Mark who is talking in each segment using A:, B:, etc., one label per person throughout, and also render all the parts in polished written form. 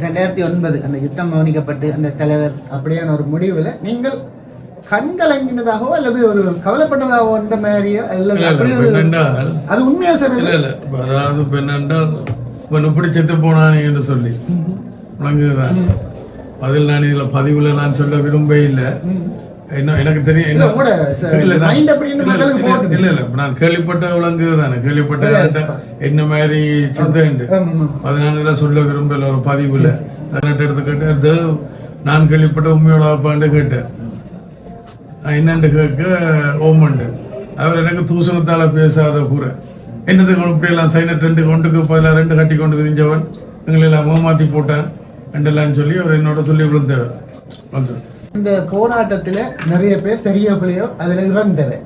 A: 2009 அந்த யுத்தம் கவனிக்கப்பட்டு அந்த தலைவர் அப்படியான ஒரு முடிவில் நீங்கள் கண்கலங்கினதாகவோ அல்லது ஒரு கவலைப்பட்டதாகவோ அந்த மாதிரியோ அல்லது அப்படி ஒரு அது உண்மையா சார்?
B: அதாவது பெண்ணென்றால் இப்படி செத்து போனானே என்று சொல்லி வழங்குதான் அதில் நான் இதில் பதிவில் நான் சொல்ல விரும்ப இல்லை. எனக்கு தெரியும் இல்ல நான் கேள்விப்பட்ட விலங்கு தானே கேள்விப்பட்ட என்ன மாதிரி அதனால சொல்ல விரும்பல ஒரு பதிவுல எடுத்துக்கிட்டு நான் கேள்விப்பட்ட உண்மையோட அப்பான்னு கேட்டேன். என்னண்டு கேட்க ஓமண்டு அவர் எனக்கு தூசணத்தால பேசாத கூற என்னது இப்படி எல்லாம் சைனட் 2 கொண்டுக்கு பதிலாக 2 கட்டி கொண்டு தெரிஞ்சவன் எங்களை எல்லாம் ஏமாத்தி போட்டான் ரெண்டெல்லாம் சொல்லி அவர் என்னோட சொல்லி விழுந்தவர்.
A: இந்த போராட்டத்தில் நிறைய பேர் சரியோ பிள்ளையோ அதில் இறந்தவர்.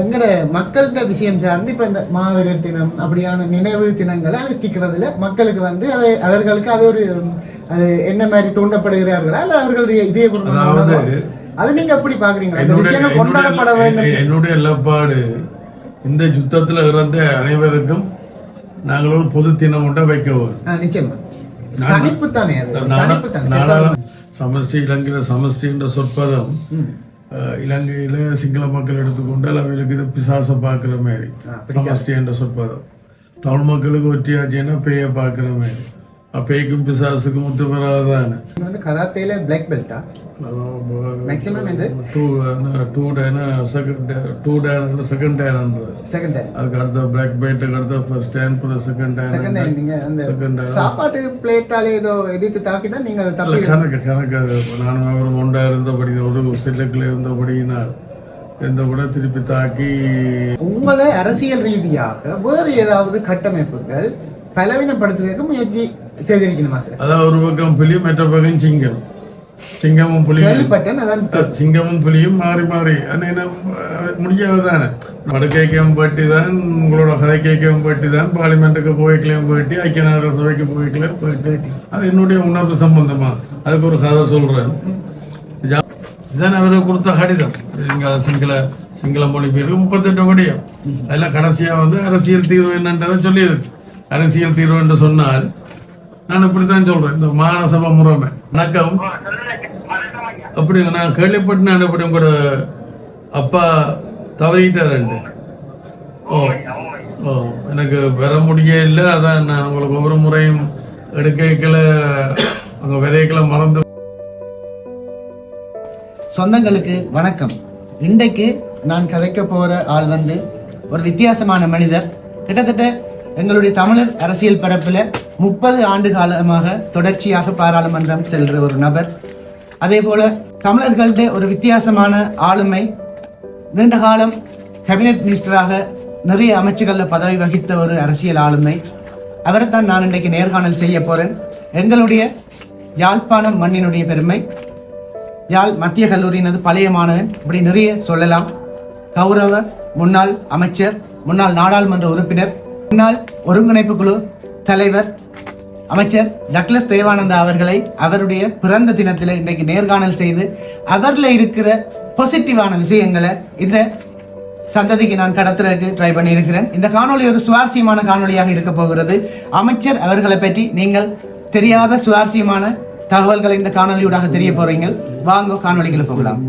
A: எங்கிற மக்கள்கிட்ட விஷயம் சார்ந்து இப்போ இந்த மாவீரர் தினம் அப்படியான நினைவு தினங்களை அனுஷ்டிக்கிறதுல மக்களுக்கு வந்து அவர்களுக்கு அது ஒரு அது என்ன மாதிரி தூண்டப்படுகிறார்களா இல்லை அவர்களுடைய இதே அதை நீங்க எப்படி பாக்குறீங்க? இந்த விஷயங்கள் கொண்டாடப்பட வேண்டும்.
B: என்னுடைய நிலப்பாடு இந்த யுத்தத்தில் இறந்த அனைவருக்கும் நாங்கள் ஒரு பொது தினம் ஒன்றை வைக்கவும்
A: நிச்சயமா தனிப்பு தானே
B: சமஷ்டி இலங்கையில சமஷ்டி என்ற சொற்பதம் இலங்கையில சிங்கள மக்கள் எடுத்துக்கொண்டால் அவர்களுக்கு இது பிசாச பாக்குற மாதிரி சமஷ்டி என்ற சொற்பதம். தமிழ் மக்களுக்கு ஒற்றியாச்சுன்னா பேய பாக்குற மாதிரி பேய்க்கும் பிசாசுக்கும் ஒத்து வராதானே.
A: கராத்தேல பிளாக் பெல்ட்டா மேக்ஸிமம் இது 2 செகண்ட்
B: அதுக்கு அடுத்த பிளாக் பெல்ட்டுக்கு அடுத்த ஃபர்ஸ்ட் டைம் அப்புறம் செகண்ட் டைம்
A: நீங்க அந்த சாப்பாட்டு பிளேட்டாலே ஏதோ எதிர்த்து தாக்கி தான் நீங்க அதை தப்பி
B: கணக்கு நானும் அவரும் ஒன்றா இருந்தபடி ஒரு செல்லுக்குள்ள இருந்தபடியினால் எந்த கூட திருப்பி தாக்கி
A: உங்களை அரசியல் ரீதியாக வேறு ஏதாவது கட்டமைப்புகள் பலவீனப்படுத்துவதற்கு முயற்சி செய்திருக்கணுமா சார்?
B: அதாவது ஒரு பக்கம் புலி மற்ற பக்கம் சிங்கமும் புலியும் சிங்கமும் புலியும் மாறி மாறி முடியாதுதானே. வடக்கைக்கும் போட்டி தான் உங்களோட கதை கேட்கவும் போட்டி தான் பார்லிமெண்ட்டுக்கு போய்க்கலையும் போயிட்டு ஐக்கிய நாடு சபைக்கு போய்க்கலையும் போயிட்டு அது என்னுடைய உணர்வு சம்பந்தமா அதுக்கு ஒரு கதை சொல்றேன். இதான் அவருக்கு கொடுத்த கடிதம் சிங்கள மொழி பேருக்கு 38 படியும் அதெல்லாம் கடைசியா வந்து அரசியல் தீர்வு என்னன்றதை சொல்லியிருக்கு. அரசியல் தீர்வு என்று சொன்னால் நான் இப்படித்தான் சொல்றேன். இந்த மாநசபை முறைமை வணக்கம் அப்படி நான் கேள்விப்பட்டு நான் இப்படி கூட அப்பா தவறிட்டார். எனக்கு வர முடிய இல்லை. அதான் நான் உங்களுக்கு ஒவ்வொரு முறையும் எடுக்கல அங்க விதைகளை மறந்து.
A: சொந்தங்களுக்கு வணக்கம். இன்றைக்கு நான் கதைக்க போற ஆள் வந்து ஒரு வித்தியாசமான மனிதர். கிட்டத்தட்ட எங்களுடைய தமிழர் அரசியல் பரப்பில் 30 ஆண்டு காலமாக தொடர்ச்சியாக பாராளுமன்றம் செல்ற ஒரு நபர். அதே போல தமிழர்கள்ட ஒரு வித்தியாசமான ஆளுமை. நீண்ட காலம் கேபினட் மினிஸ்டராக நிறைய அமைச்சுகளில் பதவி வகித்த ஒரு அரசியல் ஆளுமை. அவரைத்தான் நான் இன்றைக்கு நேர்காணல் செய்ய போறேன். எங்களுடைய யாழ்ப்பாணம் மண்ணினுடைய பெருமை, யாழ் மத்திய கல்லூரியினது பழைய மாணவன், இப்படி நிறைய சொல்லலாம். கௌரவ முன்னாள் அமைச்சர், முன்னாள் நாடாளுமன்ற உறுப்பினர், முன்னாள் ஒருங்கிணைப்பு குழு தலைவர் அமைச்சர் டக்ளஸ் தேவானந்தா அவர்களை அவருடைய பிறந்த தினத்தில் இன்றைக்கு நேர்காணல் செய்து அவரில் இருக்கிற பாசிட்டிவான விஷயங்களை இந்த சந்ததிக்கு நான் கடத்துறதுக்கு ட்ரை பண்ணியிருக்கிறேன். இந்த காணொலி ஒரு சுவாரஸ்யமான காணொலியாக இருக்க போகிறது. அமைச்சர் அவர்களை பற்றி நீங்கள் தெரியாத சுவாரஸ்யமான தகவல்களை இந்த காணொலியூடாக தெரிய போறீங்க. வாங்க காணொலிகளை போகலாம்.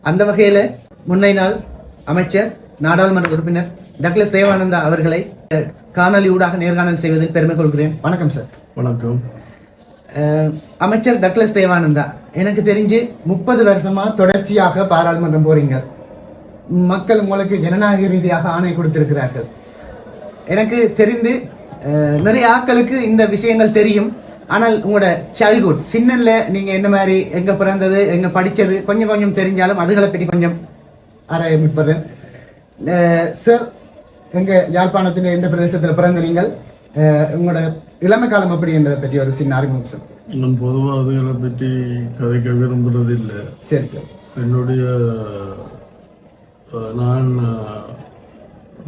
A: அந்த வகையில் முன்னை நாள் அமைச்சர் நாடாளுமன்ற உறுப்பினர் டக்ளஸ் தேவானந்தா அவர்களை காணொலி ஊடாக நேர்காணல் செய்வதில் பெருமை கொள்கிறேன். வணக்கம் சார்.
B: வணக்கம்.
A: அமைச்சர் டக்ளஸ் தேவானந்தா, எனக்கு தெரிஞ்சு 30 வருஷமா தொடர்ச்சியாக பாராளுமன்றம் போறீங்க. மக்கள் உங்களுக்கு ஜனநாயக ரீதியாக ஆணை கொடுத்திருக்கிறார்கள். எனக்கு தெரிந்து நிறைய ஆட்களுக்கு இந்த விஷயங்கள் தெரியும். ஆனால் உங்களோட சைல்ட்ஹுட் சின்னல நீங்கள் என்ன மாதிரி எங்கே பிறந்தது எங்கே படித்தது கொஞ்சம் கொஞ்சம் தெரிஞ்சாலும் அதுகளை பற்றி கொஞ்சம் ஆராயப்படுறேன். சார், எங்கள் யாழ்ப்பாணத்தின் எந்த பிரதேசத்தில் பிறந்த நீங்கள், உங்களோட இளமை காலம் எப்படி என்பதை பற்றி ஒரு சின்ன அறிமுகம் சார்.
B: நான் பொதுவாக அதுகளை பற்றி கதைக்க விரும்புறது இல்லை.
A: சரி சார்.
B: என்னுடைய நான்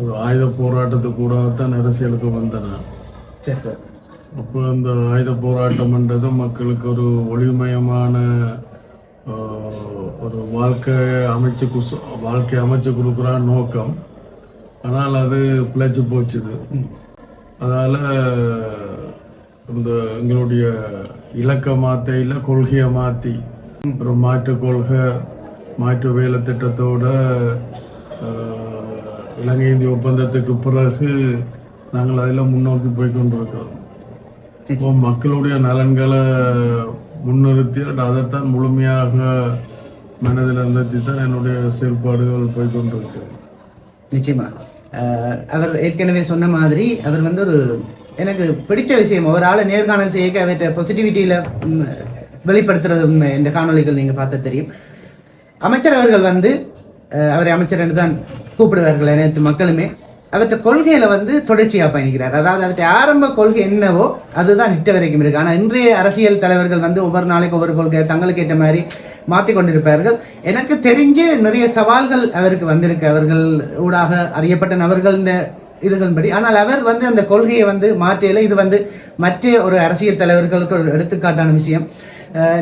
B: ஒரு ஆயுத போராட்டத்துக்கு கூடத்தான் அரசியலுக்கு வந்தேன்.
A: சரி சார்.
B: அப்போ அந்த ஆயுத போராட்டம்ன்றது மக்களுக்கு ஒரு ஒளிமயமான ஒரு வாழ்க்கையை அமைச்சு கொடுக்குற நோக்கம். ஆனால் அது பிழைச்சி போச்சுது. அதால் இந்த எங்களுடைய இலக்கை மாற்றையில் கொள்கையை மாற்றி ஒரு மாற்று கொள்கை மாற்று வேலை திட்டத்தோட இலங்கை இந்திய ஒப்பந்தத்துக்கு பிறகு நாங்கள் அதில் முன்னோக்கி போய் கொண்டிருக்கிறோம். இப்போ மக்களுடைய நலன்களை முன்னிறுத்தி அதைத்தான் முழுமையாக மனதில் நிறுத்தி தான் என்னுடைய செயல்பாடுகள் போய் கொண்டிருக்கிறேன்.
A: நிச்சயமா அவர் ஏற்கனவே சொன்ன மாதிரி அவர் வந்து ஒரு எனக்கு பிடிச்ச விஷயம் ஒரு ஆளை நேர்காணல் செய்ய அவற்றை பாசிட்டிவிட்டியில் வெளிப்படுத்துறது உண்மை. இந்த காணொலிகள் நீங்கள் பார்த்த தெரியும். அமைச்சர் அவர்கள் வந்து அவரை அமைச்சர் என்று தான் கூப்பிடுவார்கள் அனைத்து மக்களுமே. அவற்றை கொள்கையில வந்து தொடர்ச்சியாக பயணிக்கிறார். அதாவது அவற்றை ஆரம்ப கொள்கை என்னவோ அதுதான் இட்ட வரைக்கும் இருக்கு. ஆனால் இன்றைய அரசியல் தலைவர்கள் வந்து ஒவ்வொரு நாளைக்கு ஒவ்வொரு கொள்கை தங்களுக்கு ஏற்ற மாதிரி மாற்றி கொண்டிருப்பார்கள். எனக்கு தெரிஞ்சு நிறைய சவால்கள் அவருக்கு வந்திருக்கு அவர்கள் ஊடாக அறியப்பட்ட நபர்கள் இதுகளின்படி. ஆனால் அவர் வந்து அந்த கொள்கையை வந்து மாற்றியல. இது வந்து மற்ற ஒரு அரசியல் தலைவர்களுக்கு ஒரு எடுத்துக்காட்டான விஷயம்.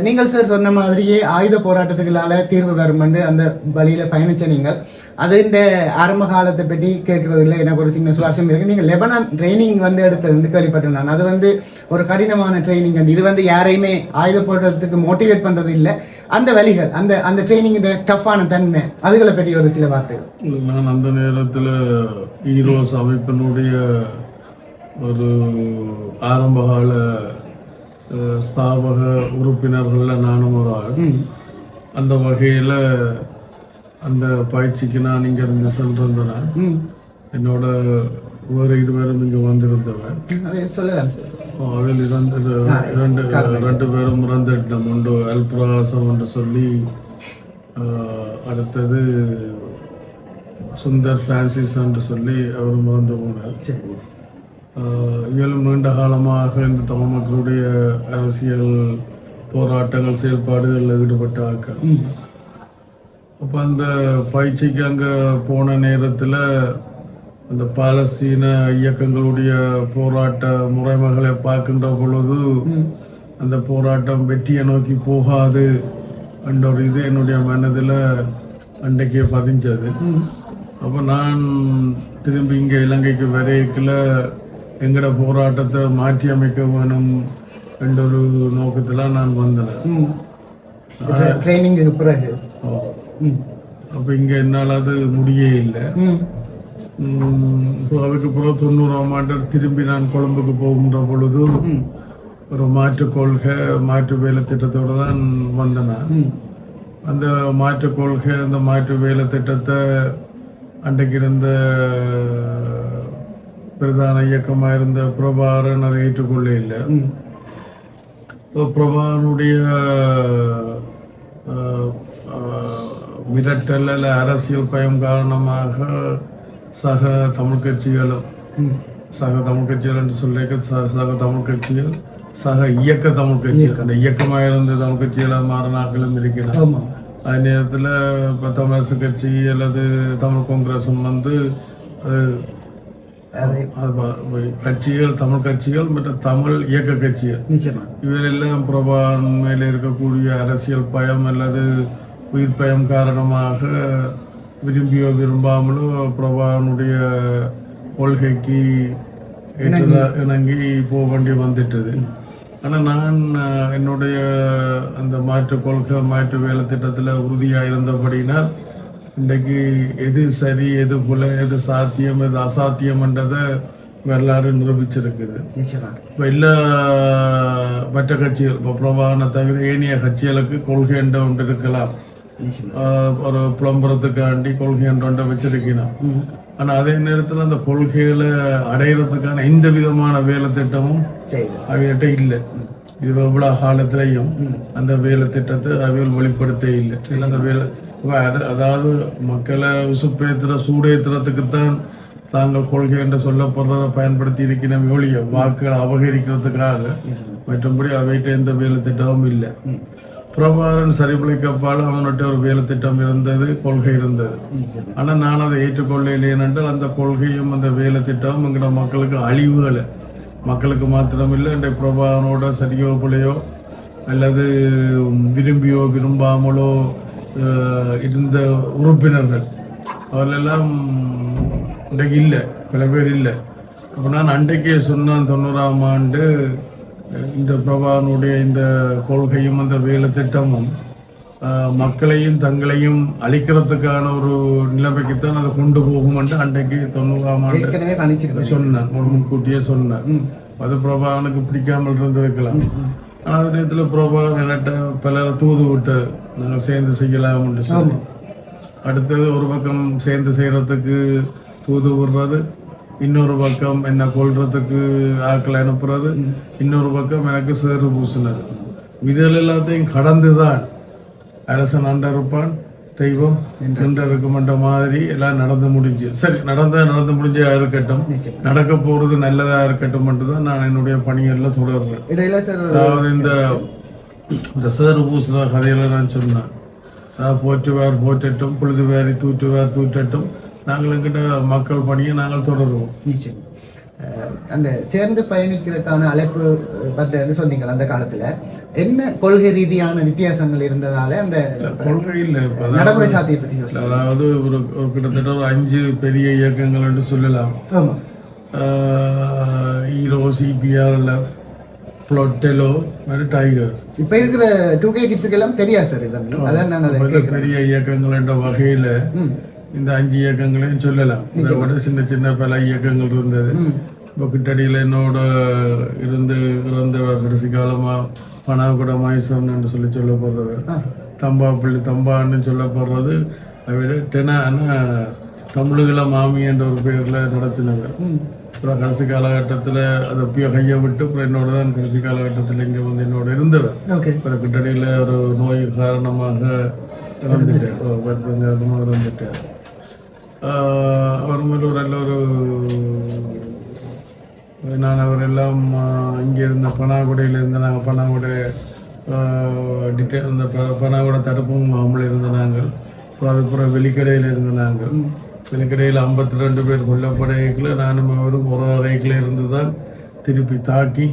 A: நீங்கள் சார் சொன்ன மாதிரியே ஆயுத போராட்டத்துகளால் தீர்வு வரும் என்று அந்த வழியில் பயணித்த நீங்கள் அது இந்த ஆரம்ப காலத்தை பற்றி கேட்கறது இல்லை. எனக்கு ஒரு சின்ன சுவாசம் இருக்குது. நீங்கள் லெபனான் ட்ரைனிங் வந்து எடுத்தது கேள்விப்பட்டேன் நான். அது வந்து ஒரு கடினமான ட்ரைனிங். இது வந்து யாரையுமே ஆயுத போராட்டத்துக்கு மோட்டிவேட் பண்ணுறது இல்லை. அந்த வழிகள் அந்த அந்த ட்ரைனிங் டஃப்பான தன்மை அதுகளை பற்றி ஒரு சில வார்த்தைகள்.
B: நான் அந்த நேரத்தில் ஈரோஸ் அமைப்பினுடைய ஒரு ஆரம்பகால ஸ்தாபக உறுப்பினர்களில் நானும் ஒரு ஆள். அந்த வகையில் அந்த பயிற்சிக்கு நான் இங்கே இருந்து சென்றிருந்தேன். என்னோட வேறு இருவரும் இங்கே வந்திருந்தவன். அதில் ரெண்டு பேரும் இறந்துட்டோம். ஒன்று அல்பிரகாசம் என்று சொல்லி, அடுத்தது சுந்தர் பிரான்சிஸ் என்று சொல்லி அவர் இறந்து போனார். இவளும் நீண்ட காலமாக இந்த தமிழ் மக்களுடைய அரசியல் போராட்டங்கள் செயல்பாடுகளில் ஈடுபட்ட ஆக்கள். அப்போ அந்த பயிற்சிக்கு அங்கே போன நேரத்தில் அந்த பாலஸ்தீன இயக்கங்களுடைய போராட்ட முறைமைகளை பார்க்கின்ற பொழுது அந்த போராட்டம் வெற்றியை நோக்கி போகாது என்ற ஒரு இது என்னுடைய மனதில் அன்றைக்கே பதிஞ்சது. அப்போ நான் திரும்பி இங்கே இலங்கைக்கு வரைக்கில் எங்களோட போராட்டத்தை மாற்றி அமைக்க வேணும் என்ற ஒரு நோக்கத்தில் நான் வந்தேன்.
A: ட்ரைனிங்கு பிறகு
B: அப்போ இங்கே என்னால் அது முடியே இல்லை. அதுக்கு பிறகு 90ஆம் ஆண்டு திரும்பி நான் கொழும்புக்கு போகின்ற பொழுது ஒரு மாற்று கொள்கை மாற்று வேலை திட்டத்தோடு தான் வந்தேன். அந்த மாற்று கொள்கை அந்த மாற்று வேலை திட்டத்தை அன்றைக்கு இருந்த பிரதான இயக்கமாக இருந்த பிரபாகரன் அதை ஏற்றுக்கொள்ள இல்லை. பிரபாகரனுடைய மிரட்டல் அல்ல அரசியல் பயம் காரணமாக சக தமிழ் கட்சிகளும் என்று சொல்லியிருக்க சக தமிழ் கட்சிகள் சக இயக்க தமிழ் கட்சிகள் அந்த இயக்கமாக இருந்த தமிழ் கட்சிகளை மாறினாக்களும் இருக்கிறார். அதே நேரத்தில் இப்போ தமிழரசு கட்சி அல்லது தமிழ் காங்கிரஸும் வந்து கட்சிகள் தமிழ் கட்சிகள் மற்றும் தமிழ் இயக்க கட்சிகள் இவரெல்லாம் பிரபான் மேலே இருக்கக்கூடிய அரசியல் பயம் அல்லது உயிர் பயம் காரணமாக விரும்பியோ விரும்பாமலோ பிரபானுடைய கொள்கைக்கு இணங்கி போக வேண்டி வந்துட்டது. ஆனால் நான் என்னுடைய அந்த மாற்று கொள்கை மாற்று வேலை திட்டத்தில் உறுதியாக இருந்தபடினால் இன்றைக்கு எது சரி எது புல எது சாத்தியம் எது அசாத்தியம்ன்றதை வரலாறு நிரூபிச்சிருக்குது. இப்போ எல்லா மற்ற கட்சிகள் இப்போ பிரபாகரனை தவிர ஏனைய கட்சிகளுக்கு கொள்கை என்ற ஒன்று இருக்கலாம். ஒரு புலம்புறத்துக்காண்டி கொள்கை என்ற ஒன்றை வச்சிருக்கணும். ஆனால் அதே நேரத்தில் அந்த கொள்கைகளை அடையிறதுக்கான எந்த விதமான வேலை திட்டமும் அவைகிட்ட இல்லை. இது எவ்வளோ காலத்திலையும் அந்த வேலை திட்டத்தை அவைகள் வெளிப்படுத்த இல்லை. அந்த வேலை அதாவது மக்களை உசுப்பேத்துற சூடேத்துறதுக்குத்தான் தாங்கள் கொள்கை என்று சொல்லப்படுறதை பயன்படுத்தி இருக்கிற ஒழிய வாக்குகளை அபகரிக்கிறதுக்காக மற்றபடி அவைகிட்ட எந்த வேலை திட்டமும் இல்லை. பிரபாகரன் சரிபலிக்கப்பால் அவன்கிட்ட ஒரு வேலை திட்டம் இருந்தது, கொள்கை இருந்தது. ஆனால் நான் அதை ஏற்றுக்கொள்ளலை என்றால் அந்த கொள்கையும் அந்த வேலை திட்டமும் எங்களோட மக்களுக்கு அழிவுகளை, மக்களுக்கு மாத்திரமில்லை இந்த பிரபாகரனோட சரியோ பிள்ளையோ அல்லது விரும்பியோ விரும்பாமலோ இருந்த உறுப்பினர்கள் அவர்களெல்லாம் இன்றைக்கு இல்லை, பல பேர் இல்லை. அப்போ நான் அன்றைக்கே சொன்னேன் 90ஆம் ஆண்டு இந்த பிரபாகரனுடைய இந்த கொள்கையும் அந்த வேலை திட்டமும் மக்களையும் தங்களையும் அழிக்கிறதுக்கான ஒரு நிலைமைக்குத்தான் அதை கொண்டு போகும் என்று அன்றைக்கு 90ஆம் ஆண்டு சொன்னேன், முன்கூட்டியே சொன்னேன். அது பிரபாகரனுக்கு பிடிக்காமல் இருந்திருக்கலாம். ஆனால் அதே நேரத்தில் பிரபாகரன் என்கிட்ட பலரை தூது விட்டு நாங்கள் சேர்ந்து செய்யலாம்னு சொல்லி, அடுத்தது ஒரு பக்கம் சேர்ந்து செய்கிறதுக்கு தூது விடுறது, இன்னொரு பக்கம் என்ன கொள்றதுக்கு ஆக்களை அனுப்புறது, இன்னொரு பக்கம் எனக்கு சேறு பூசினது. இதில் எல்லாத்தையும் கடந்துதான் அரசன் அண்ட இருப்பான், தெய்வம் என்று இருக்குமென்ற மாதிரி எல்லாம் நடந்து முடிஞ்சு. சரி, நடந்து முடிஞ்சா இருக்கட்டும், நடக்க போறது நல்லதா இருக்கட்டும் மட்டும்தான் நான் என்னுடைய பணிகளில் தொடர்றேன். அதாவது இந்த சேறு பூசின கதையில நான் சொன்னேன், அதாவது போற்றுவார் போற்றட்டும், பொழுதுவாரி தூற்றுவார் தூற்றட்டும், நாங்கள் எங்கிட்ட மக்கள் பணியை நாங்கள் தொடருவோம்.
A: நிச்சயம். அந்த சேர்ந்து பயணிக்கிறதுக்கான அழைப்பு பத்தி சொன்னீங்க. அந்த காலத்துல என்ன கொள்கை ரீதியான வித்தியாசங்கள் இருந்ததால அந்த
B: கொள்கை இல்லை,
A: நடைமுறை சாத்திய பற்றி,
B: அதாவது ஒரு கிட்டத்தட்ட ஒரு 5 பெரிய இயக்கங்கள் என்று சொல்லலாம். ஈரோ, சிபிஆர்எல்எஃப், புளோட்டெலோ, டைகர்.
A: இப்ப இருக்கிற 2K கிட்ஸுக்கு எல்லாம் தெரியாது சார். அதான்
B: பெரிய இயக்கங்கள் என்ற வகையில இந்த 5 இயக்கங்களையும் சொல்லலாம். இதை விட சின்ன சின்ன பல இயக்கங்கள் இருந்தது. இப்போ கிட்டடியில் என்னோட இறந்தவர் கடைசி காலமா பனாகுட மாய்சன் என்று சொல்லப்படுறது, தம்பான்னு சொல்லப்படுறது, அவர் தமிழுகள மாமி என்ற ஒரு பேர்ல நடத்தினவர். அப்புறம் கடைசி காலகட்டத்தில் அதை அப்பயே கையை விட்டு அப்புறம் என்னோட தான் கடைசி காலகட்டத்தில் இங்கே வந்து என்னோட இருந்தவர். அப்புறம் கிட்டடியில் ஒரு நோய் காரணமாக இறந்துட்டார். அவர் மேலே ஒரு நல்ல ஒரு நான் அவரெல்லாம் இங்கே இருந்த பனாகுடையில் இருந்த நாங்கள் பனாகுடை இந்த பனாகுடை தடுப்பு முகாமில் இருந்த நாங்கள். அப்புறம் அதுக்கப்புறம் வெளிக்கடையில் இருந்த நாங்கள். வெளிக்கடையில் 52 பேர் கொல்லப்படையில நானும் அவரும் ஒரு அறைக்கில் இருந்து தான் திருப்பி தாக்கி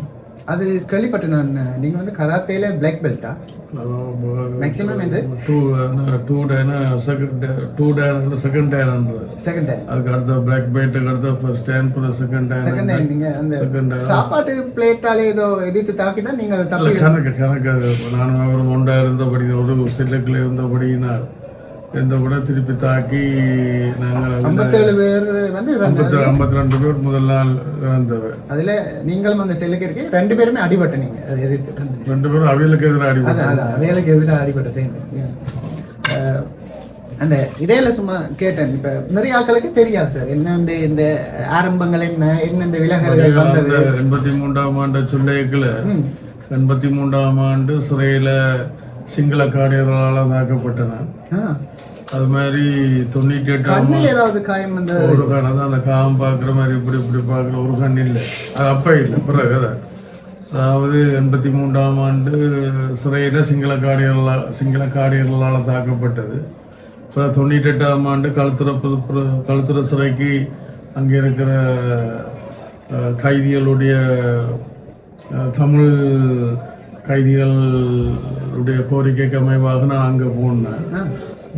A: அது கேள்விப்பட்டேன் நான். நீங்க வந்து கராத்தேல பிளாக் பெல்ட்டா? மேக்ஸிமம் எது?
B: 2 செகண்ட் டேன். அதுக்கு அடுத்த பிளாக் பெல்ட்டுக்கு அடுத்த ஃபர்ஸ்ட் டேன், அப்புறம் செகண்ட் டேன்.
A: நீங்க அந்த சாப்பாட்டு பிளேட்டாலே ஏதோ எதிர்த்து தாக்கி தான் நீங்க அதை தப்பி
B: கணக்கு நானும் அவரும் ஒன்றா இருந்தபடி ஒரு செல்லுக்குள்ள இருந்தபடினார் எந்த கூட திருப்பி தாக்கி நாங்கள்
A: 57 பேர் வந்து
B: 52 பேர் முதல் நாள் இறந்தவர்.
A: அதுல நீங்களும் அந்த செல்லுக்கு இருக்கு 2 பேருமே அடிபட்ட. நீங்க எதிர்த்து
B: 2 பேரும் அவைகளுக்கு எதிராக அடிபட்ட.
A: அவைகளுக்கு எதிராக அடிபட்ட செய்யுங்க. அந்த இடையில சும்மா கேட்டேன். இப்ப நிறைய ஆட்களுக்கு தெரியாது சார் என்ன இந்த ஆரம்பங்கள் என்ன இந்த விலகல்கள் வந்தது.
B: 83ஆம் ஆண்டு சொல்லைக்குள்ள 83ஆம் ஆண்டு சிறையில சிங்கள காடியர்களால் தாக்கப்பட்டன. அது மாதிரி 98ஆம்
A: ஏதாவது காயம்
B: ஒரு கண் தான் அந்த காயம் பார்க்குற மாதிரி இப்படி பார்க்குற ஒரு கண் இல்லை. அது அப்போ இல்லை, பிறகு அதாவது 83ஆம் ஆண்டு சிறையில் சிங்கள காடியர்களால் தாக்கப்பட்டது. அப்புறம் 98ஆம் ஆண்டு கழுத்துற சிறைக்கு அங்கே இருக்கிற கைதிகளுடைய தமிழ் கைதிகளுடைய கோரிக்கைக்கு அமைவாக நான் அங்கே போனேன்.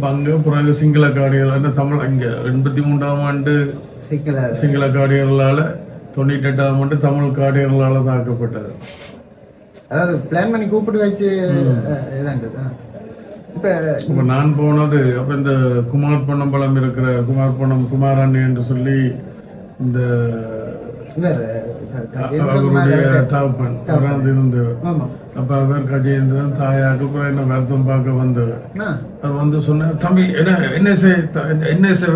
B: அங்கே பிறகு சிங்கள காடியர்கள் தமிழ் அங்கே 83ஆம் ஆண்டு சிங்கள காடியர்களால் 98ஆம் ஆண்டு தமிழ் காடியர்களால் தாக்கப்பட்டது.
A: அதாவது பிளான் பண்ணி கூப்பிட்டு வச்சு
B: இப்போ நான் போனது அப்போ இந்த குமார் பொன்னம்பலம் இருக்கிற குமாரண்ணி என்று சொல்லி இந்த அவருடைய தாப்பன் இருந்தவர். அப்ப அவர் கஜேந்திரன் தாயாக்கு என்ன வருத்தம் பார்க்க வந்தவர். அவர் வந்து சொன்னார், தம்பி என்ன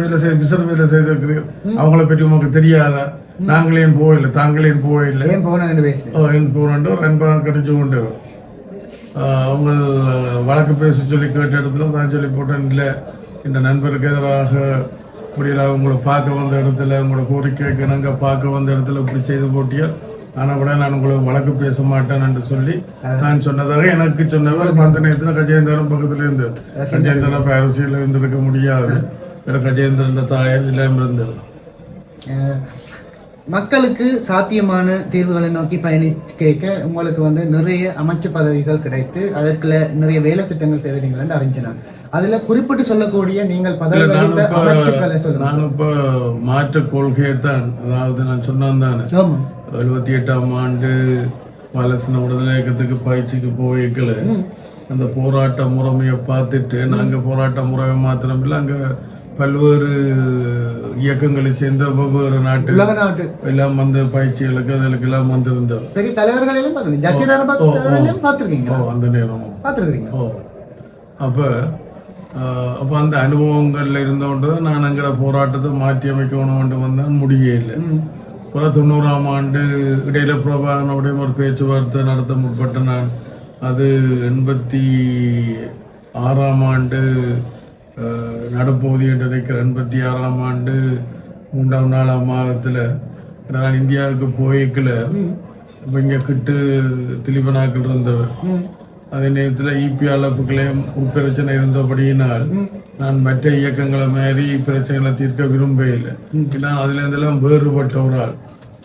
B: வேலை செய்ய விசர் வேலை செய்திருக்கிறீர்கள், அவங்கள பற்றி உமக்கு தெரியாதா? நாங்களேன் போயில்லை, தாங்களேன் போயில்லை போறோன்ட்டு ஒரு அன்பாக கிடைச்சு கொண்டவர். அவங்க வழக்கு பேச சொல்லி கேட்ட இடத்துல நான் சொல்லி போட்டேன், இல்லை இந்த நண்பருக்கு எதிராக முடியல, உங்களை பார்க்க வந்த இடத்துல உங்களோட கோரிக்கைக்கு நாங்கள் பார்க்க வந்த இடத்துல இப்படி செய்து போட்டியால் ஆனால் கூட நான் உங்களுக்கு வழக்கு பேச மாட்டேன் என்று சொல்லி நான் சொன்னதாக எனக்கு சொன்னவர் அந்த நேரத்தில் கஜேந்திரன் பக்கத்துல இருந்து கஜேந்திரன் இப்போ அரசியல் இருந்திருக்க முடியாது. கஜேந்திரன் தாயார் இல்லாமல் இருந்தது.
A: மக்களுக்கு சாத்தியமான தீர்வுகளை நோக்கி பயணிக்க உங்களுக்கு வந்து நிறைய அமைச்சு பதவிகள் கிடைத்து அதற்குள்ள நிறைய வேலை திட்டங்கள் செய்தீங்கன்னு அறிஞ்சினான். அதுல குறிப்பிட்டு சொல்லக்கூடிய நீங்கள் பதவி அமைச்சுக்களை சொல்லுங்க.
B: நான் இப்ப மாற்று கொள்கையை தான், அதாவது நான் சொன்னேன் தானே 78ஆம் ஆண்டு பாலஸ்தீன விடுதலை இயக்கத்துக்கு பயிற்சிக்கு போய்க்கல அந்த போராட்ட முறைமையை பார்த்துட்டு நாங்க போராட்ட முறையை மாத்திரம் இல்லை, அங்க பல்வேறு இயக்கங்களை சேர்ந்த வெவ்வேறு நாட்டு எல்லாம் வந்து பயிற்சிகளுக்கு அதுக்கு எல்லாம் வந்திருந்தோம்.
A: பெரிய தலைவர்களையும் பார்த்துருக்கீங்க
B: அந்த நேரம்
A: பார்த்துருக்கீங்க.
B: அப்போ அந்த அனுபவங்கள்ல இருந்தோண்டு நான் அங்கிற போராட்டத்தை மாற்றி அமைக்கணும்னு வந்தால் முடியே இல்லை. அப்புறம் 90ஆம் ஆண்டு இடையில பிரபாகரனுடைய ஒரு பேச்சுவார்த்தை நடத்த முற்பட்ட நான் அது 86ஆம் ஆண்டு நடப்போகுது என்று நினைக்கிறேன். 86ஆம் ஆண்டு 3ஆம் 4ஆம் மாதத்தில் நான் இந்தியாவுக்கு போய்க்கல. இப்போ இங்கே கிட்டு திலீபனாக்கள் இருந்தவர். அதே நேரத்தில் இபிஆர்எஃப்களையும் பிரச்சனை இருந்தபடியினால் நான் மற்ற இயக்கங்களை மாதிரி பிரச்சனைகளை தீர்க்க விரும்பவில்லை. ஏன்னா அதுலேருந்தெல்லாம் வேறுபட்ட ஒரு ஆள்,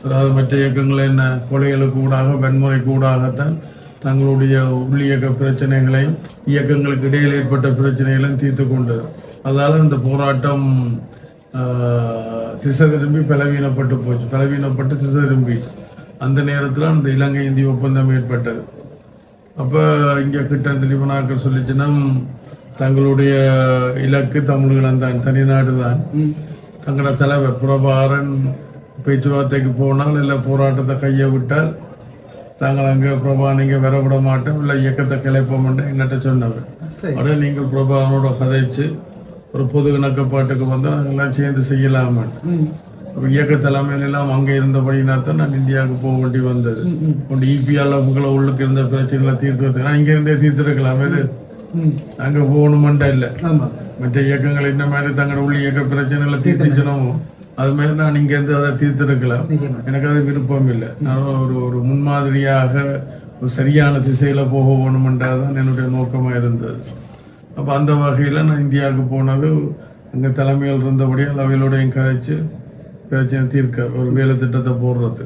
B: அதாவது மற்ற இயக்கங்களை என்ன கொலைகளுக்கு ஊடாக வன்முறைக்கு ஊடாகத்தான் தங்களுடைய உள்ளியக்க பிரச்சனைகளையும் இயக்கங்களுக்கு இடையில் ஏற்பட்ட பிரச்சனைகளையும் தீர்த்து கொண்டது. அதால் இந்த போராட்டம் திசை திரும்பி பலவீனப்பட்டு திசை திரும்பி அந்த நேரத்தில் அந்த இலங்கை இந்திய ஒப்பந்தம் ஏற்பட்டது. அப்போ இங்கே கிட்ட திலீபனாக்கள் சொல்லிச்சுன்னா தங்களுடைய இலக்கு தமிழ்களம் தான், தனிநாடு தான். தங்களோட தலைவர் பிரபாகரன் பேச்சுவார்த்தைக்கு போனால் இல்லை போராட்டத்தை கையை விட்டால் தாங்கள் அங்கே பிரபா நீங்கள் வரவிட மாட்டோம் இல்லை இயக்கத்தை கிளைப்போம் என்கிட்ட சொன்னவர். உடனே நீங்கள் பிரபாகரனோட கதைச்சு ஒரு பொது இணக்கப்பாட்டுக்கு வந்து நாங்கள்லாம் சேர்ந்து செய்யலாமா. அப்போ இயக்க தலைமையிலாம் அங்கே இருந்தபடினா தான் நான் இந்தியாவுக்கு போக வேண்டி வந்தது. கொண்டு இபிஆர்எஃப்களை உள்ளுக்கு இருந்த பிரச்சனைகளை தீர்க்கிறதுக்கு நான் இங்கேருந்தே தீர்த்துருக்கலாம். இது அங்கே போகணுமெண்டா இல்லை, மற்ற இயக்கங்கள் இந்த மாதிரி தங்களோட உள்ள இயக்க பிரச்சனைகளை தீர்த்துச்சனமோ அது மாதிரி நான் இங்கேருந்து அதை தீர்த்திருக்கலாம். எனக்கு அது விருப்பம் இல்லை. நான் ஒரு முன்மாதிரியாக ஒரு சரியான திசையில் போக வேணுமென்றதான் என்னுடைய நோக்கமாக இருந்தது. அப்போ அந்த வகையில் நான் இந்தியாவுக்கு போனது அங்கே தலைமையில் இருந்தபடியால் அவையோடையும் கதைச்சு பிரச்சனை தீர்க்க ஒரு வேலை திட்டத்தை போடுறது.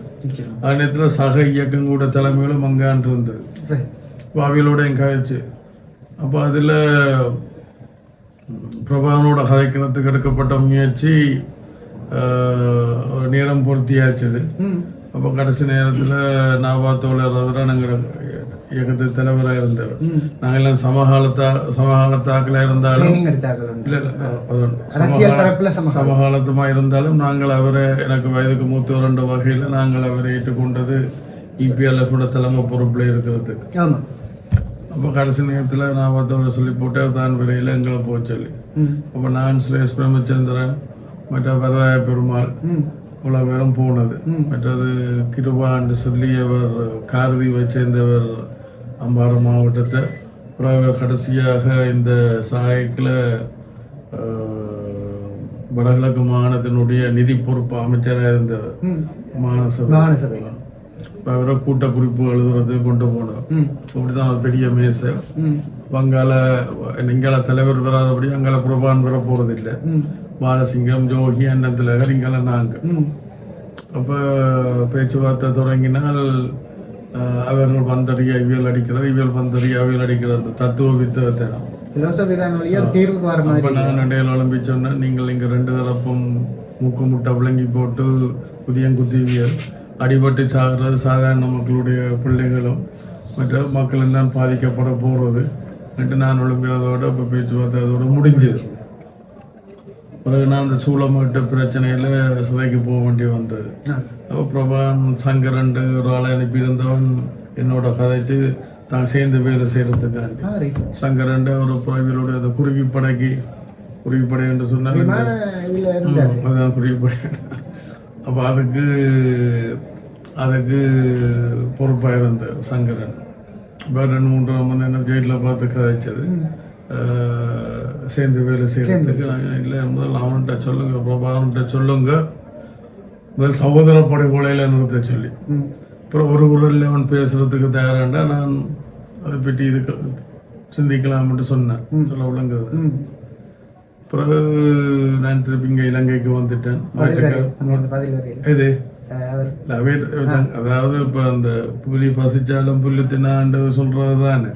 B: அதே நேரத்தில் சக இயக்கங்களோட தலைமையிலும் அங்கான் இருந்தது. இப்போ அவையோடையும் கதைச்சு அப்போ அதில் பிரபாகரனோட கதைக்கிறதுக்கு எடுக்கப்பட்ட முயற்சி நேரம் பொருத்தியாச்சுது. அப்போ கடைசி நேரத்தில் நாபாத்தோழர் நாங்கள் இயக்கத்துக்கு தலைவராக இருந்தவர். நாங்கள் எல்லாம் சமகாலத்தாக்களாக இருந்தாலும் சமகாலத்துமா இருந்தாலும் நாங்கள் அவரை எனக்கு வயதுக்கு மூத்தவர் என்ற வகையில் நாங்கள் அவரை ஏற்றுக்கொண்டது இபிஎல்எஃபோட தலைமை பொறுப்பில் இருக்கிறதுக்கு. அப்போ கடைசி நேரத்தில் நாபாத்தோழர் சொல்லி போட்டு தான் விரையில் எங்களை போக சொல்லி அப்போ நான் சுரேஷ் பிரேமச்சந்திரன் மற்ற வரதாய பெருமாள் இவ்வளோ பேரும் போனது. மற்றது கிருபான்னு சொல்லி அவர் காரதீவை சேர்ந்தவர் அம்பாறை மாவட்டத்தை. அப்புறம் கடைசியாக இந்த சாயக்கில் வடகிழக்கு மாகாணத்தினுடைய நிதி பொறுப்பு அமைச்சராக இருந்தவர் மாநசபை. அவரை கூட்ட குறிப்பு எழுதுறது கொண்டு போனோம். அப்படிதான் ஒரு பெரிய மேசை. வங்காள இங்கால தலைவர் வராதபடி அங்கால பிரபான் வர போறது இல்லை. பாலசிங்கம் ஜோகி அண்ணத்திலகர் இங்கால நாங்கள். அப்போ பேச்சுவார்த்தை தொடங்கினால் அவர்கள் வந்தறிய இவியல் அடிக்கிறது, இவியல் வந்தறிய அவியல் அடிக்கிறது தத்துவ வித்தனம். நான் இடையில எழும்பி சொன்னேன், நீங்கள் இங்கே 2 தரப்பும் மூக்கு முட்டை விளங்கி போட்டு புதிய குத்திவியல் அடிபட்டு சாகிறது சாதாரண மக்களுடைய பிள்ளைகளும் மற்ற மக்களும் தான் பாதிக்கப்பட போகிறது என்று நான் எழும்பியதோடு இப்போ பேச்சுவார்த்தை அதோடு முடிஞ்சது. பிறகு நான் அந்த சூளமேட்டு பிரச்சனையில் சிறைக்கு போக வேண்டி வந்தது. அப்போ பிரபான் சங்கரன் ஒரு ஆளை அனுப்பியிருந்தவன் என்னோட கதைச்சு தான் சேர்ந்து வேலை செய்கிறதுக்காண்டி சங்கரன் ஒரு பிறவிலுடைய அந்த குருவிப்படை என்று சொன்னாங்க. அதான் குருவிப்படை. அப்போ அதுக்கு பொறுப்பாக இருந்த சங்கரன் இப்போ 2-3 மணி நேரம் ஜெயிலில் பார்த்து கதைச்சது. சேர்ந்து வேலை செய்யறதுக்கு இல்லை முதல் அவன்கிட்ட சொல்லுங்க, பிரபாகரன்கிட்ட சொல்லுங்க, முதல் சகோதர படை கொலையில் நிறுத்த சொல்லி அப்புறம் ஒரு குரலில் அவன் பேசுறதுக்கு தயாராண்டா நான் அதை பற்றி இதுக்கு சிந்திக்கலாம்னு சொன்னேன். சொல்ல விளங்குது. பிறகு நான் திருப்பி இங்கே இலங்கைக்கு வந்துட்டேன். இது அதாவது இப்போ அந்த புலி பசிச்சாலும் புல்லு தின்னாண்டு சொல்றது தானே.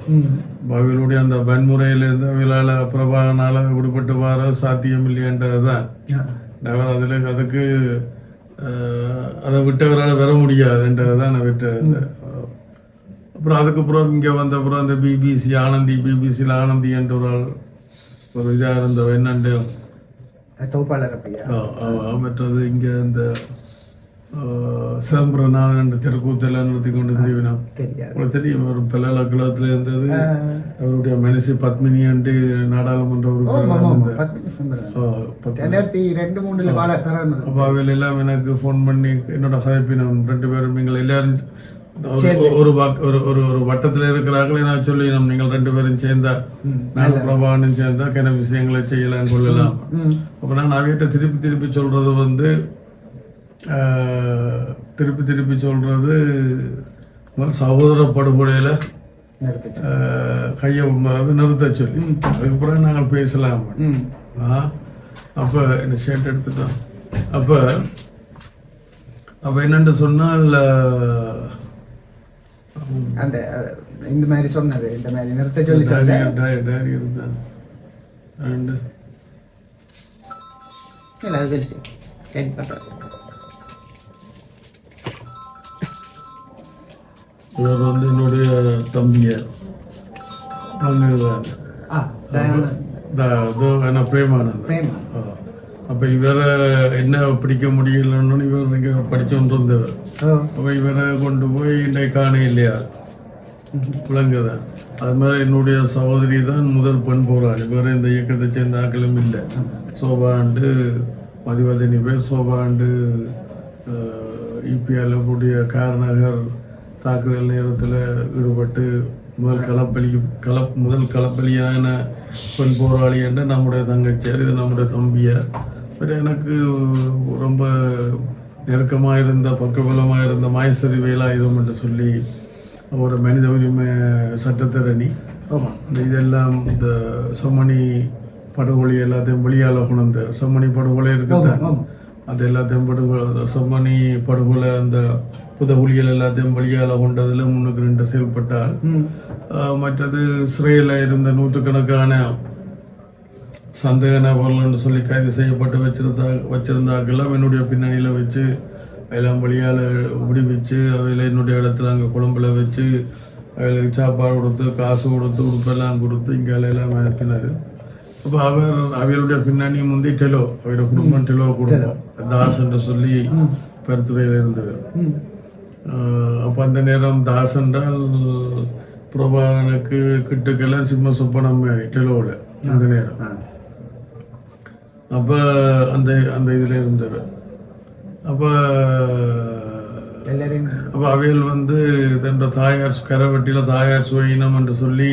B: அவைகளுடைய அந்த வன்முறையிலேருந்து அவைகளால் பிரபாகனால விடுபட்டு வர சாத்தியம் இல்லையன்றது தான். அதில் அதுக்கு அதை விட்டவரால் வர முடியாதுன்றது தான் நான் விட்டு. அப்புறம் அதுக்கப்புறம் இங்கே வந்த அப்புறம் அந்த பிபிசி ஆனந்தி, பிபிசியில் ஆனந்தி என்ற ஒரு இதாக இருந்தவ என்னண்டு மற்றது இங்கே இந்த சிதம்பரநாதன் தெருக்கூத்தெல்லாம் நடத்தி கொண்டு தெரிவினோம். உங்களுக்கு தெரியும், ஒரு பல்லாக்குளத்தில் இருந்தது. அவருடைய மனசு பத்மினி அண்டு நாடாளுமன்ற அவையில் எல்லாம் எனக்கு ஃபோன் பண்ணி என்னோட கதைப்பினோம். 2 பேரும் நீங்கள் எல்லாரும் ஒரு வட்டத்தில் இருக்கிறார்களே நான் சொல்லினோம், நீங்கள் 2 பேரும் சேர்ந்தா நான் பிரபாகரனும் சேர்ந்தா கிண விஷயங்களை செய்யலாம் கொள்ளலாம். அப்போ நான் அவையிட்ட திருப்பி சொல்றது வந்து திருப்பி சொல்றது சகோதர படுகொலையில கையை நிறுத்த சொல்லி அதுக்கப்புறம் நாங்கள் பேசலாம். அப்போ என்ன ஷர்ட் எடுத்துட்டோம். அப்போ என்னென்று சொன்னால்
A: அந்த இந்த மாதிரி சொன்னது இந்த மாதிரி நிறுத்த சொல்லி
B: டைரி இருந்தான். இவர் வந்து என்னுடைய தம்பியார் பிரேமானந்த். அப்போ இவரை என்ன பிடிக்க முடியலன்னு இவர் இங்கே படிச்சுட்டு இருந்தவர். அப்போ இவரை கொண்டு போய் இன்றைக்கு காண இல்லையா விளங்குதான். அது மாதிரி என்னுடைய சகோதரி தான் முதல் பெண் போராளி. வேறு இந்த இயக்கத்தை சேர்ந்த ஆக்களும் இல்லை. சோபாண்டு மதிவதனி பேர் சோபாண்டு இபிஎல் கூடிய காரநகர் தாக்குதல் நேரத்தில் ஈடுபட்டு முதல் களப்பலியான பெண் போராளி என்ற நம்முடைய தங்கச்சியார். இது நம்முடைய தம்பியார். எனக்கு ரொம்ப நெருக்கமாக இருந்த பக்கபலமாக இருந்த மாயசரி வேலாயுதம் என்று சொல்லி ஒரு மனித உரிமை சட்டத்தரணி. இதெல்லாம் இந்த செம்மணி படுகொலை எல்லாத்தையும் வெளியால் கொண்டு செம்மணி படுகொலை இருக்குதான், அது எல்லாத்தையும் செம்மணி படுகொலை அந்த புதகுலிகள் எல்லாத்தையும் வெளியால் கொண்டதில் 3-2 செயல்பட்டால். மற்றது சிறையில் இருந்த 100கணக்கான சந்தேக நபர்கள் சொல்லி கைது செய்யப்பட்டு வச்சிருந்தாக்கெல்லாம் என்னுடைய பின்னணியில் வச்சு அதெல்லாம் வழியால் விடுவிச்சு அவையில் என்னுடைய இடத்துல அங்கே குழம்புல வச்சு அவைகளுக்கு சாப்பாடு கொடுத்து காசு கொடுத்து உடுப்பெல்லாம் கொடுத்து இங்கே எல்லாம் அனுப்பினார். அப்போ அவைகளுடைய பின்னணி முந்தி டெலோ, அவருடைய குடும்பம் டெலோ குடும்பம் தாஸ் என்று சொல்லி பருத்துறையில் இருந்தவர். அப்போ அந்த நேரம் தாஸ் என்றால் பிரபாகரனுக்கு கிட்டுக்கெல்லாம் சிம்ம சுப்பனம் மாதிரி டெலோவில் அந்த நேரம். அப்போ அந்த இதில் இருந்தவர். அப்போ அவையில் வந்து தன்னோட தாயார் கரவட்டியில் தாயார் சுயினம் என்று சொல்லி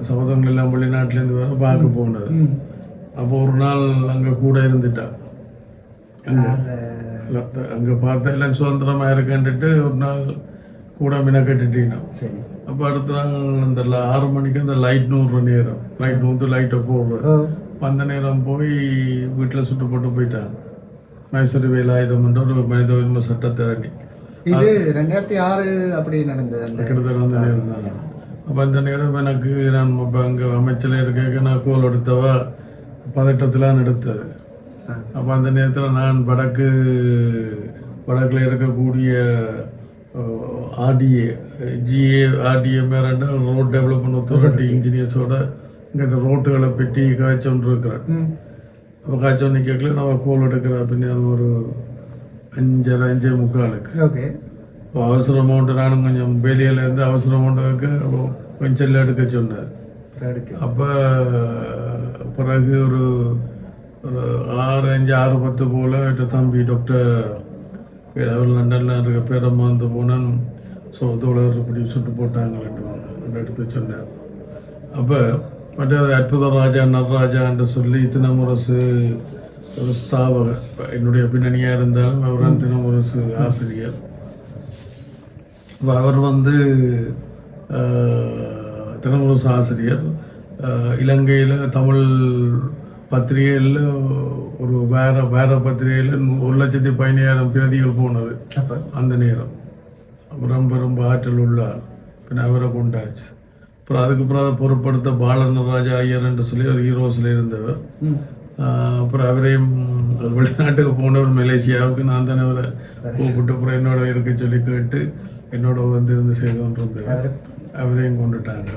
B: சகோதரங்கள் எல்லாம் வெளிநாட்டிலேருந்து வர பார்க்க போனது. அப்போ ஒரு நாள் அங்கே கூட இருந்துட்டா. அங்கே பார்த்தா எல்லாம் சுதந்திரமாக இருக்கன்ட்டு ஒரு நாள் கூட மின கட்டுட்டீங்கன்னா. அப்போ அடுத்த நாள் அந்த 6 மணிக்கு அந்த லைட் நூறுற நேரம், லைட் நூற்று லைட்டை போடுறேன். அந்த நேரம் போய் வீட்டில் சுட்டு போட்டு போயிட்டாங்க. மைசூர் வேலாயுதம் என்ற ஒரு மனித உரிமை சட்டத்தரணி.
A: இது 2006 அப்படி நடந்தது.
B: கிட்டத்தட்ட அந்த நேரம் தான். அப்போ அந்த நேரம் எனக்கு நான் இப்போ அங்கே அமைச்சரில் இருக்க நான் கோல் எடுத்தவ பதட்டத்திலாம் எடுத்தது. அப்போ அந்த நேரத்தில் நான் வடக்கில் இருக்கக்கூடிய ஆர்டிஏ மேரண்ட ரோட் டெவலப்மெண்ட் அத்தாரிட்டி இன்ஜினியர்ஸோட இங்கே இந்த ரோட்டுகளை பெட்டி காய்ச்சொன்று இருக்கிறேன். அப்போ காய்ச்சொன்னு கேட்கல நான் கோல் எடுக்கிறேன் அப்படின்னு ஒரு 5:45 இப்போ அவசர அமௌண்ட்டு நானும் கொஞ்சம் வெளியிலேருந்து அவசர அமௌண்ட்டுக்கு கொஞ்சம் எடுக்க சொன்னேன். அப்போ பிறகு ஒரு 6:05 போல் தம்பி டாக்டர் லண்டனில் இருக்க பேரம்மா வந்து போனால் தோழர் இப்படி சுட்டு போட்டாங்களேன்னு எடுத்து சொன்னேன். அப்போ மற்றது அற்புத ராஜா நடராஜா என்று சொல்லி தினமுரசு ஒரு ஸ்தாபகர், என்னுடைய பின்னணியாக இருந்தாலும் அவர் தினமுரசு ஆசிரியர். அவர் வந்து தினமுரசு ஆசிரியர். இலங்கையில் தமிழ் பத்திரிகையில் ஒரு வேற பத்திரிகையில் 1,15,000 பிரதிகள் போனது அந்த நேரம். ரொம்ப ஆற்றல் உள்ளார். பின்ன அவரை கொண்டாச்சு. அப்புறம் அதுக்கப்புறம் அதை பொருட்படுத்த பாலநராஜா ஐயர் என்று சொல்லி ஒரு ஹீரோஸில் இருந்தவர். அப்புறம் அவரையும் வெளிநாட்டுக்கு போனவர் மலேசியாவுக்கு. நான் தானே அவரை கூப்பிட்டு அப்புறம் என்னோட இருக்க சொல்லி கேட்டு என்னோட வந்து இருந்து செய்து கொண்டிருந்தவர். அவரையும் கொண்டுட்டாங்க.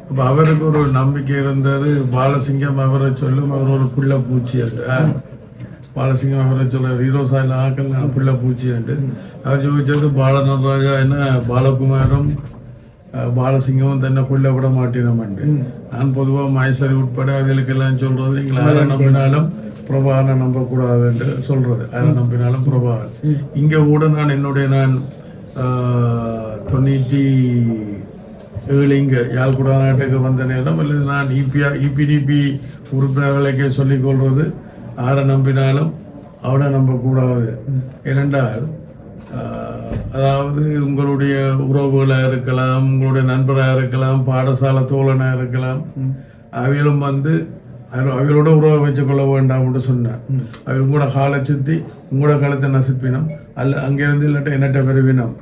B: அப்போ அவருக்கு ஒரு நம்பிக்கை இருந்தது. பாலசிங்கம் அவரை சொல்லும், அவர் ஒரு புள்ள பூச்சி அது. பாலசிங்கம் அவரை சொல்ல ஹீரோஸாயில் ஆக்கள் நான் புள்ள பூச்சி உண்டு. அவர் ചോദിച്ചது பாலநராஜா என்ன பாலகுமாரும் பாலசிங்கமும் தன்னை புள்ள விட மாட்டினோம்ண்டு. நான் பொதுவாக மைசரி உட்பட அவைகளுக்கெல்லாம் சொல்றது, நீங்கள் யாரை நம்பினாலும் பிரபாகரனை நம்பக்கூடாது என்று சொல்றது. யாரை நம்பினாலும் பிரபாகரன். இங்கே கூட நான் 97 இங்கே யாழ்குடா நாட்டுக்கு வந்த நேரம் அல்லது நான் இபிடிபி உறுப்பினர்களுக்கே சொல்லிக் கொள்வது, யாரை நம்பினாலும் அவனை நம்பக்கூடாது. ஏனென்றால் அதாவது உங்களுடைய உறவுகளாக இருக்கலாம், உங்களுடைய நண்பராக இருக்கலாம், பாடசாலை தோழனாக இருக்கலாம், அவைகளும் வந்து அவைகளோட உறவை வச்சுக்கொள்ள வேண்டாம்னு சொன்னேன். அவங்க கூட காலை சுற்றி உங்களோட காலத்தை நசுப்பினோம் அல்ல அங்கேருந்து இல்லாட்ட என்னட்ட பெருவினோம்.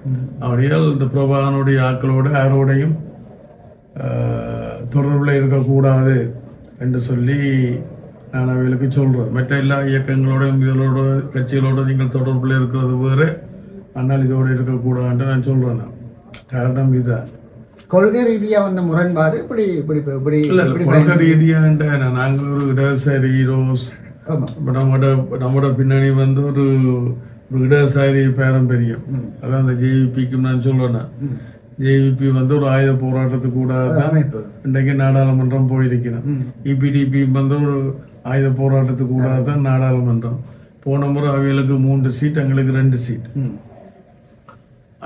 B: அப்படியால் இந்த பிரபாகரனுடைய ஆக்களோட யாரோடையும் தொடர்பில் இருக்கக்கூடாது என்று சொல்லி நான் அவைகளுக்கு சொல்கிறேன். மற்ற எல்லா இயக்கங்களோடையும் இதோட கட்சிகளோட நீங்கள் தொடர்பில் இருக்கிறது வேறு, ஆனால் இதோடு இருக்கக்கூடாதுன்னு நான் சொல்கிறேன். காரணம் இதுதான்.
A: கொள்கை ரீதியா வந்த முரண்பாடு இப்படி
B: கொள்கை ரீதியாண்ட நாங்கள் ஒரு இடதுசாரி ஹீரோஸ். நம்மோட பின்னணி வந்து ஒரு இடதுசாரி பாரம்பரியம். அதான் அந்த ஜேவிபிக்கு நான் சொல்றேன். ஜேவிபி வந்து ஒரு ஆயுத போராட்டத்துக்கு கூட இன்றைக்கு நாடாளுமன்றம் போயிருக்கணும். இபிடிபி வந்து ஒரு ஆயுத போராட்டத்துக்கு கூட தான் நாடாளுமன்றம். போன முறை அவைகளுக்கு 3 சீட், எங்களுக்கு 2 சீட்.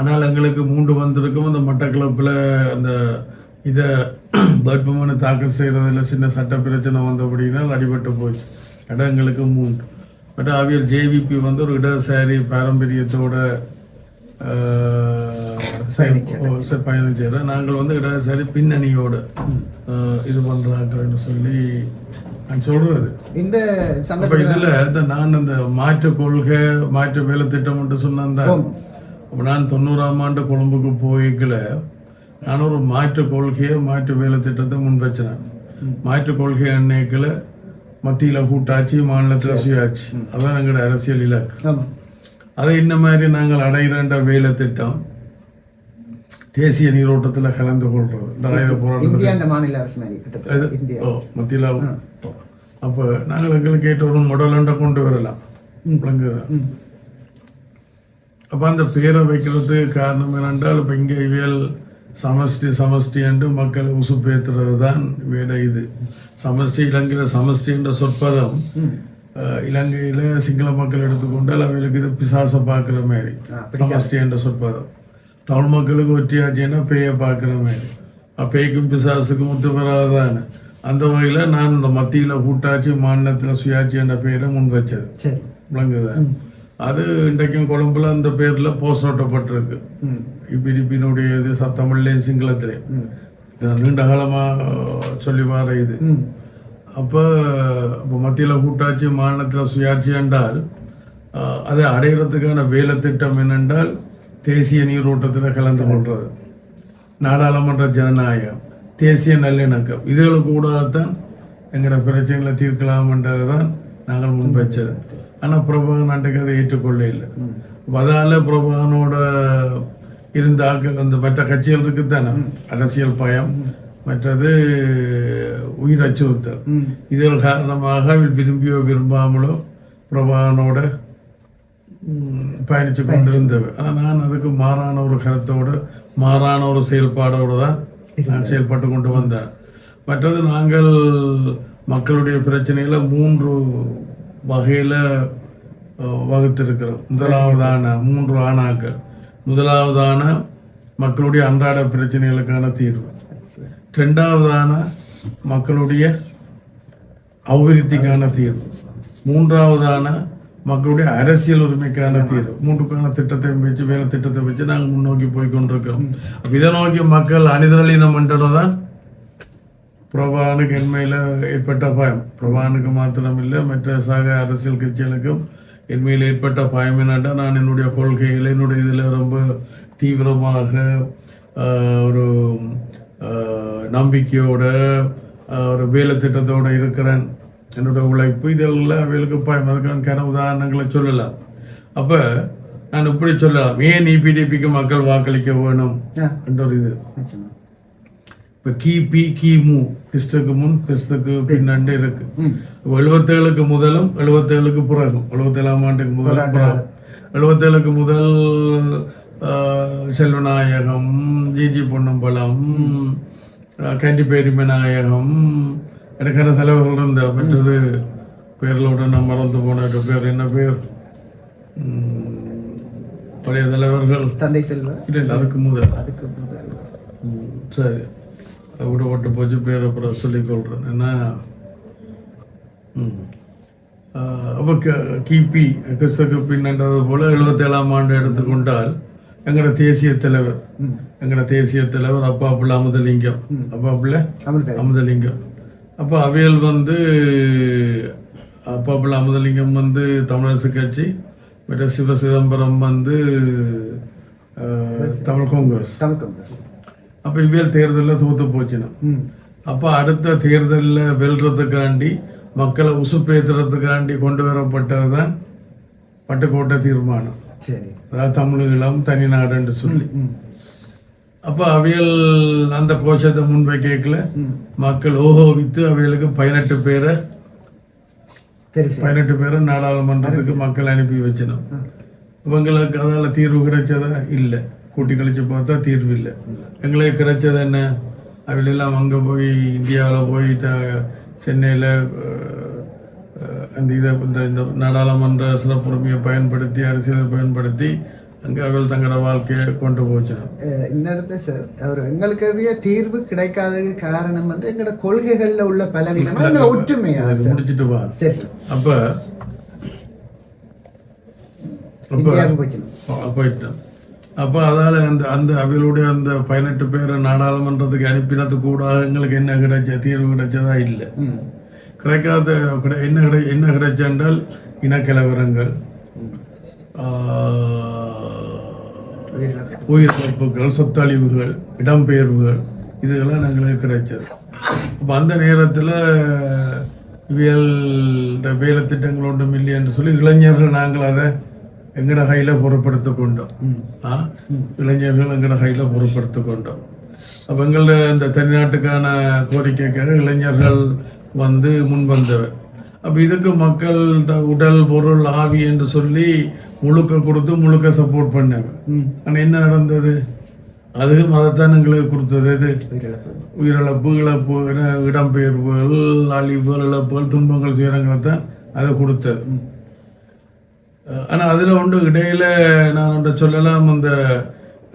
B: ஆனால் எங்களுக்கு 3 வந்திருக்கும். அந்த மட்டக்களப்பில் அந்த இதை வேட்புமனு தாக்கல் செய்கிறதில் சின்ன சட்ட பிரச்சனை வந்தபடினால் அடிபட்டு போச்சு. இடம் எங்களுக்கு 3. பட் அவையில் ஜேவிபி வந்து ஒரு இடதுசாரி பாரம்பரியத்தோட பயணம் செய்கிறோம். நாங்கள் வந்து இடதுசாரி பின்னணியோட இது பண்ணுறாங்கன்னு சொல்லி நான் சொல்றது.
A: இந்த
B: இதில் நான் அந்த மாற்று கொள்கை மாற்று வேலை திட்டம் மட்டும் சொன்னேன். அப்போ நான் 90ஆம் ஆண்டு கொழும்புக்கு போய்க்கல நான் ஒரு மாற்று கொள்கையை மாற்று வேலை திட்டத்தை முன்வச்சினேன். மாற்று கொள்கை அன்னைக்கில் மத்தியில் கூட்டாட்சி, மாநிலத்தில் சுயாட்சி, அதான் எங்களோட அரசியல் இலக்கு. அதை இந்த மாதிரி நாங்கள் அடைகிற வேலை திட்டம் தேசிய நீரோட்டத்தில் கலந்து கொள்றது. இந்த ஆயுத போராட்டம் மத்தியில். அப்போ நாங்கள் எங்களுக்கு கேட்ட ஒரு முதலண்டை கொண்டு வரலாம். அப்போ அந்த பேரை வைக்கிறதுக்கு காரணம் என்னென்றால், இப்போ இங்கே இவியல் சமஷ்டி என்று மக்கள் உசுப்பேற்றுறது தான் வேட. இது சமஷ்டி, இலங்கையில் சமஷ்டி என்ற சொற்பதம் இலங்கையில் சிங்கள மக்கள் எடுத்துக்கொண்டால் அவைகளுக்கு இது பிசாச பார்க்குற மாதிரி சமஷ்டி என்ற சொற்பதம். தமிழ் மக்களுக்கு ஒற்றியாச்சுன்னா பேயை பார்க்குற மாதிரி. பேய்க்கும் பிசாசுக்கும் ஒத்து வராதானே. அந்த வகையில் நான் இந்த மத்தியில் கூட்டாட்சி, மாநிலத்தில் சுயாட்சி என்ற பெயரை முன் வச்சது விளங்குதான். அது இன்றைக்கும் கொழும்புல அந்த பேர்ல போஸ்ட் ஓட்டப்பட்டிருக்கு. இபிடிபியினுடைய இது தமிழ்லையும் சிங்களத்திலையும் நீண்ட காலமா சொல்லி வர இது. அப்போ மத்தியில் கூட்டாட்சி, மாநிலத்தில் சுயாட்சி என்றால் அதை அடையிறதுக்கான வேலை திட்டம் என்னென்றால் தேசிய நீரோட்டத்தில் கலந்து கொள்றது, நாடாளுமன்ற ஜனநாயகம், தேசிய நல்லிணக்கம், இதுகளுக்கு கூட தான் எங்களோட பிரச்சனைகளை தீர்க்கலாம்ன்றது தான் நாங்கள் முன்வச்சது. ஆனால் பிரபாகரன் அன்றைக்கு அதை ஏற்றுக்கொள்ள இல்லை. அதால் பிரபாகரனோட இருந்த ஆக்கள் அந்த மற்ற கட்சிகள் இருக்குத்தானே, அரசியல் பயம், மற்றது உயிர் அச்சுறுத்தல், இதன் காரணமாக விரும்பியோ விரும்பாமலோ பிரபாகரனோட பயணித்து கொண்டிருந்தவர். ஆனால் நான் அதுக்கு மாறான ஒரு கருத்தோடு மாறான ஒரு செயல்பாடோடு தான் நான் செயல்பட்டு கொண்டு வந்தேன். மற்றது நாங்கள் மக்களுடைய பிரச்சனைகளை 3 வகையில் வகுத்திருக்கிறோம். முதலாவதான 3 ஆணாக்கள். முதலாவதான மக்களுடைய அன்றாட பிரச்சனைகளுக்கான தீர்வு. 2ஆவதான மக்களுடைய அபிவிருத்திக்கான தீர்வு. 3ஆவதான மக்களுடைய அரசியல் உரிமைக்கான தீர்வு 3க்கான திட்டத்தை வச்சு வேலை திட்டத்தை வச்சு நாங்கள் முன்னோக்கி போய் கொண்டிருக்கிறோம். இதை நோக்கி மக்கள் அணிதிரளினம் என்றதான் பிரபானுக்கு என்மையில் ஏற்பட்ட பயம். பிரபானுக்கு மாத்திரம் இல்லை, மற்ற சக அரசியல் கட்சிகளுக்கும் என்மையில் ஏற்பட்ட பயம் என்னட்டா, நான் என்னுடைய கொள்கைகள் என்னுடைய இதில் ரொம்ப தீவிரமாக ஒரு நம்பிக்கையோட ஒரு வேலை திட்டத்தோடு இருக்கிறேன், என்னோட உழைப்பு இதெல்லாம் அவைகளுக்கு பயம். அதுக்கான உதாரணங்களை சொல்லலாம். அப்போ நான் இப்படி சொல்லலாம், ஏன் இபிடிபிக்கு மக்கள் வாக்களிக்க வேணும் என்ற ஒரு இது. இப்போ கிபி கிமு கிறிஸ்துக்கு முன் கிறிஸ்துக்கு பின்னாண்டு இருக்கு. 77க்கு முதலும் 77க்கு பிறகும் 77ஆம் ஆண்டுக்கு முதலும் பிறகும் 77க்கு முதல் செல்வநாயகம், ஜிஜி பொன்னம்பலம், கண்டிப்பேரி விநாயகம், எனக்கான தலைவர்கள் இருந்த மற்றது பேர்களோட நான் மறந்து போன பேர் என்ன பேர், பழைய தலைவர்கள்
A: தந்தை செல்வம்
B: இல்லை, அதுக்கு முதல் சரி விடப்பட்டு போச்சு, பேர் அப்புறம் சொல்லிக்கொள்கிறேன். ஏன்னா அப்போ கிபி கிறிஸ்துக்கு பின்னன்றது போல் 77ஆம் ஆண்டு எடுத்துக்கொண்டால் எங்களோட தேசிய தலைவர் அப்பாப்புள்ள அமுதலிங்கம், அப்பாப்புள்ள அமுதலிங்கம். அப்போ அவையல் அப்பாப்புள்ள அமுதலிங்கம் தமிழரசு கட்சி, மற்ற சிவசிதம்பரம் தமிழ் காங்கிரஸ். அப்போ இவியல் தேர்தலில் தோத்து போச்சுன்னா, அப்போ அடுத்த தேர்தலில் வெல்றதுக்காண்டி மக்களை உசுப்பேத்துறதுக்காண்டி கொண்டு வரப்பட்டது தான் பட்டுக்கோட்டை தீர்மானம். அதாவது தமிழீழம் தனிநாடுன்னு சொல்லி. அப்போ அவையல் அந்த கோஷத்தை முன்வைக்கல மக்கள் ஓஹோவித்து அவைகளுக்கு 18 பேரை நாடாளுமன்றத்துக்கு மக்கள் அனுப்பி வச்சினோம். இவங்களுக்கு அதால் தீர்வு கிடைச்சதா இல்லை, கூட்டி கழிச்சு பார்த்தா தீர்வு இல்லை. எங்களுக்கு கிடைச்சது என்ன, அவையெல்லாம் அங்கே போய் இந்தியாவில் போய் சென்னையில் அந்த இதை இந்த நாடாளுமன்ற சிறப்புரிமையை பயன்படுத்தி அரசியலை பயன்படுத்தி அங்கே அவள் தங்களோட வாழ்க்கையை கொண்டு போச்சு.
A: இந்த இடத்துல சார் அவர் எங்களுக்கு தீர்வு கிடைக்காதது காரணம் எங்களோட கொள்கைகளில் உள்ள பலவீனமா ஒற்றுமையா
B: முடிச்சுட்டு வா.
A: சரி,
B: அப்போ போயிட்டோம். அப்போ அதால் அந்த அவைகளுடைய அந்த 18 பேரை நாடாளுமன்றத்துக்கு அனுப்பினது கூட எங்களுக்கு என்ன கிடைச்ச தீர்வு கிடைச்சதா இல்லை. கிடைக்காத என்ன கிடைச்சென்றால் இனக்கலவரங்கள், உயிரிழப்புகள், சொத்தழிவுகள், இடம்பெயர்வுகள், இதுகெல்லாம் எங்களுக்கு கிடைச்சது. அப்போ அந்த நேரத்தில் இவியல் வேலை திட்டங்கள் ஒன்றும் இல்லை என்று சொல்லி இளைஞர்கள் நாங்கள் அதை எங்கட கையில் பொறுப்படுத்தி கொண்டோம். இளைஞர்கள் எங்கட கையில் பொறுப்படுத்தி கொண்டோம். அப்போ எங்களோட இந்த தனிநாட்டுக்கான கோரிக்கைக்காக இளைஞர்கள் முன் வந்தவர். அப்போ இதுக்கு மக்கள் உடல் பொருள் ஆவி என்று சொல்லி முழுக்க கொடுத்து முழுக்க சப்போர்ட் பண்ணாங்க. ஆனால் என்ன நடந்தது, அதுவும் அதைத்தான் எங்களுக்கு கொடுத்தது. இது உயிரிழப்பு, இழப்பு, இடம்பெயர்வுகள், அழிவுகள், இழப்புகள், துன்பங்கள், துயரங்களை தான் அதை கொடுத்தது. ஆனால் அதில் ஒன்று இடையில நான் சொல்லலாம், அந்த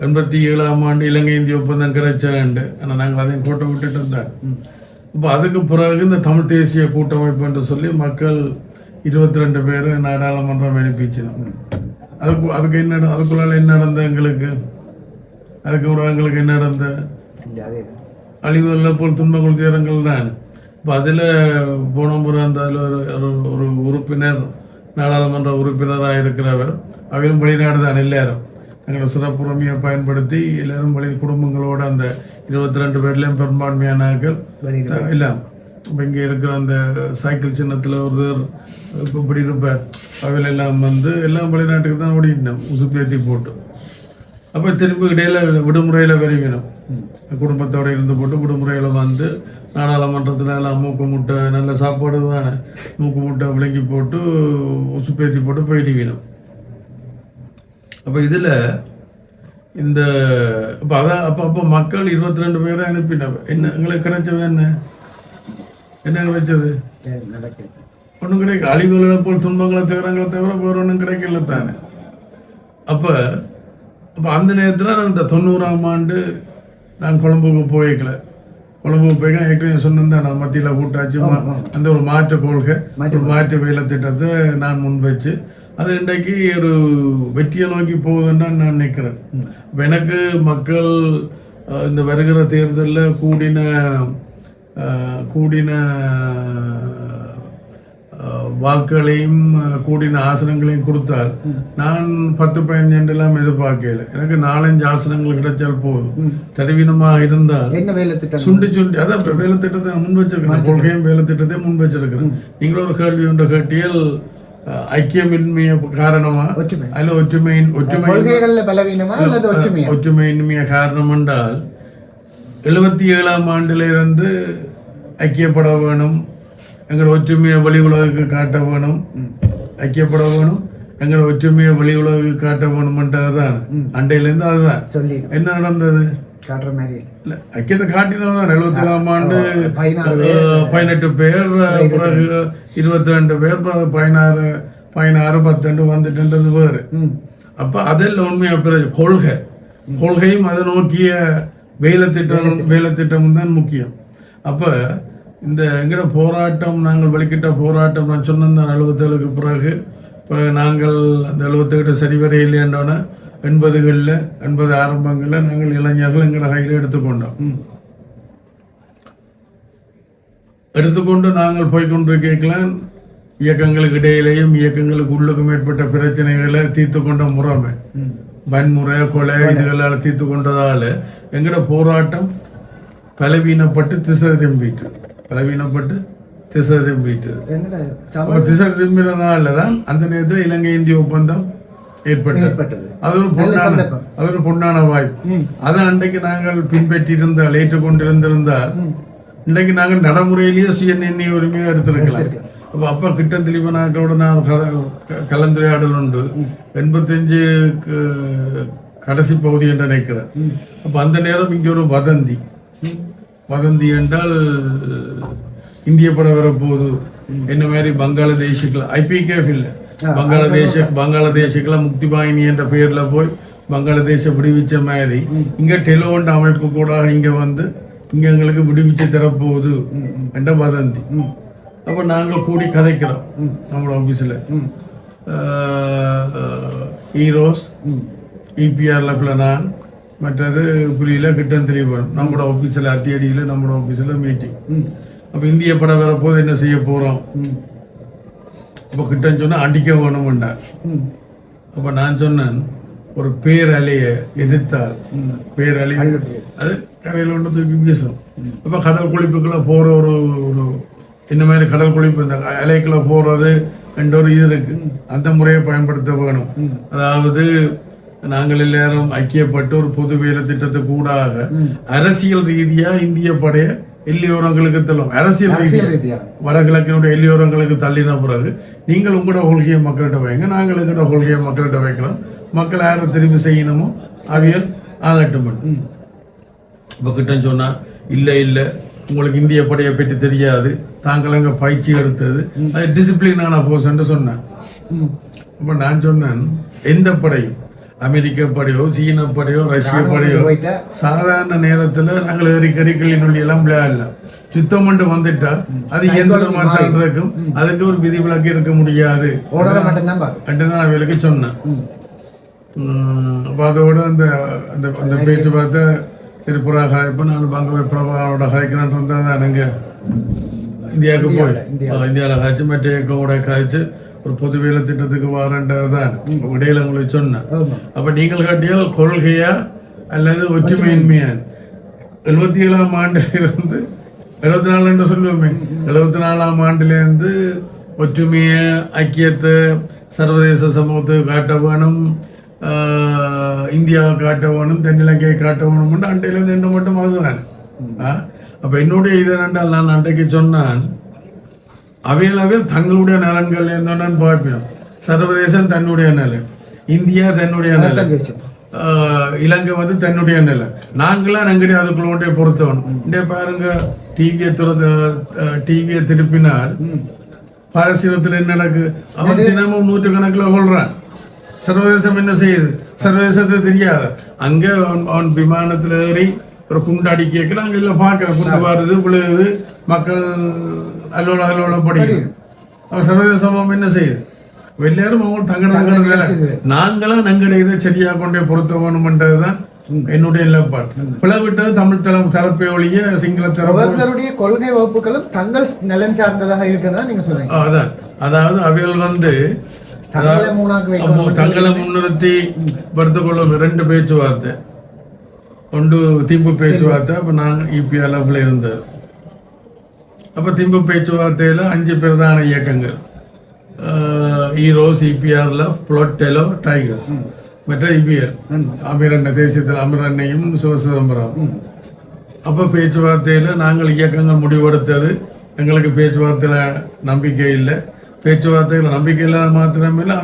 B: 87ஆம் ஆண்டு இலங்கை இந்திய ஒப்பந்தம் கிடைச்சாண்டு. ஆனால் நாங்கள் அதையும் கோட்டை விட்டுட்டு இருந்தாங்க. இப்போ அதுக்கு பிறகு இந்த தமிழ் தேசிய கூட்டமைப்பு என்று சொல்லி மக்கள் 22 பேர் நாடாளுமன்றம் அனுப்பிச்சினோம். அதுக்கு என்ன, அதுக்குள்ளால என்ன நடந்த எங்களுக்கு, எங்களுக்கு என்ன நடந்த அழிவுகளில் போல் துன்பங்கள் துயரங்கள் தான். இப்போ அதில் போன முறை அந்த அதில் ஒரு உறுப்பினர், நாடாளுமன்ற உறுப்பினராக இருக்கிறவர், அவையும் வெளிநாடு தான் எல்லாரும் எங்களோட சிறப்புரிமையை பயன்படுத்தி எல்லாரும் குடும்பங்களோட அந்த 22 பேர்லேயும் பெரும்பான்மையானாக்கள் எல்லாம் இப்போ இங்கே இருக்கிற அந்த சைக்கிள் சின்னத்தில் ஒருத்தர் இப்போ இப்படி இருப்பார், அவையில் எல்லாம் எல்லாம் வெளிநாட்டுக்கு தான் ஓடிட்டோம் உசுப்பேற்றி போட்டு. அப்போ திரும்பி இடையில விடுமுறையில் விரைவினோம், குடும்பத்தோடு இருந்து போட்டு விடுமுறையில் நாடாளுமன்றத்தில் எல்லாம் மூக்கு முட்டை, நல்ல சாப்பாடு தானே, மூக்கு முட்டை விளங்கி போட்டு உசுப்பேற்றி போட்டு போயிடுவினோம். அப்போ இதில் இந்த இப்போ அப்போ மக்கள் 22 பேரை அனுப்பினாங்க. என்ன எங்களுக்கு கிடைச்சது, என்ன கிடைச்சது, ஒன்றும் கிடைக்க, அழிவுகளை போல் துன்பங்களை துயரங்களை தவிர வேறு ஒன்றும் கிடைக்கல தானே. அப்போ அந்த நேரத்தில் நான் இந்த 90ஆம் ஆண்டு நான் கொழும்புக்கு போய்க்கல. கொழும்புக்கு போய்க்க ஏற்கனவே சொன்னேன், நான் மத்தியில் கூட்டாச்சு அந்த ஒரு மாற்று கொள்கை, ஒரு மாற்று வேலை திட்டத்தை நான் முன் வச்சு அது இன்றைக்கு ஒரு வெற்றியை நோக்கி போகுதுன்னு நான் நினைக்கிறேன். எனக்கு மக்கள் இந்த வருகிற தேர்தலில் கூடின வாக்குகளையும் கூடின ஆசனங்களையும் கொடுத்தால் நான் 10-15 எல்லாம் எதிர்பார்க்கல. எனக்கு 4-5 ஆசனங்கள் கிடைச்சால் போதும். தருவீனமாக இருந்தால்
A: என்ன வேலை திட்டம்
B: சுண்டி அதான் வேலை திட்டத்தை முன் வச்சிருக்கிறேன். கொள்கையும் வேலை திட்டத்தை முன் வச்சிருக்கிறேன். நீங்களும் ஒரு கேள்வி ஒன்ற கேட்டியல் ஐக்கியமின்மைய காரணமா அல்ல ஒற்றுமையின்மைய காரணம் என்றால் 77ஆம் ஆண்டிலிருந்து ஐக்கியப்பட வேணும், எங்கள் ஒற்றுமையை வெளி உலகுக்கு காட்ட வேணும், ஐக்கியப்பட வேணும், எங்கள் ஒற்றுமையை வெளி உலகுக்கு காட்ட வேணும்ன்றதுதான் அண்டையிலேருந்து. அதுதான் என்ன நடந்தது,
A: காட்டுற மாதிரி
B: இல்ல ஐக்கியத்தை காட்டினதான். 77ஆம் ஆண்டு 18 பேர், பிறகு 22 பேர், பிறகு 16 10 வந்துட்டுன்றது வேறு. அப்ப அதெல்லாம் உண்மையா பிறகு கொள்கையும் அதை நோக்கிய வேலை திட்டமும் தான் முக்கியம். அப்ப இந்த எங்கட போராட்டம், நாங்கள் வெளிக்கிட்ட போராட்டம், நான் சொன்ன 77க்கு பிறகு இப்போ நாங்கள் அந்த 77 சரிவரை இல்லைன்றோன்னா 80 ஆரம்பங்களில் நாங்கள் இளைஞர்கள் எங்கட கையில் எடுத்துக்கொண்டு நாங்கள் போய்கொண்டிருக்கலாம். இயக்கங்களுக்கு இடையிலேயும் இயக்கங்களுக்கு உள்ளுக்கும் ஏற்பட்ட பிரச்சனைகளை தீர்த்து கொண்ட முறைமை, வன்முறை, கொலை இதுகளால் தீர்த்து கொண்டதால எங்கட போராட்டம் பலவீனப்பட்டு திசை திரும்பினதால தான் அந்த நேரத்தில் இலங்கை இந்திய ஒப்பந்தம் ஏற்பட்டது. அது ஒரு பொன்னான வாய்ப்பு. அதை அன்றைக்கு நாங்கள் பின்பற்றி இருந்தால், ஏற்றுக்கொண்டிருந்தால் இன்றைக்கு நாங்கள் நடைமுறையிலேயே சுயநிர்ணய உரிமையை எடுத்திருக்கலாம். அப்ப கிட்டன் திலீபனாக்களோட நான் கலந்துரையாடல் உண்டு. 85 கடைசி பகுதி என்று நினைக்கிறேன். அப்ப அந்த நேரம் இங்க ஒரு வதந்தி என்றால் இந்திய படம் வரப்போகுது, என்ன மாதிரி பங்களாதேஷுக்குலாம் ஐபிகேஃப் இல்லை, பங்களாதேஷுக்கெல்லாம் முக்தி பாயினி என்ற பெயர்ல போய் பங்களாதேஷ விடுவிச்ச மாதிரி இங்க டெலிவோண்ட் அமைப்பு கூட இங்க வந்து இங்க எங்களுக்கு விடுவிச்சு தரப்போகுது என்ற வதந்தி. அப்ப நாங்கள் கூடி கதைக்கிறோம் நம்மளோட ஆபீஸ்ல. ஈரோஸ் இபிஆர்ல நான் மற்றது புரியல கிட்டன் திலீபன் நம்மளோட ஆபீஸ்ல அத்தியடியில நம்மளோட ஆபீஸ்ல மீட்டிங். அப்ப இந்திய படம் வரப்போது என்ன செய்ய போறோம், அப்ப கிட்டன் சொன்னா அடிக்க வேணும்னா. அப்ப நான் சொன்னேன், ஒரு பேரலைய எதிர்த்தால் பேரலை அது கரையில் ஒன்று தூக்கி வீசும். அப்ப கடல் குளிப்புக்குள்ள போற ஒரு இந்த மாதிரி கடல் குளிப்பு இந்த அலைக்குள்ள போறது என்ற ஒரு இது இருக்கு. அந்த முறையை பயன்படுத்த வேணும். அதாவது நாங்கள் எல்லாரும் ஐக்கியப்பட்டு ஒரு பொது வேலை திட்டத்துக்கு கூடாக அரசியல் ரீதியா இந்திய படைய எல்லையோரங்களுக்கு தள்ளும். அரசியல் ரீதியா வடகிழக்கினுடைய எல்லையோரங்களுக்கு தள்ளின பிறகு நீங்கள் உங்களோட கொள்கையை மக்கள்கிட்ட வைங்க, நாங்கள் எங்களோட கொள்கையை மக்கள்கிட்ட வைக்கலாம். மக்கள் யாரும் தெரிவு செய்யணுமோ அவியல் ஆகட்டும். இப்போ கிட்ட சொன்னா இல்லை உங்களுக்கு இந்திய படையை பற்றி தெரியாது, தாங்கள் அங்கே பயிற்சி எடுத்தது அது டிசிப்ளினான ஃபோர்ஸ் என்று சொன்னேன். அப்போ நான் சொன்னேன், எந்த படையும் அமெரிக்க படையோ சீன படையோ ரஷ்ய படையோ சாதாரண நேரத்தில் நாங்கள் கறிகளினுடைய எல்லாம் விளையாடலாம். சுத்தம் பண்ணி வந்துட்டா அது எந்த மாற்றம் இருக்கும், அதுக்கு ஒரு விதிவிலக்கு இருக்க முடியாது நான் அவைகளுக்கு சொன்னேன். அப்போ அதோட அந்த அந்த பேச்சு பார்த்த திரிபுரா காய்ப்பு நான் பங்க பிரபாவோட காய்க்கிறான் இருந்தால் தான் எனக்கு இந்தியாவுக்கு போய் இந்தியாவில் காய்ச்சி மற்ற இயக்கோட காய்ச்சி ஒரு பொது வேலை திட்டத்துக்கு வரேன்றதுதான் இடையில உங்களுக்கு சொன்னேன். அப்ப நீங்கள் காட்டியால் கொள்கையா அல்லது ஒற்றுமையின்மையா 77ஆம் ஆண்டிலிருந்து 74 என்று சொல்லுவோமே, 74ஆம் ஆண்டிலிருந்து ஒற்றுமைய ஐக்கியத்தை சர்வதேச சமூகத்துக்கு காட்ட வேணும், இந்தியாவை காட்ட வேணும், தென்னிலங்கையை காட்ட வேணும் அண்டையிலேருந்து என்ன மட்டும் அதுதான். அப்ப என்னுடைய இது என்றால் நான் அன்றைக்கு சொன்னான், அவையில் தங்களுடைய நலன்கள் என்னன்னு பார்ப்போம். சர்வதேசம் தன்னுடைய நலன், இந்தியா தன்னுடைய நலன், இலங்கை வந்து தன்னுடைய நலன். நாங்களாம் எங்கடைய அதுக்குள்ளே பொறுத்தவன். இங்கே பாருங்க, டிவியை திருப்பினால் பாரசீகத்தில் என்ன நடக்கு, அவன் தினமும் 100 கணக்கில் கொள்றான். சர்வதேசம் என்ன செய்யுது, சர்வதேசத்தை தெரியாத அங்க அவன் விமானத்தில் ஏறி ஒரு குண்டு அடி கேட்கலாம், அங்கே எல்லாம் பார்க்க குண்டு வருது விழுகுது, மக்கள் அல்லோல படிக்கும். அவன் சர்வதேசமும் என்ன செய்யுது. எல்லாரும் அவங்க தங்கட நாங்களும் நங்கட இதை சரியா கொண்டே பொருத்த வேணும்ன்றதுதான் என்னுடைய நிலப்பாடு. பிளவிட்டது தமிழ் தரப்பை ஒழிய சிங்கள
A: தரப்புடைய கொள்கை வகுப்புகளும் தங்கள் நலன் சார்ந்ததாக இருக்கிறதா நீங்க சொல்றீங்க.
B: அதான், அதாவது அவைகள் வந்து தங்களை முன்னிறுத்தி வருத்து கொள்ளும் 2 பேச்சுவார்த்தை. ஒன்று திம்பு பேச்சுவார்த்தை, அப்ப நான் EPLF இருந்தது. அப்ப திம்பு பேச்சுவார்த்தையில 5 பிரதான இயக்கங்கள், ஈரோஸ், EPLF, புளொட்டெலோ, டைகர்ஸ், மற்ற EPL, அமீரண்ண தேசியத்தில் அமீரண்ணையும் சிவசிதம்பரம். அப்ப பேச்சுவார்த்தையில நாங்கள் இயக்கங்கள் முடிவெடுத்தது, எங்களுக்கு பேச்சுவார்த்தையில நம்பிக்கை இல்லை. பேச்சுவார்த்தைகள் நம்பிக்கை இல்லாத மாத்திரமில்லை,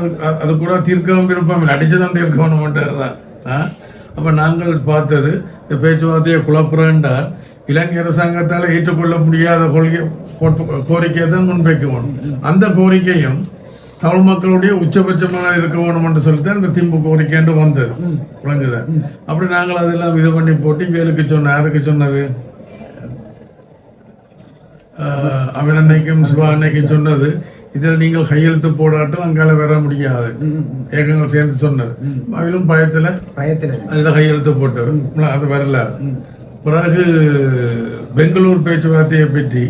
B: அது கூட தீர்க்கவும் விருப்பம் இல்லை, அடிச்சுதான் தீர்க்கணும்ன்றதுதான். அப்ப நாங்கள் பார்த்தது, இந்த பேச்சுவார்த்தையை குழப்புறாண்டால் இலங்கை அரசாங்கத்தால் ஏற்றுக்கொள்ள முடியாத கோரிக்கையை தான் முன்வைக்கணும். அந்த கோரிக்கையும் தமிழ் மக்களுடைய உச்சபட்சமாக இருக்க வேணும் என்று சொல்லித்தான் இந்த திம்பு கோரிக்கைன்று வந்தது, விளங்குது. அப்படி நாங்கள் அதெல்லாம் இது பண்ணி போட்டு வேலுக்கு சொன்ன, யாருக்கு சொன்னது, அமீரண்ணைக்கும் சிவா அன்னைக்கும் சொன்னது, இதில் நீங்கள் கையெழுத்து போடாட்டும் அங்கால வர முடியாது, ஏகங்கள் சேர்ந்து சொன்னது. அவங்களும் பயத்துல அதில் கையெழுத்து போட்டது, அது வரல. பிறகு பெங்களூர் பேச்சுவார்த்தையை பற்றி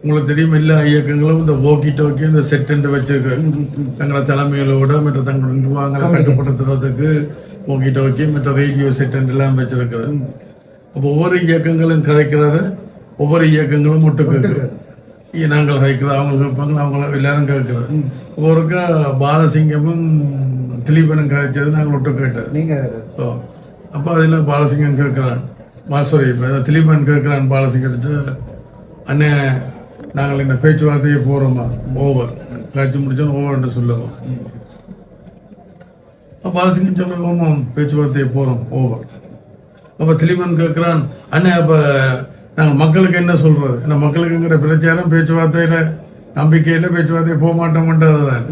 B: உங்களுக்கு தெரியும், எல்லா இயக்கங்களும் இந்த ஓக்கி டோக்கி இந்த செட்டு வச்சிருக்கு, தங்களை தலைமையிலோட மற்ற தங்களோட நிர்வாகங்களை கட்டுப்படுத்துறதுக்கு ஓக்கி டோக்கி மற்ற ரேடியோ செட்டு எல்லாம் வச்சிருக்கிறது. அப்போ ஒவ்வொரு இயக்கங்களும் கதைக்கிறத ஒவ்வொரு இயக்கங்களும் முட்டுக்கு நாங்கள் கதைக்கிறோம், அவங்க கேட்பாங்க, அவங்க எல்லாரும் கேட்கிறோம். ஒருக்கா பாலசிங்கமும் திலீபனும் கதைச்சது நாங்கள் விட்டு கேட்டது. அப்போ அதில் பாலசிங்கம் கேட்குறான், சாரி திலீபன் கேட்குறான் பாலசிங்கத்திட்டு, அண்ணே நாங்கள் இந்த பேச்சுவார்த்தையை போகிறோமா, ஓவர் காய்ச்சி முடிச்சோம் ஓவர்ன்னு சொல்லுவோம். பாலசிங்கம் சொல்கிறோம், ஓமாம் பேச்சுவார்த்தையை போகிறோம் ஓவர். அப்போ திலீபன் கேட்குறான், அண்ணே அப்போ நாங்கள் மக்களுக்கு என்ன சொல்கிறது, ஏன்னா மக்களுக்குங்கிற பிரச்சாரம் பேச்சுவார்த்தையில் நம்பிக்கையில் பேச்சுவார்த்தையை போக மாட்டோம்ன்றது தான்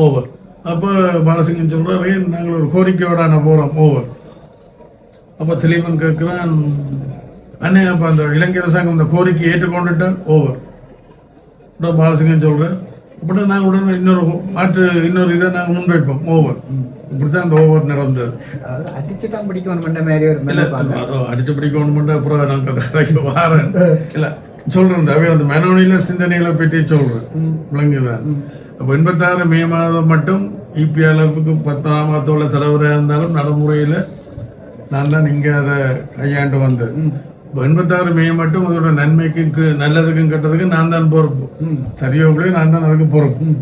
B: ஓவர். அப்போ பாலசிங்கம் சொல்கிறாரு, நாங்கள் ஒரு கோரிக்கையோட நான் போகிறோம் ஓவர். அப்போ திலீபன் கேட்குறான், அண்ணே அப்போ அந்த இலங்கை அரசாங்கம் இந்த கோரிக்கை ஏற்றுக்கொண்டுட்டால் ஓவர். பாலசிங்கம் சொல்கிறேன், அப்படின்னா நாங்கள் உடனே இன்னொரு இதை நாங்கள் முன்வைப்போம் ஓவர். இப்படித்தான் அந்த ஓவர் நடந்தது.
A: அடிச்சுதான் பிடிக்கணும்,
B: அடிச்சு பிடிக்கணும். அப்புறம் நான் கதைக்கு வாரேன் இல்லை சொல்றேன், அவை அந்த மனோனில சிந்தனைகளை பற்றி சொல்றேன், விளங்குதான். அப்போ 86 மே மாதம் மட்டும் EPLFக்கு 10ஆம் மாதத்தோட தலைவராக இருந்தாலும் நடைமுறையில் நான் தான் இங்கே அதை கையாண்டு வந்தது. இப்போ 86 மே மட்டும் அதோட நன்மைக்கு நல்லதுக்கும் கெட்டதுக்கும் நான் தான் பொறுப்பு, சரியோ நான் தான் அதுக்கு பொறுப்பு.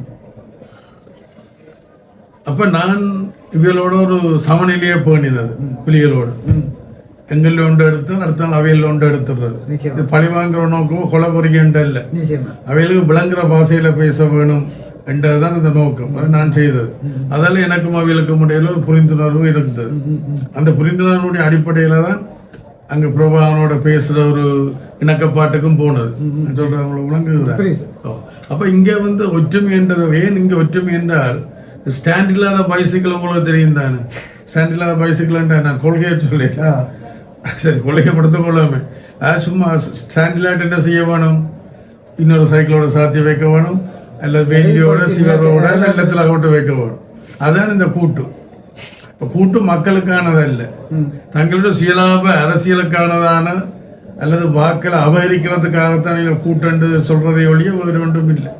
B: அப்ப நான் இவளோட ஒரு சமநிலையை பேணினது, புலிகளோட எங்களில் ஒன்று எடுத்து அடுத்த அவையில் ஒன்று எடுத்துடுறது. பழி வாங்குற நோக்கம் கொலை பொறிக்கின்ற இல்லை, அவைகளுக்கு விளங்குற பாஷையில பேச வேணும் என்றதுதான் இந்த நோக்கம். அதை நான் செய்தது. அதால எனக்கும் அவைகளுக்கும் இடையில ஒரு புரிந்துணர்வு இருந்தது. அந்த புரிந்துணர்வுடைய அடிப்படையில தான் அங்க பிரபாகரனோட பேசுற ஒரு இணக்கப்பாட்டுக்கும் போனது. சொல்றவங்களை விளங்குது. அப்ப இங்க வந்து ஒற்றுமை என்றது ஏன் இங்க ஒற்றுமை என்றால், ஸ்டாண்ட் இல்லாத பைசிக்கிள் உங்களுக்கு தெரியும் தானே. ஸ்டாண்ட் இல்லாத பைசிக்கிள் நான் கொள்கையை சொல்லி சரி கொள்கையை படுத்த கொள்ளாம சும்மா ஸ்டாண்ட் இல்லாட்ட என்ன செய்ய வேணும், இன்னொரு சைக்கிளோட சாத்தி வைக்க வேணும், அல்லது வேலியோட சிவரோட இல்லத்துல ஓட்டு வைக்க வேணும். அதான் இந்த கூட்டு. இப்போ கூட்டு மக்களுக்கானதல்ல, தங்களோட சுயலாப அரசியலுக்கானதான அல்லது வாக்களை அபகரிக்கிறதுக்காகத்தான் நீங்கள் கூட்டண்டு சொல்றதை ஒழிய வேறு ஒன்றும் இல்லை.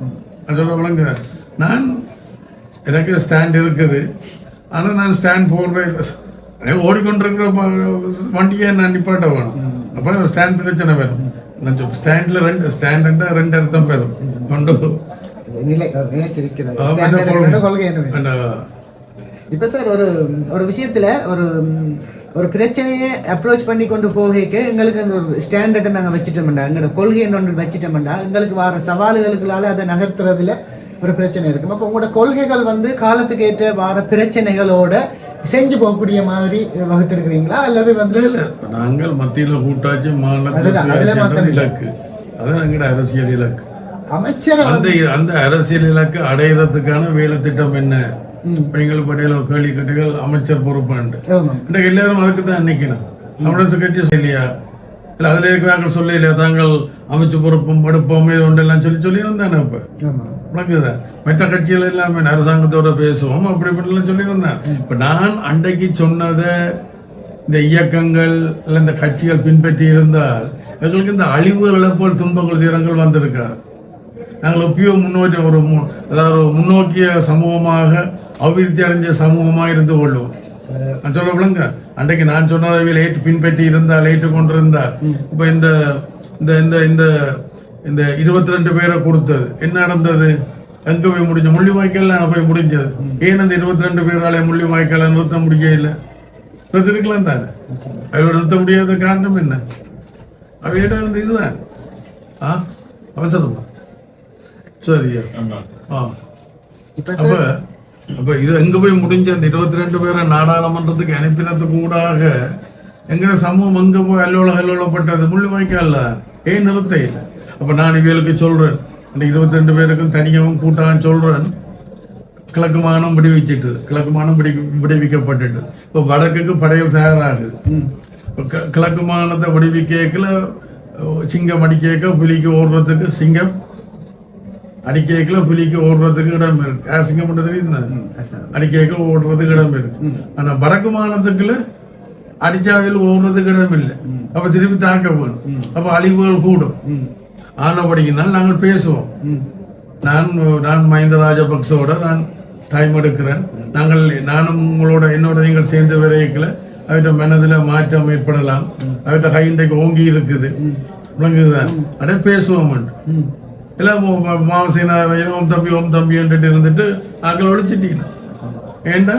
B: அதோட விளங்க நான் எனக்கு ஸ்டாண்ட் இருக்குது, ஆனால் நான் ஸ்டாண்ட் போடுறேன். ஓடிக்கொண்டிருக்கிற வண்டியை நான் நிப்பாட்ட வேணும். அப்போ ஸ்டாண்ட் பிரச்சனை வேணும். ஸ்டாண்டில் ரெண்டு அர்த்தம் பெறும் கொண்டு
A: இப்போ சார் ஒரு விஷயத்துல ஒரு பிரச்சனையை அப்ரோச் பண்ணி கொண்டு போகைக்கு எங்களுக்கு அந்த ஒரு ஸ்டாண்டர்டை நாங்கள் வச்சுட்டோம்டா, எங்களோட கொள்கை ஒன்று வச்சுட்டோம்டா, எங்களுக்கு வர சவால்களுக்குள்ளால அதை நகர்த்துறதுல ஒரு பிரச்சனை இருக்கும். அப்போ உங்களோட கொள்கைகள் வந்து காலத்துக்கு ஏற்ற வர பிரச்சனைகளோட செஞ்சு போகக்கூடிய மாதிரி வகுத்திருக்கிறீங்களா, அல்லது வந்து
B: நாங்கள் மத்தியில் கூட்டாட்சி மாநில இலக்கு, அதான் எங்களோட அரசியல் இலக்கு.
A: அமைச்சர்
B: அந்த அரசியல் இலக்கு அடையிறதுக்கான வேலை திட்டம் என்ன, பெண்கள் படையில கேள்வி கட்டுகள் அமைச்சர் பொறுப்பாண்டு எல்லாரும் அதுக்கு தான் நினைக்கணும். தமிழரசு கட்சி இல்லையா, இல்லை அதில் இருக்கிறாங்க சொல்ல இல்லையா, தாங்கள் அமைச்சு பொறுப்பும் படுப்போம் இது ஒன்றெல்லாம் சொல்லி இருந்தானே. இப்போ விளங்குதா? மற்ற கட்சிகள் எல்லாமே அரசாங்கத்தோட பேசுவோம் அப்படிப்பட்டலாம் சொல்லியிருந்தேன். இப்போ நான் அன்றைக்கு சொன்னதை இந்த இயக்கங்கள் இல்லை இந்த கட்சிகள் பின்பற்றி இருந்தால் எங்களுக்கு இந்த அழிவுகள் இழப்புகள் துன்பங்கள் தீரங்கள் வந்திருக்காது. நாங்கள் எப்பயோ முன்னோக்கி அதாவது ஒரு முன்னோக்கிய சமூகமாக அபிவிருத்தி அடைஞ்ச சமூகமாக இருந்து கொள்ளுவோம். நான் சொல்ல விளங்க அன்றைக்கு நான் சொன்னதை பின்பற்றி இருந்தால் ஏற்றுக்கொண்டிருந்தால் இப்போ இந்த இந்த இந்த இந்த இந்த 22 பேரை கொடுத்தது என்ன நடந்தது? எங்க போய் முடிஞ்ச முள்ளிவாய்க்கால் போய் முடிஞ்சது. ஏன் அந்த 22 பேராலே முள்ளிவாய்க்கால நிறுத்த முடியல? நிறுத்திருக்கலாம் தானே. அதோட நிறுத்த முடியாத காரணம் என்ன? அவையிட இருந்து இதுதான் அவசரமா சரியா? அப்ப அப்ப இது எங்க போய் முடிஞ்ச அந்த 22 பேரை நாடாளுமன்றத்துக்கு அனுப்பினதுக்கு கூடாக எங்கிற சமூகம் எங்க போய் அல்லோலப்பட்டது? முள்ளிவாய்க்கால ஏன் நிறுத்த இல்லை? அப்ப நான் இவர்களுக்கு சொல்றேன், அந்த 22 பேருக்கும் தனியாகவும் கூட்டாக சொல்றேன், கிழக்கு மாகாணம் விடுவிச்சிட்டு கிழக்கு மாகாணம் விடுவிக்கப்பட்டுட்டு இப்போ வடக்குக்கு படைகள் தயாராகுது. கிழக்கு மாகாணத்தை விடுவிக்கல சிங்கம் அடிக்க புலிக்கு ஓடுறதுக்கு சிங்கம் அடிக்கல புலிக்கு ஓடுறதுக்கு இடம் இருக்கு. யார் சிங்கம் பண்றது அடிக்கல ஓடுறதுக்கு இடம் இருக்கு. ஆனா வடக்கு மாகாணத்துக்குள்ள அடிச்சாவில் ஓடுறதுக்கு இடம் இல்லை. அப்ப திருப்பி தாக்க வேணும். அப்ப அழிவுகள் கூடும். ஆனபடியினால் நாங்கள் பேசுவோம். நான் மஹிந்த ராஜபக்சோட நான் டைம் எடுக்கிறேன். நானும் உங்களோட என்னோட நீங்கள் சேர்ந்து வரைக்கல அவர்கிட்ட மனதில் மாற்றம் ஏற்படலாம். அவர்கிட்ட கை இன்றைக்கு ஓங்கி இருக்குது விளங்குதுதான். அப்படியே பேசுவோம். எல்லாம் மாவசேனாரையும் ஓம் தம்பி என்றிட்டு இருந்துட்டு ஆக்கள் ஒழிச்சிட்டீங்க. ஏண்டா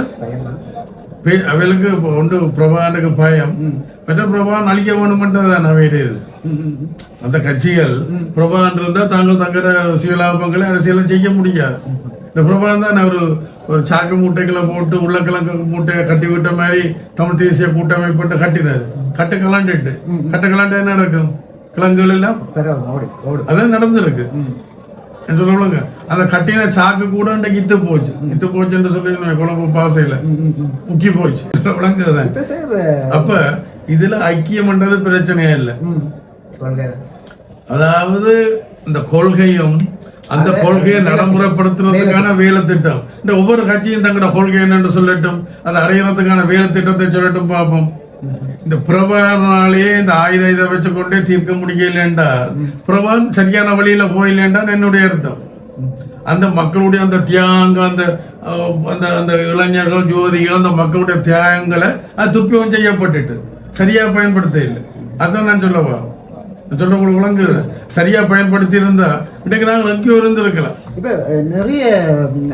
B: அவளுக்கு ஒன்று பிரபானுக்கு பயம், மற்ற பிரபான் அழிக்க வேணுமென்றதான் அவையுடையது. அந்த கட்சிகள் பிரபான் இருந்தா தாங்கள் தங்களோட சுயலாபங்களை அரசியலும் செய்ய முடியாது. இந்த பிரபான் தான் ஒரு சாக்கு மூட்டைகளை போட்டு உருளைக்கிழங்கு மூட்டையை கட்டி விட்ட மாதிரி தமிழ் தேசிய கூட்டமைப்பு கட்டினது. கட்டு கலாண்டுட்டு என்ன நடக்கும்? கிழங்குகள் எல்லாம் அதான் நடந்திருக்கு. சொல்லுவாங்க அந்த கட்டின சாக்கு கூட இன்றைக்கு இத்து போச்சுன்னு சொல்லி குழம்பு பாசையில முக்கி போச்சு விளங்குதான். அப்ப இதுல ஐக்கியம்ன்றது பிரச்சனையே இல்லை. அதாவது இந்த கொள்கையும் அந்த கொள்கையை நடைமுறைப்படுத்துறதுக்கான வேலை திட்டம். இந்த ஒவ்வொரு கட்சியும் தங்களோட கொள்கை என்னன்னு சொல்லட்டும், அதை அடையிறதுக்கான வேலை திட்டத்தை சொல்லட்டும் பார்ப்போம். இந்த பிரபானாலே இந்த ஆயுத இதை வச்சுக்கொண்டே தீர்க்க முடியலண்டா பிரபான் சரியான வழியில போயிலேன்டான் என்னுடைய அர்த்தம். அந்த மக்களுடைய அந்த தியாகம் அந்த அந்த இளைஞர்கள் ஜோதிகள் அந்த மக்களுடைய தியாகங்களை அது துப்பியம் செய்யப்பட்டுட்டு சரியா பயன்படுத்த இல்லை. அதான் நான் சொல்லவா சொல்றவங்களுக்கு விளங்கு சரியா பயன்படுத்தி இருந்தா இன்னைக்கு நாங்கள் எங்கேயோ இருந்திருக்கலாம்.
A: இப்ப நிறைய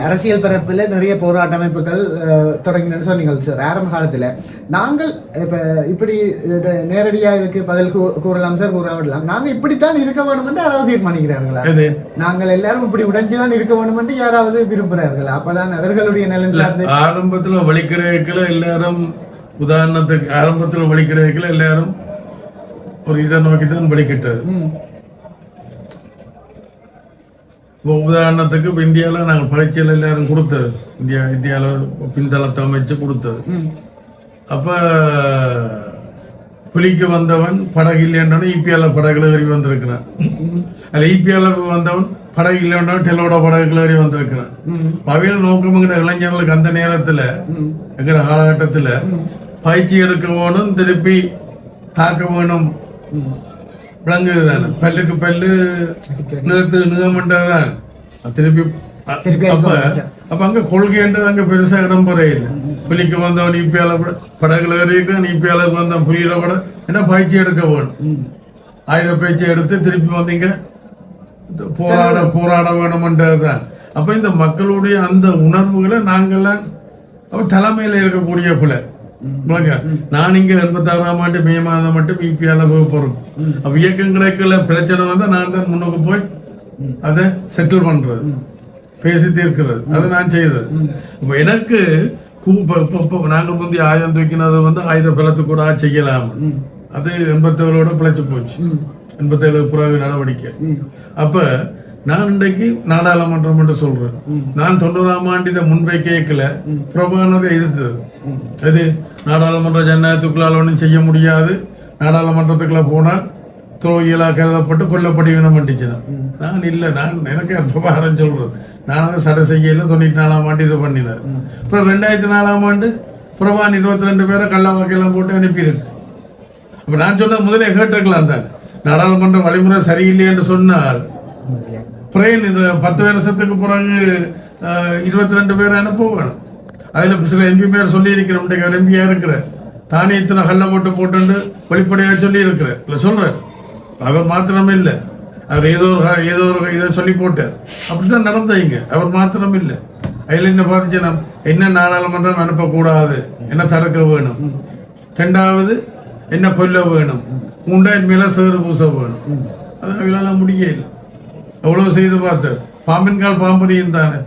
A: அரசியல் பரப்புல நிறைய போராட்ட அமைப்புகள் தொடங்கினு சொன்னீங்க சார். ஆரம்ப காலத்துல நாங்கள் இப்ப இப்படி நேரடியா இதுக்கு பதில் கூறலாம் சார், கூறலாம். நாங்க இப்படித்தான் இருக்க வேணும் என்று யாராவது தீர்மானிக்கிறார்களா? நாங்கள் எல்லாரும் இப்படி உடைஞ்சுதான் இருக்க வேணும் என்று யாராவது விரும்புகிறார்களா? அப்பதான் அவர்களுடைய நலன் சார்ந்து
B: ஆரம்பத்துல வலிக்கிறதுக்குள்ள எல்லாரும் உதாரணத்துக்கு ஆரம்பத்துல வலிக்கிறதுக்குள்ள எல்லாரும் ஒரு இதை நோக்கி தான் படிக்கிட்டது. உதாரணத்துக்கு இந்தியாவில் நாங்கள் பயிற்சியில் எல்லாரும் கொடுத்தது, இந்தியாவில் பின்தளத்தை அமைச்சு கொடுத்தது. அப்ப புலிக்கு வந்தவன் படகு இல்லைன்றவன் இபிஎல்ல படகுல ஏறி வந்திருக்கிறான். அதில் இபிஎல்ல வந்தவன் படகு இல்லைன்றவன் டெலோட படகுல ஏறி வந்திருக்கிறான். அவையில் நோக்கமுங்கிற இளைஞர்களுக்கு அந்த நேரத்துல எங்கிற காலகட்டத்துல பயிற்சி எடுக்க வேணும், திருப்பி தாக்க வேணும். விளங்குதுதானே? பல்லுக்கு பல்லு நிகமன்றதுதான் திருப்பி. அப்ப அங்க கொள்கைன்றது அங்க பெருசா இடம் பெறையில. புலிக்கு வந்தவன் இபியால படகுல ஏறிக்கிறான், இபியாலுக்கு வந்தவன் புலியில பட என்ன பயிற்சி எடுக்க வேணும். ஆயுத பயிற்சி எடுத்து திருப்பி வந்தீங்க போராட வேணும்ன்றதுதான். அப்ப இந்த மக்களுடைய அந்த உணர்வுகளை நாங்கள்லாம் தலைமையில இருக்கக்கூடிய பிள்ளை. நான் இங்க 86ஆம் ஆண்டு மே மாதம் மட்டும் இபிஆல போறோம். அப்ப இயக்கம் கிடைக்கல பிரச்சனை வந்தா நான் தான் முன்னுக்கு போய் அதை செட்டில் பண்றது, பேசி தீர்க்கிறது, அதை நான் செய்தது. இப்ப எனக்கு நாங்கள் முந்தைய ஆயுதம் தூக்கினது ஆயுத பலத்து கூட செய்யலாம். அது 87ஓட பிழைச்சு போச்சு. 87 பிறகு நடவடிக்கை. அப்ப நான் இன்றைக்கு நாடாளுமன்றம் என்று சொல்றேன். நான் 90ஆம் ஆண்டு இதை முன்வைக்கல பிரபானதை எதிர்த்தது. அது நாடாளுமன்ற ஜனநாயகத்துக்குள்ளால் ஒன்றும் செய்ய முடியாது. நாடாளுமன்றத்துக்குள்ள போனால் துரோகிகளாக கருதப்பட்டு கொல்லப்படிவினம் பண்ணிச்சுதான். நான் இல்லை, நான் எனக்கு பிரபாகரன் சொல்றது, நான் அதை சடை செய்யல. 94ஆம் ஆண்டு இது பண்ணினார். அப்புறம் 2004ஆம் ஆண்டு பிரபான் 22 பேரை கள்ளவாக்கெல்லாம் போட்டு அனுப்பியிருக்கு. அப்ப நான் சொன்ன முதலே கேட்டிருக்கலாம் தான், நாடாளுமன்ற வழிமுறை சரியில்லை என்று சொன்னால் பிரெயின் இது 10 வருஷத்துக்கு பிறகு 22 பேரை அனுப்ப வேணும். அதில் சில எம்பி பேர் சொல்லி இருக்கிறேன், எம்பியா இருக்கிற தானே இத்தனை கல்ல போட்டு வெளிப்படையாக சொல்லி இருக்கிறேன். இல்லை சொல்றேன், அவர் மாத்திரமே இல்லை, அவர் ஏதோ ஒரு இதை சொல்லி போட்டார். அப்படித்தான் நடந்தாங்க. அவர் மாத்திரம் இல்லை. அதில் என்ன பாதிச்சுன்னா, என்ன நாடாளுமன்றம் அனுப்பக்கூடாது, என்ன தடுக்க வேணும், 2வது என்ன கொல்ல வேணும், 3 மேல சேறு பூச வேணும். அது அவங்களால முடியல. அவ்வளவு செய்து பார்த்தார். பாம்பின் கால் பாம்பனியும் தானே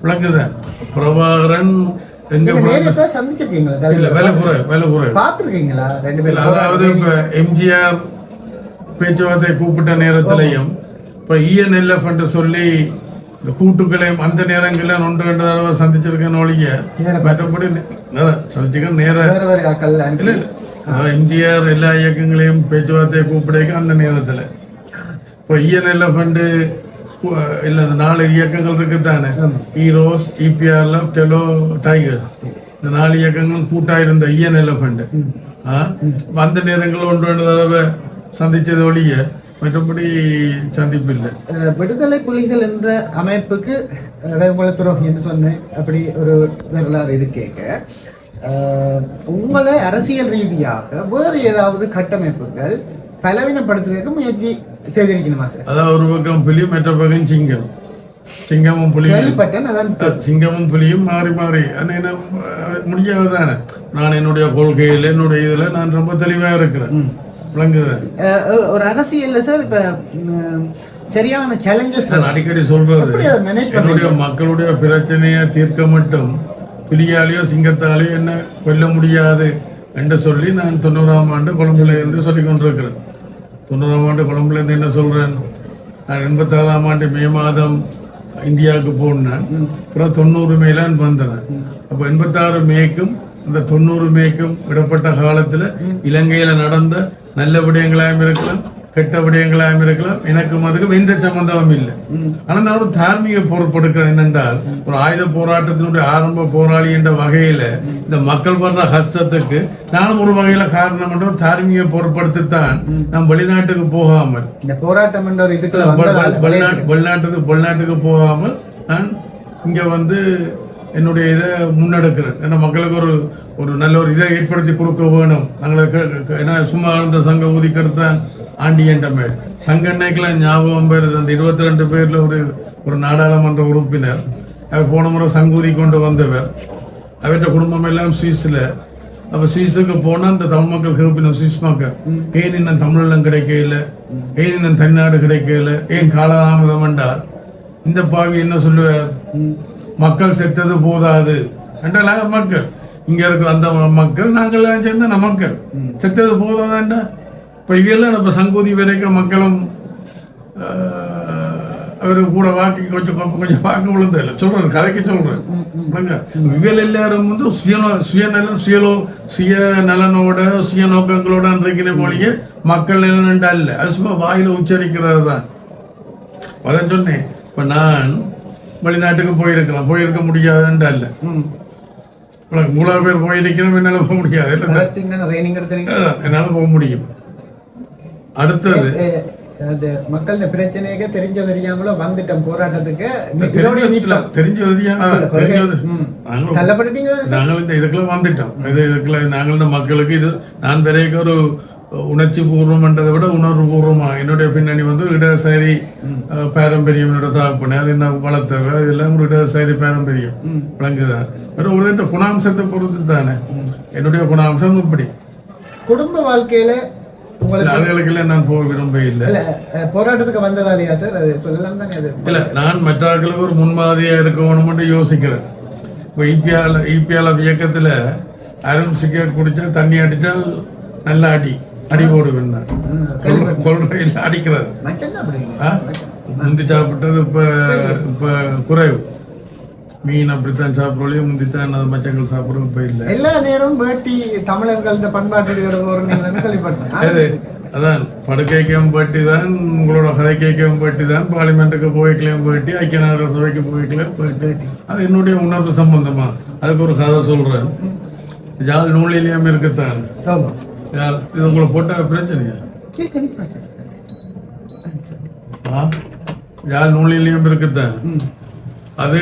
B: விளங்குதான். பிரபாகரன் எங்க
A: சந்திச்சிருக்கீங்களா?
B: இல்ல, விலை குறை
A: பாத்துருக்கீங்களா? 2 பேரும்.
B: அதாவது இப்ப எம்ஜிஆர் பேச்சுவார்த்தை கூப்பிட்ட நேரத்திலையும் இப்ப ENLF என்று சொல்லி கூட்டுக்களையும் அந்த நேரங்களில் 1-2 தடவை சந்திச்சிருக்கேன். ஒழிய மற்றபடி சந்திச்சுக்க நேர இல்ல. எம்ஜிஆர் எல்லா இயக்கங்களையும் பேச்சுவார்த்தையை கூப்பிடுக்க அந்த நேரத்தில் இப்போ ENLF இல்ல 4 இயக்கங்கள் இருக்குத்தானே, ஈரோஸ், EPRLF, டெலோ, டைகர்ஸ். இந்த 4 இயக்கங்களும் கூட்டாயிருந்த ENLF அந்த நேரங்களில் 1-2 தடவை சந்திச்சது ஒழிய மற்றபடி சந்திப்பு இல்லை.
A: விடுதலை புலிகள் என்ற அமைப்புக்கு துரோகி என்று சொன்னேன். அப்படி ஒரு வரலாறு இருக்கேங்க. உங்களை அரசியல் ரீதியாக வேறு ஏதாவது கட்டமைப்புகள் பலவீனப்படுத்துவதற்கு முயற்சி செய்திருக்கணுமா சார்?
B: அதாவது ஒரு பக்கம் புலி, மற்ற பக்கம் சிங்கமும் புலியும், சிங்கமும் புலியும் மாறி மாறி என்ன முடியாதுதானே. நான் என்னுடைய கொள்கையில் என்னுடைய இதுல நான் ரொம்ப தெளிவா இருக்கிறேன்.
A: ஒரு அரசியல் சார் இப்ப சரியான சேலஞ்சஸ்
B: நான் அடிக்கடி சொல்றது, என்னுடைய மக்களுடைய பிரச்சனையை தீர்க்க மட்டும் புலியாலேயோ சிங்கத்தாலேயோ என்ன கொல்ல முடியாது என்று சொல்லி நான் 90ஆம் ஆண்டு கொழும்புல இருந்து சொல்லிக் கொண்டிருக்கிறேன். 90ஆம் ஆண்டு கொழும்புல இருந்து என்ன சொல்றேன், நான் 86ஆம் ஆண்டு மே மாதம் இந்தியாவுக்கு போனேன். அப்புறம் 90 மேலான் வந்தேன். அப்போ 86 மேக்கும் இந்த 90 மேக்கும் விடப்பட்ட காலத்துல இலங்கையில நடந்த நல்ல விடயங்களாயும் இருக்கலாம், கெட்ட விடயங்களாயும் இருக்கலாம். எனக்கும் அதுக்கு எந்த சம்பந்தமும் இல்லை. ஆனா நான் ஒரு தார்மீக பொருட்படுக்கிறேன். என்னென்றால், ஒரு ஆயுத போராட்டத்தினுடைய ஆரம்ப போராளி என்ற வகையில இந்த மக்கள் படுற கஷ்டத்துக்கு நானும் ஒரு வகையில காரணம் என்ற ஒரு தார்மீக பொருட்படுத்தித்தான் நாம் வெளிநாட்டுக்கு போகாமல்,
A: இந்த போராட்டம் என்ற
B: வெளிநாட்டுக்கு போகாமல் நான் இங்க என்னுடைய இதை முன்னெடுக்கிறேன். ஏன்னா மக்களுக்கு ஒரு நல்ல ஒரு இதை ஏற்படுத்தி கொடுக்க வேணும். நாங்களுக்கு ஏன்னா சும்மா இருந்த சங்க ஊதிக்கெடுத்தான் ஆண்டி என்ற மாதிரி சங்கன்னைக்கெல்லாம் ஞாபகம் பெறுது. அந்த 22 பேர்ல ஒரு நாடாளுமன்ற உறுப்பினர் அவர் போன முறை சங்கூதி கொண்டு வந்தவர். அவற்ற குடும்பம் எல்லாம் சுவிஸ்ல. அப்ப சுவிஸுக்கு போனா அந்த தமிழ் மக்கள் கேட்பினோம், சுவிஸ் மக்கள், ஏன் இன்னும் தமிழெல்லாம் கிடைக்கல, ஏன் இன்னும் தன்னாடு கிடைக்கல, ஏன் காலதாமதம் என்றால் இந்த பாவி என்ன சொல்லுவார், மக்கள் செத்தது போதாது என்றால் மக்கள் இங்க இருக்கிற அந்த மக்கள் நாங்கள் சேர்ந்த மக்கள் செத்தது போதாதாண்டா. இப்ப இவையெல்லாம் நம்ம சங்கூதி வரைக்கும் மக்களும் அவரு கூட வாக்கி கொஞ்சம் வாக்கு விழுந்ததில்லை. சொல்றேன், கதைக்கு சொல்றேன். இவையல் எல்லாரும் சுயநலனோட சுயநோக்கங்களோட இருக்கிற மொழிய மக்கள் நலன்டா இல்லை. அது சும்மா வாயில உச்சரிக்கிறது தான். அதான் சொன்னேன். இப்ப நான் வெளிநாட்டுக்கு போயிருக்க முடியாதுன்றா இல்லை. மூணு பேர் போயிருக்கணும், என்னால போக முடியாது. என்னால போக முடியும். அடுத்தது
A: மக்கள் பிரச்சனைக்கு தெரிஞ்சோ தெரியாமலோ வந்துட்டோம் போராட்டத்துக்கு.
B: நாங்கள் இந்த இதுக்கெல்லாம் வந்துட்டோம். நாங்கள் இந்த மக்களுக்கு இது நான் வரைக்கும் ஒரு உணர்ச்சி பூர்வம்ன்றதை விட உணர்வு பூர்வமா என்னுடைய பின்னணி இடதுசாரி பாரம்பரியம். என்னோட தாக்குன அது என்ன வளர்த்தவ இதெல்லாம் ஒரு இடதுசாரி பாரம்பரியம் விளங்குதான். ஒரு குணாம்சத்தை பொறுத்து தானே என்னுடைய குணாம்சம். இப்படி
A: குடும்ப வாழ்க்கையில
B: அதுகளுக்கு நான் போக விரும்ப இல்லை.
A: போராட்டத்துக்கு வந்ததாலையா சார்? அது சொல்லலாம் தானே. அது
B: இல்ல, நான் மற்றவர்களுக்கு ஒரு முன்மாதிரியா இருக்கணும்னு யோசிக்கிறேன். இப்போ இபிஎல் இயக்கத்துல அருண் சிகரெட் குடிச்சா தண்ணி அடிச்சால் நல்லா அடி போடுவேன். கொள்றையில் அடிக்கிறது முந்தி சாப்பிட்டது இப்ப குறைவு. மீன் அப்படித்தான் சாப்பிடுறோம், முந்தித்தான் மச்சங்கள் சாப்பிடுறோம். இப்ப இல்ல,
A: எல்லா நேரம் வேட்டி தமிழர்கள் பண்பாட்டு
B: அதான் படுக்கைக்கும் பேட்டி தான், உங்களோட கதைக்கைக்கும் பேட்டி தான், பார்லிமெண்ட்டுக்கு போய்க்கலையும் பேட்டி, ஐக்கிய நாடுகள் சபைக்கு போய்க்கலையும் பேட்டி. அது என்னுடைய உணர்வு சம்பந்தமா அதுக்கு ஒரு கதை சொல்றேன். யாழ் நூலிலையும் இருக்குத்தான். இது உங்களை போட்ட பிரச்சனையா? யாழ் நூலிலையும் இருக்குத்தான். அது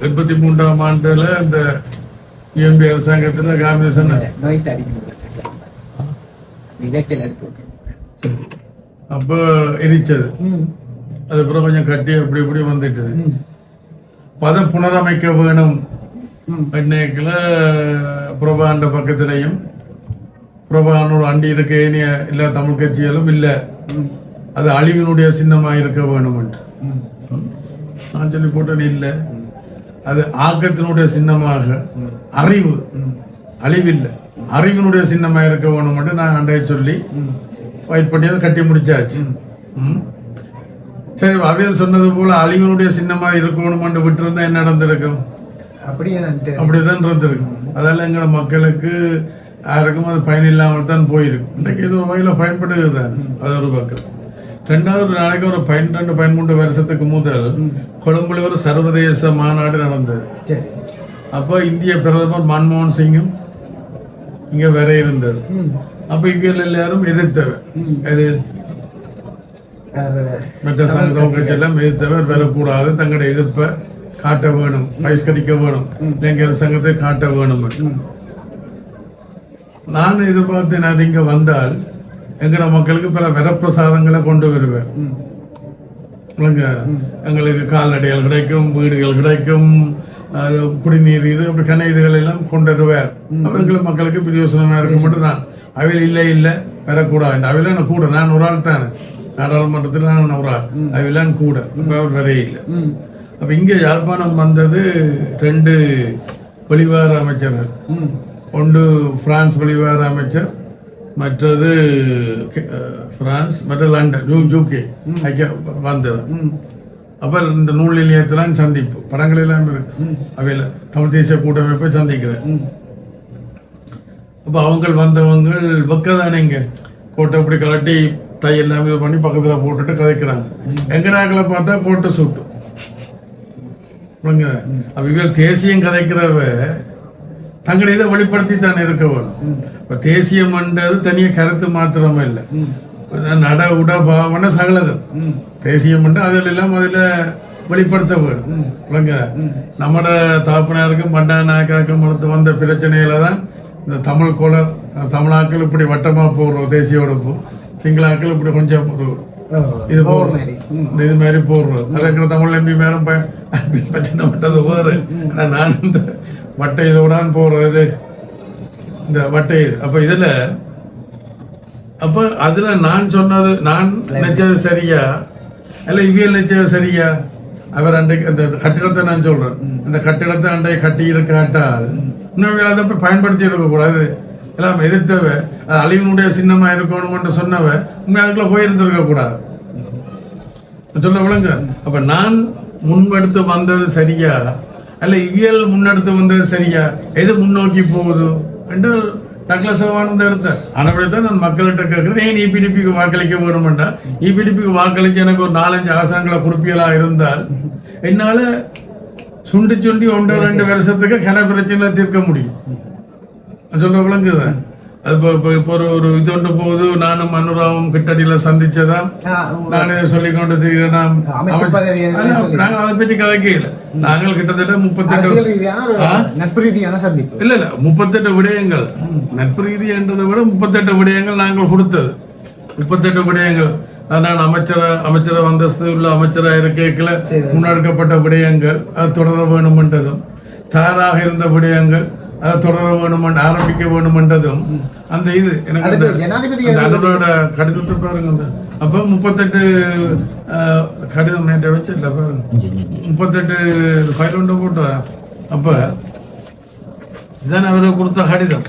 B: 83ஆம் ஆண்டுல இந்த யூஎன்பி அரசாங்கத்துல காங்கிரஸ் அப்ப எரிச்சது. அதுக்கப்புறம் கொஞ்சம் கட்டி அப்படி இப்படி வந்துட்டது. பதம் புனரமைக்க வேணும் இன்னைக்குல பிரபாண்ட பக்கத்திலையும் பிரபானோட அண்டி இருக்க எல்லா தமிழ் கட்சிகளும் இல்லை, அது அழிவினுடைய சின்னமா இருக்க வேணும் என்று நான் சொல்லி போட்டது இல்லை. அது ஆக்கத்தினுடைய சின்னமாக அறிவு, அழிவில்லை, அறிவினுடைய சின்னமா இருக்க வேணும் மட்டும் நான் அண்டைய சொல்லி ஃபைட் பண்ணி அதை கட்டி முடிச்சாச்சு. சரி, அவையில் சொன்னது போல அழிவினுடைய சின்னமா இருக்கணும் விட்டு இருந்தா என்ன நடந்திருக்கும்? அப்படிதான் இருந்திருக்கும். அதெல்லாம் எங்களோட மக்களுக்கு யாருக்கும் அது பயன் இல்லாமல் தான் போயிருக்கு. இன்றைக்கு இது ஒரு வகையில் பயன்படுது தான். அது ஒரு பக்கம். ரெண்டாவது நாளைக்கு ஒரு 12-13 வருஷத்துக்கு முதல் கொழும்புல ஒரு சர்வதேச மாநாடு நடந்தது. அப்போ இந்திய பிரதமர் மன்மோகன் சிங்கும் இங்க வர இருந்தது. அப்ப இவர்கள் எல்லாரும் எதிர்த்தவர், மற்ற கட்சி எல்லாம் எதிர்த்தவர் வரக்கூடாது, தங்களுடைய எதிர்ப்பை காட்ட வேணும், பயிஸ்கரிக்க வேணும், இளைஞர் சங்கத்தை காட்ட வேணும். நான் எதிர்பார்த்தேன் அது இங்க வந்தால் எங்கட மக்களுக்கு பல வரப்பிரசாதங்களை கொண்டு வருவேன். எங்களுக்கு கால்நடைகள் கிடைக்கும், வீடுகள் கிடைக்கும், குடிநீர் இது அப்படி கன இதுகள் எல்லாம் கொண்டு வருவார். எங்களுக்கு மக்களுக்கு பிரயோசனமா இருக்க மட்டும் நான் அவையில் இல்லை இல்லை வரக்கூடாது. அவையில நான் கூட நான் ஒரு ஆள் தானே, நாடாளுமன்றத்தில் நான் ஒரு ஆள், அவையிலான் கூட அவர் வரையே இல்லை. அப்ப இங்க யாழ்ப்பாணம் வந்தது 2 வெளிவார அமைச்சர்கள். ஒன்று பிரான்ஸ் வெளிவார அமைச்சர், மற்றது பிரான்ஸ், மற்ற லண்டன் யூகே வந்தது. அப்ப இந்த நூல் நிலையத்திலாம் சந்திப்பு படங்கள் எல்லாம் இருக்கு. அவையில தமிழ் தேசிய கூட்டமைப்பை சந்திக்கிறேன். அப்ப அவங்க வந்தவங்க வெக்கதானேங்க கோட்டை இப்படி கலட்டி டை எல்லாம் இது பண்ணி பக்கத்துல போட்டுட்டு கதைக்கிறாங்க. எங்க நாக்களை பார்த்தா கோட்டை சூட்டு. அப்ப இவர் தேசியம் கதைக்கிறவ தங்களை இதை வெளிப்படுத்தி தான் இருக்க வேணும். இப்ப தேசியம்ன்றது தனிய கருத்து மாத்திரமே இல்லை, நட உட பாவன சகலதம் தேசியம் அதில் எல்லாம் அதில் வெளிப்படுத்த வேணும். நம்மட தாப்பனாருக்கும் பண்டா நாயக்காருக்கும் வந்த பிரச்சனையில தான் இந்த தமிழ் கோளர் தமிழாக்கள் இப்படி வட்டமா போடுறோம் தேசிய உடம்பு, சிங்களாக்கள் இப்படி கொஞ்சம் ஒரு இது இது மாதிரி போடுறது. அதுக்கிற தமிழ் எம்பி மேலும் பின்பற்றின விட்டது வேறு. ஆனால் நான் இந்த வட்டை இதோடான் போடுறது இந்த வட்டை. அப்ப இதுல அப்ப அதுல நான் சொன்னது நான் நினைச்சது சரியா இல்ல இவியல் நினைச்சது சரியா? அவர் அன்றைக்கு அந்த கட்டிடத்தை நான் சொல்றேன், அந்த கட்டிடத்தை அன்றைய கட்டி இருக்காட்டால் இன்னும் அதை போய் பயன்படுத்தி இருக்க கூடாது. எல்லாம் எதிர்த்தவ அழிவினுடைய சின்னமா இருக்கணும் சொன்னவ உண்மை அதுக்குள்ள போயிருந்திருக்க கூடாது சொல்ல விளங்க. அப்ப நான் முன்படுத்து வந்தது சரியா அல்ல இவியல் முன்னெடுத்து வந்தது சரியா, எது முன்னோக்கி போகுது என்று டக்ளசவானந்த எடுத்தார். ஆனபடித்தான் நான் மக்கள்கிட்ட கேட்கிறேன், ஏன் இபிடிபிக்கு வாக்களிக்க வேணும்டா? இபிடிபிக்கு வாக்களிச்சு எனக்கு ஒரு 4-5 அரசாங்களை கொடுப்பியலா இருந்தால் என்னால சுண்டி 1-2 வருஷத்துக்கு கன பிரச்சனை தீர்க்க முடியும் சொல்ற விளங்குதான். அது இப்போ ஒரு இது ஒன்று போகுது. நானும் அனுராவும் கிட்டடியில சந்திச்சதான் நானே சொல்லிக்கொண்டு நாங்கள் அதை பற்றி கதைக்கல. நாங்கள் கிட்டத்தட்ட 38 இல்ல 38 விடயங்கள், நட்பு ரீதி என்றதை விட 38 விடயங்கள் நாங்கள் கொடுத்தது. 38 விடயங்கள் நான் அமைச்சர அந்தஸ்து உள்ள அமைச்சராக இருக்கைக்குள்ள முன்னெடுக்கப்பட்ட விடயங்கள் அது தொடர வேணுமென்றதும், தயாராக இருந்த விடயங்கள் அதை தொடர வேணும் ஆரம்பிக்க வேணும்ன்றதும் அந்த இது எனக்கு அதனோட கடிதத்தை பாருங்க. அப்ப 38 கடிதம் நேற்றை வச்சு இல்லை பாருங்க, 38 ஃபைல் ஒன்று போட்ட. அப்ப இதான் அவருக்கு கொடுத்த கடிதம்.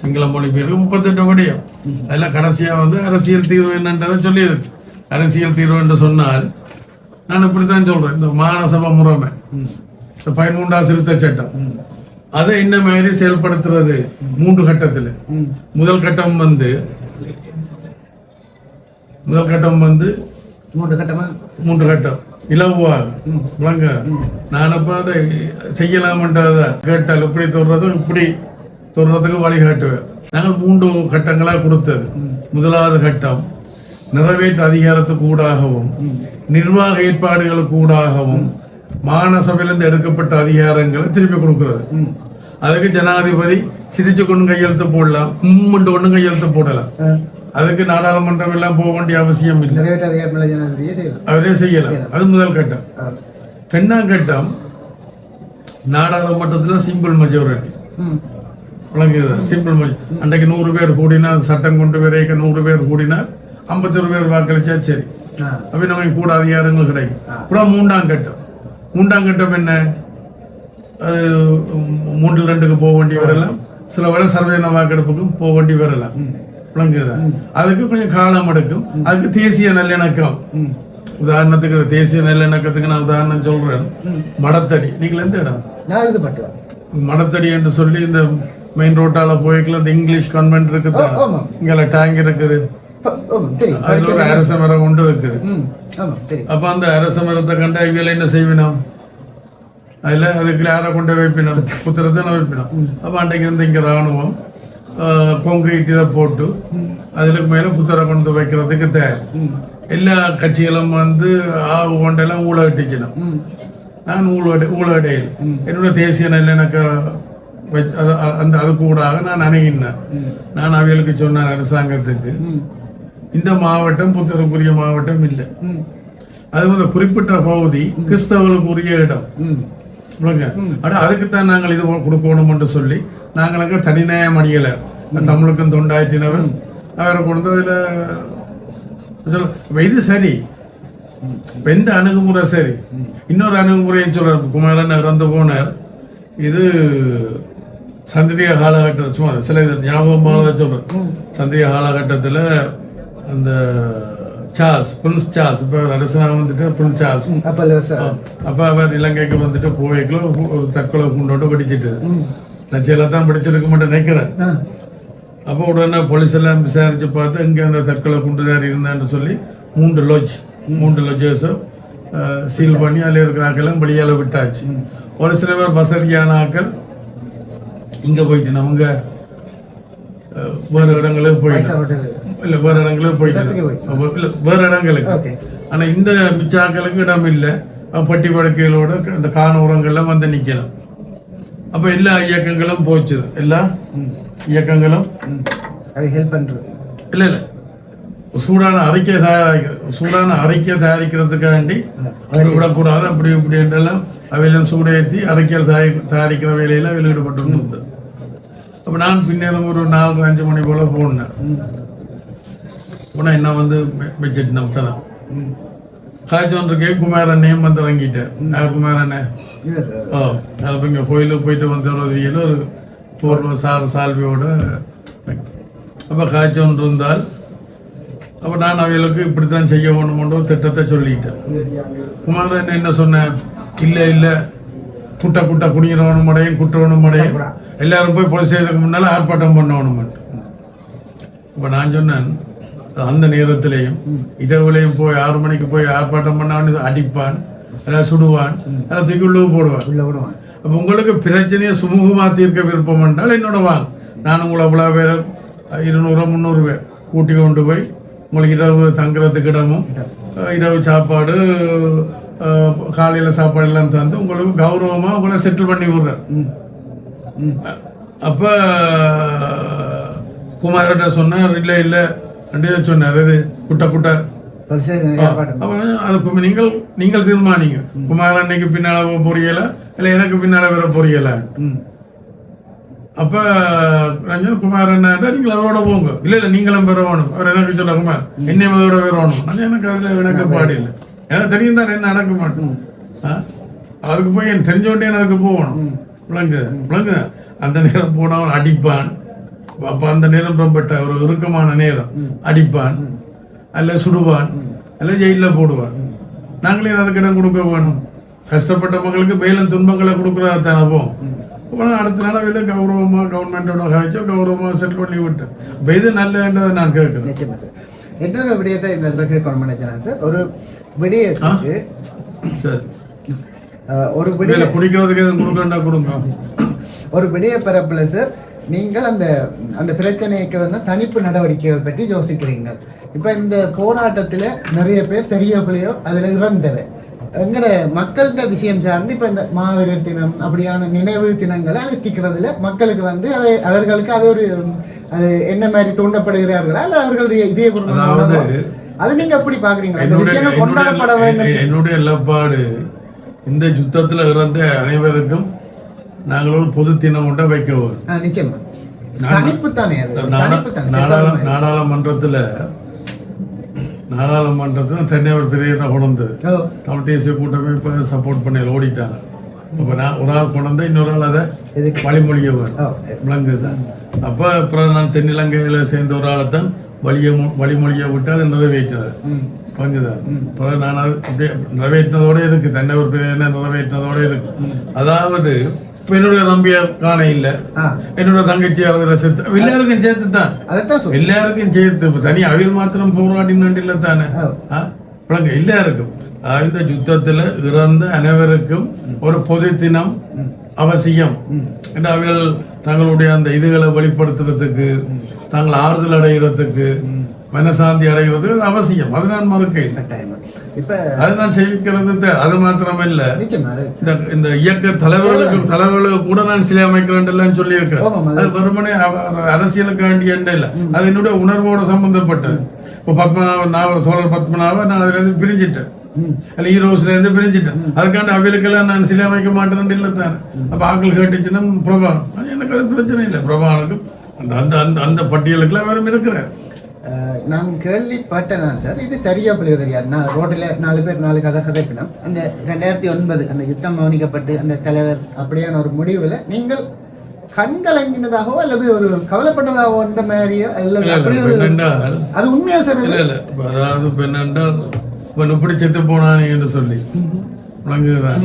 B: சிங்கள மொழி பேருக்கு 38 விடயம். அதெல்லாம் கடைசியா அரசியல் தீர்வு என்னன்றதை சொல்லியிருக்கு. அரசியல் தீர்வு என்று சொன்னால் நான் இப்படித்தான் சொல்றேன், இந்த மாநசபை முறைமை, இந்த 13ஆம் திருத்த சட்டம் அதை என்ன மாதிரி செயல்படுத்துறது 3 கட்டத்துல. முதல் கட்டம் வந்து 3 கட்டம் இலவாக விளங்க. நான் அப்ப அதை செய்யலாமன்றத கேட்டால் இப்படி தொடுறதும் இப்படி தொடுறதுக்கு வழிகாட்டுவேன். நாங்கள் 3 கட்டங்களாக கொடுத்தது. முதலாவது கட்டம் நிறைவேற்று அதிகாரத்துக்கு ஊடாகவும் நிர்வாக ஏற்பாடுகளுக்கு ஊடாகவும் மாநசபையிலிருந்து எடுக்கப்பட்ட அதிகாரங்களை திருப்பி கொடுக்கிறது. அதுக்கு ஜனாதிபதி சிரிச்சு கொண்டு கையெழுத்து போடலாம், ஒன்றும் கையெழுத்து போடலாம். அதுக்கு நாடாளுமன்றம் எல்லாம் போக வேண்டிய அவசியம் இல்லை, அவரே செய்யலாம். அது முதல் கட்டம். 2ஆம் கட்டம் நாடாளுமன்றத்தில் சிம்பிள் மெஜாரிட்டி விளங்குது. சிம்பிள் மெஜாரிட்டி அன்றைக்கு 100 பேர் கூடினா சட்டம் கொண்டு வரைக்க 100 பேர் கூடினா 51 பேர் வாக்களிச்சா சரி, அப்ப நமக்கு கூட அதிகாரங்கள் கிடைக்கும். அப்புறம் 3ஆம் கட்டம். 3ஆம் கட்டம் என்ன? அது 3-2க்கு போக வேண்டி வரலாம், சில வேளை சர்வஜன வாக்கெடுப்புக்கும் போக வேண்டி வரலாம். அதுக்கு கொஞ்சம் காலம் எடுக்கும். அதுக்கு தேசிய நல்லிணக்கம். உதாரணத்துக்கு தேசிய நல்லிணக்கத்துக்கு நான் உதாரணம் சொல்றேன். மடத்தடி, நீங்கள் எந்த இடம்? மடத்தடி என்று சொல்லி இந்த மெயின் ரோட்டால போய்க்கலாம். இந்த இங்கிலீஷ் கான்வென்ட் இருக்குது, இங்க டேங்க் இருக்குது, அதுல ஒரு அரச மரம் கொண்டு இருக்குது. அப்ப அந்த அரச மரத்தை கண்ட இவங்களை என்ன செய்வினோம்? அதுல அதுக்கு யாரை கொண்டு வைப்பினோம்? புத்திரத்தை வைப்பினோம். அப்ப அன்றைக்கு இருந்து இங்க ராணுவம் கான்கிரீட் இதை போட்டு அதுக்கு மேல புத்தரை கொண்டு வைக்கிறதுக்கு தயார். எல்லா கட்சிகளும் வந்து ஆவு கொண்டெல்லாம் ஊழ கட்டிக்கணும். நான் ஊழடையில் என்னோட தேசிய நல்லிணக்க அந்த அது கூடாக நான் அணுகினேன். நான் அவைகளுக்கு சொன்னேன், அரசாங்கத்துக்கு இந்த மாவட்டம் புத்தருக்குரிய மாவட்டம் இல்லை, அது வந்து குறிப்பிட்ட பகுதி கிறிஸ்தவர்களுக்கு உரிய இடம். அதுக்குத்தான் நாங்கள் இது கொடுக்கணும் என்று சொல்லி நாங்கள் அங்கே தனிநயம் அடியலை. தமிழுக்கும் தொண்டாயிற்றினவர் அவரை கொண்டு அதில் இது சரி, எந்த அணுகுமுறை சரி. இன்னொரு அணுகுமுறையும் சொல்றார், குமாரன் இறந்து போனார். இது சந்திரிக காலகட்டம், சும்மா சில ஞாபகமாக சொல்றேன். சந்திரிக காலகட்டத்தில் அந்த பிரின்ஸ் சார்ல்ஸ், இப்போ அரசனாக வந்துட்டு பிரின்ஸ் சார்ல்ஸ், அப்போ அவர் இலங்கைக்கு வந்துட்டு போய்க்குள்ள ஒரு தற்கொலை குண்டோட்டு வெடிச்சிட்டு நச்சையில தான் படிச்சிருக்க மாட்டேன் நினைக்கிறேன். அப்போ உடனே போலீஸ் எல்லாம் விசாரிச்சு பார்த்து இங்கே அந்த தற்கொலை குண்டுதாரி இருந்தான்னு சொல்லி 3 லொஜஸை சீல் பண்ணி அதில் இருக்கிற ஆக்கெல்லாம் வெளியால் விட்டாச்சு. ஒரு சில பேர் வசதியான ஆக்கள் இங்கே போயிட்டு அவங்க வேறு இடங்களுக்கு போயிட்டு இல்லை, வேறு இடங்களுக்கு போயிட்டு இல்லை, வேறு இடங்களுக்கு. ஆனால் இந்த மிச்சாக்களுக்கு இடம் இல்லை. பட்டி படுக்கைகளோட இந்த காணூரங்கள்லாம் வந்து நிற்கணும். அப்ப எல்லா இயக்கங்களும் போச்சு, எல்லா இயக்கங்களும் இல்ல இல்ல சூடான அறிக்கை தயாரிக்கிறதுக்காண்டி விடக்கூடாது அப்படி இப்படி என்றெல்லாம் அவையிலும் சூடேற்றி அறிக்கையில் தயாரிக்கிற வேலையில அவையில் ஈடுபட்டு இருந்தது. அப்ப நான் பின்னேறும் ஒரு 4-5 மணி போல போனேன். போனா என்ன வந்து வச்சுட்டு நம்ம தரம் காய்ச்சொன்றிருக்கே குமாரண்ணையும் வந்து இறங்கிட்டேன். குமாரண்ணே அது இங்கே கோயிலுக்கு போயிட்டு வந்து ஒரு போர்வ சால்வியோட அப்போ காய்ச்சொன்று இருந்தால் அப்போ நான் அவைகளுக்கு இப்படித்தான் செய்ய வேணுமென்ற ஒரு திட்டத்தை சொல்லிட்டேன். குமாரன் என்ன சொன்னேன், இல்லை குட்ட குடிக்கிறவனும் அடையும் குற்றவனும் அடையும் எல்லாரும் போய் போலீஸ் ஸ்டேஷனுக்கு முன்னால் ஆர்ப்பாட்டம் பண்ணணும். இப்போ நான் சொன்னேன், அந்த நேரத்திலையும் இரவுலையும் போய் 6 மணிக்கு போய் ஆர்ப்பாட்டம் பண்ண அடிப்பான், எல்லாம் சுடுவான், அதை தூக்கி உள்ள போடுவான். அப்போ உங்களுக்கு பிரச்சனையை சுமூகமாக தீர்க்க விருப்பம் என்றால் என்னோட வாங்க, நான் உங்களை அவ்வளோ பேர் 200-300 பேர் கூட்டி கொண்டு போய் உங்களுக்கு இரவு தங்குறதுக்கு இடமும் இரவு சாப்பாடு காலையில் சாப்பாடு எல்லாம் தந்து உங்களுக்கு கௌரவமாக உங்களை செட்டில் பண்ணி விடுறேன். அப்போ குமார்கிட்ட சொன்னார், இல்லை சொன்னார், அது குட்ட அது நீங்கள் தீர்மானிங்க, குமார் அன்னைக்கு பின்னால பொரியல இல்லை எனக்கு பின்னால வேற பொரியல. அப்ப ரஞ்சன் குமார் என்ன நீங்கள் அவரோட போங்க, இல்லை நீங்களும் பெற வேணும். அவர் எனக்கு சொல்ல குமார் என்னையும் அதோட வேற வேணும். எனக்கு அதுல எனக்கு பாடு இல்லை, எனக்கு தெரியும் தான் என்ன நடக்க மாட்டேன். அதுக்கு போய் எனக்கு தெரிஞ்சோட்டே அதுக்கு போகணும். விளங்கு அந்த நேரம் போனவன் அடிப்பான். அப்ப அந்த நேரம் ரொம்ப ஒரு இறுக்கமான நேரம், அடிப்பான் அல்ல சுடுவான் அல்ல ஜெயில போடுவான். நாங்களே அதுக்கு இடம் கொடுக்க வேணும். கஷ்டப்பட்ட மக்களுக்கு மேலும் துன்பங்களை கொடுக்கறதான போம். அப்புறம் அடுத்த நாள் கௌரவமாக கவர்மெண்டோட காய்ச்சோ கௌரவமாக செட் பண்ணி விட்டேன். இப்போ இது நல்லதுன்றதை நான் கேட்குறேன்.
A: நிச்சயமா சார். இன்னொரு விடயத்தை இந்த இடத்துல கேட்கணும்னு நினைச்சேன் சார். ஒரு விடயத்துக்கு
B: சரி
A: ஒரு விடய
B: குடிக்கிறதுக்கு எதுவும் கொடுக்கண்டா கொடுங்க.
A: ஒரு விடய பரப்புல சார் நீங்கள் அந்த அந்த பிரச்சனைக்கு வந்து தனிப்பு நடவடிக்கைகள் பற்றி யோசிக்கிறீங்க. இப்போ இந்த போராட்டத்தில் நிறைய பேர் சரியோ பிள்ளையோ அதில் இறந்தவை எங்கட மக்கள்கிட்ட விஷயம் சார்ந்து இப்போ இந்த மாவீரர் தினம் அப்படியான நினைவு தினங்களை அனுஷ்டிக்கிறதுல மக்களுக்கு வந்து அவர்களுக்கு அது ஒரு அது என்ன மாதிரி தூண்டப்படுகிறார்களா இல்லை அவர்களுடைய இதே குடும்பம் அது நீங்க எப்படி பாக்குறீங்க? அந்த விஷயங்கள் கொண்டாடப்பட வேண்டும்.
B: என்னுடைய நிலப்பாடு இந்த யுத்தத்துல இறந்த அனைவருக்கும் நாங்கள் ஒரு பொது தினம் ஒன்றை வைக்கவும்.
A: நிச்சயமா தனிப்பு தானே
B: நாடாளுமன்றத்துல தனியார் பிரிவினை கொண்டு தமிழ் தேசிய கூட்டமே இப்போ சப்போர்ட் பண்ணி ஓடிட்டாங்க. அப்போ நான் ஒரு ஆள் கொண்டு வந்தா இன்னொரு ஆள் அதை வழிமொழிய விளங்குதுதான். அப்போ அப்புறம் நான் தென்னிலங்கையில் சேர்ந்த ஒரு ஆளை தான் வழிமொழியை விட்டு அதை நிறைவேற்றினார் வந்துதான். அப்புறம் நான் அது அப்படியே நிறைவேற்றினதோட இருக்கு, தனியார் பிரிவினை நிறைவேற்றினதோட இருக்கு. அதாவது என்னுடைய தம்பிய காண இல்ல, என்னோட தங்கச்சி அதுல சேர்த்து எல்லாருக்கும் சேர்த்து தான், எல்லாருக்கும் சேர்த்து தனி அவியல் மாத்திரம் போராடினாண்டு இல்ல தானே எல்லாருக்கும். இந்த யுத்தத்துல இறந்த அனைவருக்கும் ஒரு பொது தினம் அவசியம். அவைகள் தங்களுடைய அந்த இதுகளை வெளிப்படுத்துறதுக்கு, தாங்கள் ஆறுதல் அடைகிறதுக்கு, மனசாந்தி அடைகிறது அவசியம். அது நான் மறுக்கிறேன். அது நான் செய்விக்கிறது. அது மாத்திரமல்ல, இந்த இயக்க தலைவர்களுக்கு கூட நான் சிலை அமைக்கிறேன் சொல்லி இருக்கிறேன். அது வெறுமனே அரசியலுக்காண்டி என்ற இல்லை, அது என்னுடைய உணர்வோட சம்பந்தப்பட்டது. இப்போ பத்மநாபன் சோழர் பத்மநாபன் நான் அதுல இருந்து பிரிஞ்சிட்டேன், அல்ல ஈரோஸ்ல இருந்து பிரிஞ்சிட்டேன். அதுக்காண்டி அவைகளுக்கெல்லாம் நான் சிலை அமைக்க மாட்டேன் இல்லை தானே. அப்ப ஆக்கள் கேட்டுச்சுன்னா பிரபா, எனக்கு அது பிரச்சனை இல்லை. பிரபானுக்கும் அந்த அந்த அந்த பட்டியலுக்குலாம் வேறும் இருக்கிறேன்.
A: நான் கேள்விப்பட்டேன் சார், இது சரியா பிள்ளைய தெரியாது. நான் ரோட்டில் 4 பேர் 4 கதை கதைப்பினோம். அந்த 2009 அந்த யுத்தம் கவனிக்கப்பட்டு அந்த தலைவர் அப்படியான ஒரு முடிவில் நீங்கள் கண்கலங்கினதாகவோ அல்லது ஒரு கவலைப்பட்டதாகவோ அந்த மாதிரியோ அல்லது அது உண்மையா சார்?
B: அதாவது பெண்ணென்றால் இப்படி செத்து போனானே என்று சொல்லி விளங்குதான்.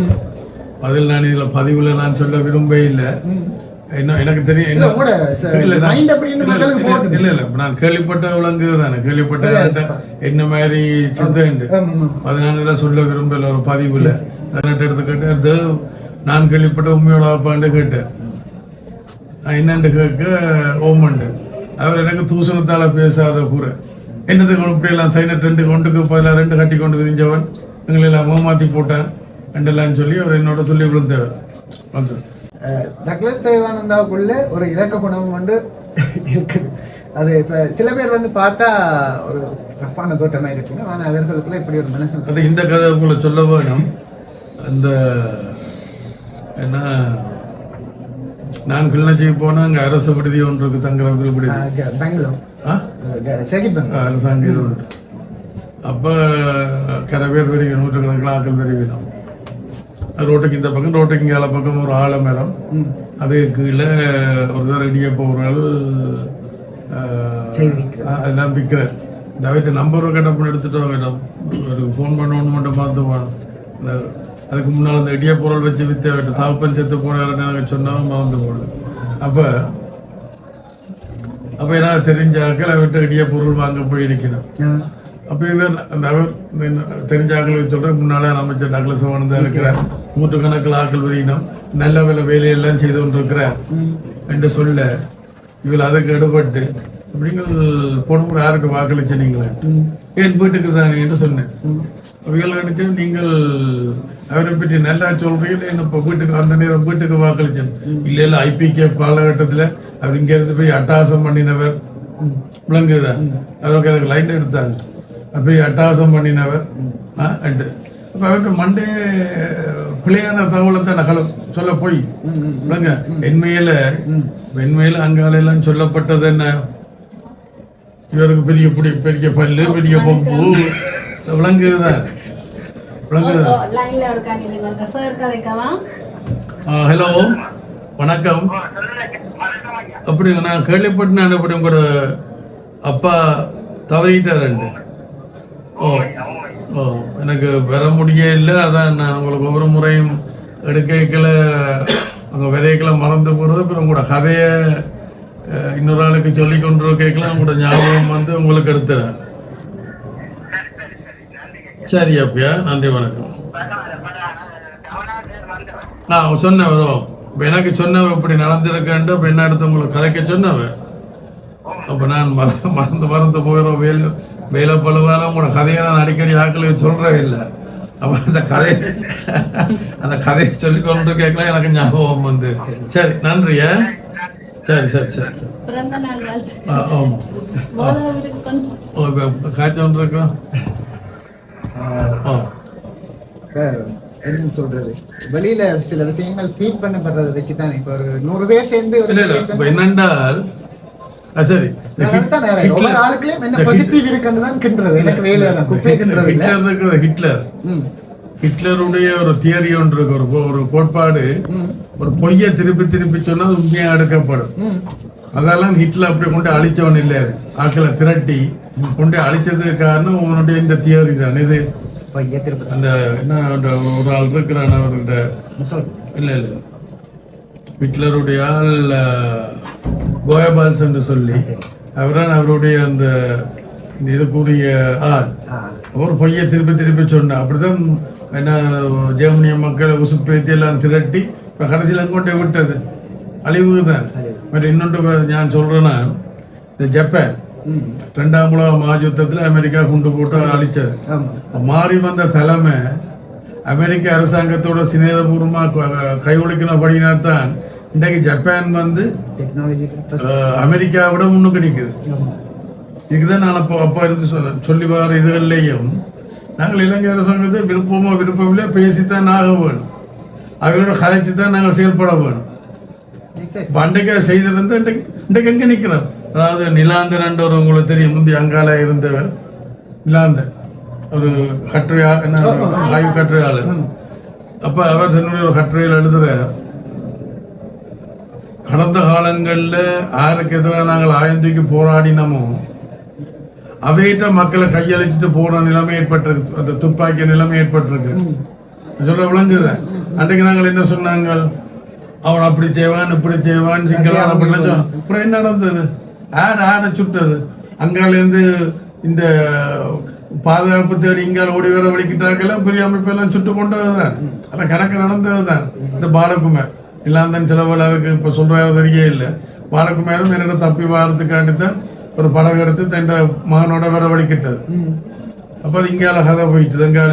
B: அதில் நான் இதில் பதிவில் நான் சொல்ல விரும்ப இல்லை. எனக்கு தெரியும், நான் கேள்விப்பட்ட விலங்கு தானே, கேள்விப்பட்ட என்ன மாதிரி அதனால சொல்ல விரும்பல. ஒரு பதிவுல 18 எடுத்துக்கிட்டு நான் கேள்விப்பட்ட உண்மையோட அப்பாண்டு கேட்டேன். என்னண்டு கேட்க ஓமண்டு அவர் எனக்கு தூசணத்தால பேசாத கூற என்னதுக்கு இப்படி எல்லாம் சைனட் 2 கொண்டுக்கு பதிலாக 2 கட்டி கொண்டு தெரிஞ்சவன் எங்களை எல்லாம் ஏமாத்தி போட்டேன் ரெண்டெல்லாம் சொல்லி அவர் என்னோட சொல்லி விழுந்தவர் வந்து.
A: டக்ளஸ் தேவானந்தாவுக்குள்ள ஒரு இலக்க குணம் வந்து இருக்குது. அது இப்போ சில பேர் வந்து பார்த்தா ஒரு ரஃப்பான தோட்டமாக இருக்குங்க, ஆனால் அவர்களுக்குள்ள இப்படி ஒரு மனசு.
B: அது இந்த கதை உங்களை சொல்ல வேணும். அந்த என்ன, நான் கிளிநொச்சிக்கு போனால் அங்கே அரசு விடுதி ஒன்று இருக்கு, தங்குற விடுதி
A: பெங்களூர்
B: அரசாங்க இது உண்டு. அப்போ கரை பேர் பெரிய நூற்றுக்கணக்கில் ஆக்கள் பெருவினோம். ரோட்டுக்கு இந்த பக்கம், ரோட்டுக்கு இங்கே பக்கம் ஒரு ஆலமரம், அது கீழே ஒரு தடவை இடிய போகிறாள் அதெல்லாம் விற்கிறேன். இந்த வீட்டு நம்பர் கட்டப்பணம் எடுத்துட்டு வேண்டாம், ஒரு ஃபோன் பண்ணணும்னு மட்டும் பார்த்து போனோம். அதுக்கு முன்னால் அந்த இடிய பொருள் வச்சு விற்ற வேட்டும் தாப்பன் செத்து போனாருன்னு எனக்கு சொன்னாலும் மறந்து போனேன். அப்போ ஏதாவது தெரிஞ்சாக்கள் அவர்கிட்ட இடிய பொருள் வாங்க போயிருக்கிறோம். அப்போ அந்த அவர் தெரிஞ்சாக்களுக்கு சொல்கிறேன், முன்னாலே அமைச்சர் டக்ளஸ் தேவானந்தா இருக்கிறார், நூற்றுக்கணக்கில் ஆக்கள் வரையினோம், நல்ல வேலையெல்லாம் செய்து கொண்டிருக்கிறார் என்று சொல்ல இவள் அதுக்கு எடுபட்டு அப்படிங்கிறது பொண்ணு யாருக்கு வாக்களிச்சு நீங்களே என் வீட்டுக்கு தானே என்று சொன்னேன். அவைகள் எடுத்து நீங்கள் அவரை பற்றி நல்லா சொல்றீங்க, என்ன இப்போ வீட்டுக்கு அந்த நேரம் வீட்டுக்கு வாக்களிச்சேன். இல்லை இல்லை ஐபிகே காலகட்டத்தில் அவர் இங்கேருந்து போய் அட்டகாசம் பண்ணினவர் விளங்குதான், அவருக்கு எனக்கு லைன் எடுத்தாங்க. அப்படி அட்டகாசம் பண்ணினவர் அண்டு அப்போ அவருக்கு மண்டே பிள்ளையான தகவலை தான் நகலம் சொல்ல போய் விளங்க. என்மையில அங்காலையெல்லாம் சொல்லப்பட்டது என்ன, இவருக்கு பெரிய பெரிய பல்லு, பெரிய கொம்பு விளங்குதான் விளங்குதான். ஹலோ வணக்கம். அப்படி நான் கேள்விப்பட்டு நான் அப்படி உங்களோட அப்பா தவறிட்டாரு. எனக்கு வர முடிய இல்லை, அதான் நான் உங்களுக்கு ஒவ்வொரு முறையும் எடுக்கல அங்கே விதை கேட்கலாம் மறந்து போகிறது. அப்புறம் உங்களோட கதையை இன்னொரு ஆளுக்கு சொல்லி கொண்டு கேட்கலாம். உங்களோட ஞாபகம் வந்து உங்களுக்கு எடுத்துறேன். சரி அப்படியா, நன்றி வணக்கம். சொன்னேன் வரும். இப்போ எனக்கு சொன்னவ இப்படி நடந்திருக்கேன்ட்டு இப்போ என்ன எடுத்து உங்களுக்கு கதைக்க சொன்னவன். அப்போ நான் மறந்து போயிடும். வேலை பழுவாலும் உங்களோட கதையை நான் அடிக்கடி ஆக்களுக்கு சொல்கிறே இல்லை. அப்போ அந்த கதையை சொல்லி கொண்டு கேட்கலாம், எனக்கு ஞாபகம் வந்து. சரி, நன்றியா. சரி சரி சரி சரி. ஆமாம், காய்ச்சல் ஒன்று இருக்கோம்.
A: என்ன சொல்றது, வெளியில சில விஷயங்கள் ஃபீட் பண்ணப்படுறத வச்சுதான் இப்ப ஒரு 100 பேர் சேர்ந்து
B: என்னென்றால் சரி
A: ஒவ்வொரு ஆளுக்குலயும் என்ன பாசிட்டிவ் இருக்குன்னு தான் கிண்டுறது. எனக்கு வேலை தான் குப்பை கிண்டுறது இல்ல.
B: ஹிட்லருடைய ஒரு தியரி ஒன்று இருக்கு, ஒரு கோட்பாடு. ஒரு பொய்யை திருப்பி திருப்பி சொன்னா உண்மையா எடுக்கப்படும். அதெல்லாம் ஹிட்லர் அப்படி கொண்டு அழிச்சவன் இல்லை. ஆக்களை திரட்டி கொண்டு அழிச்சதுக்கு காரணம் உன்னுடைய இந்த தியரி தான். இது அந்த என்ன ஒரு ஆள் இருக்கிறான், அவர்கிட்ட இல்லை இல்லை ஹிட்லருடைய ஆள் கோயபால்ஸ் என்று சொல்லி அவரான் அவருடைய அந்த இதுக்குரிய ஆள். அவர் பொய்யை திருப்பி திருப்பி சொன்னார். அப்படிதான் என்ன ஜெர்மனிய மக்களை உசுப்பேத்தி எல்லாம் திரட்டி இப்போ கடைசியில் கொண்டே விட்டது அழிவு தான். பட் இன்னொன்று நான் சொல்றேன்னா, இந்த ஜப்பான் 2ஆம் உலக மகாயுத்தத்தில் அமெரிக்கா குண்டு போட்டு அழிச்சது. மாறி வந்த தலைமை அமெரிக்க அரசாங்கத்தோட சிநேகபூர்வமாக கையொழிக்கணும்படினா தான் இன்றைக்கு ஜப்பான் வந்து அமெரிக்காவோட முன்னுக்கு நிற்குது. இதுதான் நான் அப்போ இருந்து சொல்லி வர இதுகள்லையும் நாங்கள் இலங்கை அரசாங்கத்தை விருப்பமோ விருப்பமில்லையோ பேசித்தான் ஆக வேணும். அவரோட கதைச்சு தான் நாங்கள் செயல்பட வேணும். அன்றைக்கு செய்திருந்து இன்றைக்கு எங்கே நிற்கிறோம். அதாவது நிலாந்தன் ஒரு உங்களுக்கு தெரியும், முந்தைய அங்கால இருந்தவர் நிலாந்தன், ஒரு கட்டுரையா என்ன ஆய்வு கட்டுரையாளர். அப்ப அவர் தன்னுடைய ஒரு கட்டுரையில் எழுதுறார், கடந்த காலங்களில் யாருக்கு எதிராக நாங்கள் ஆயந்திக்கு போராடினமோ அவையிட்ட மக்களை கையளிச்சுட்டு போற நிலைமை ஏற்பட்டிருக்கு, அந்த துப்பாக்கிய நிலைமை ஏற்பட்டிருக்கு. சொல்ற விளங்குது. அன்றைக்கு நாங்கள் என்ன சொன்னாங்க, அவன் அப்படி செய்வான் இப்படி செய்வான் சிங்களான் அப்படிலாம் சொன்னான். அப்புறம் என்ன நடந்தது, ஆடை சுட்டது. அங்காலேருந்து இந்த பாதுகாப்பு தேடி இங்கால ஓடி வர வலிக்கிட்டாக்கெல்லாம் பெரிய அமைப்பெல்லாம் சுட்டு கொண்டது தான். அதெல்லாம் கணக்கு நடந்தது தான். இந்த பாலகுமார் இல்லாந்தன் சிலவில் அதுக்கு இப்போ சொல்கிற தெரிய இல்லை. பாலகுமாரும் என்னோட தப்பி வாரத்துக்காண்டி தான் ஒரு படகு எடுத்து தன் மகனோட வர வலிக்கிட்டது. அப்போ அது இங்கால கதை போயிட்டு எங்கால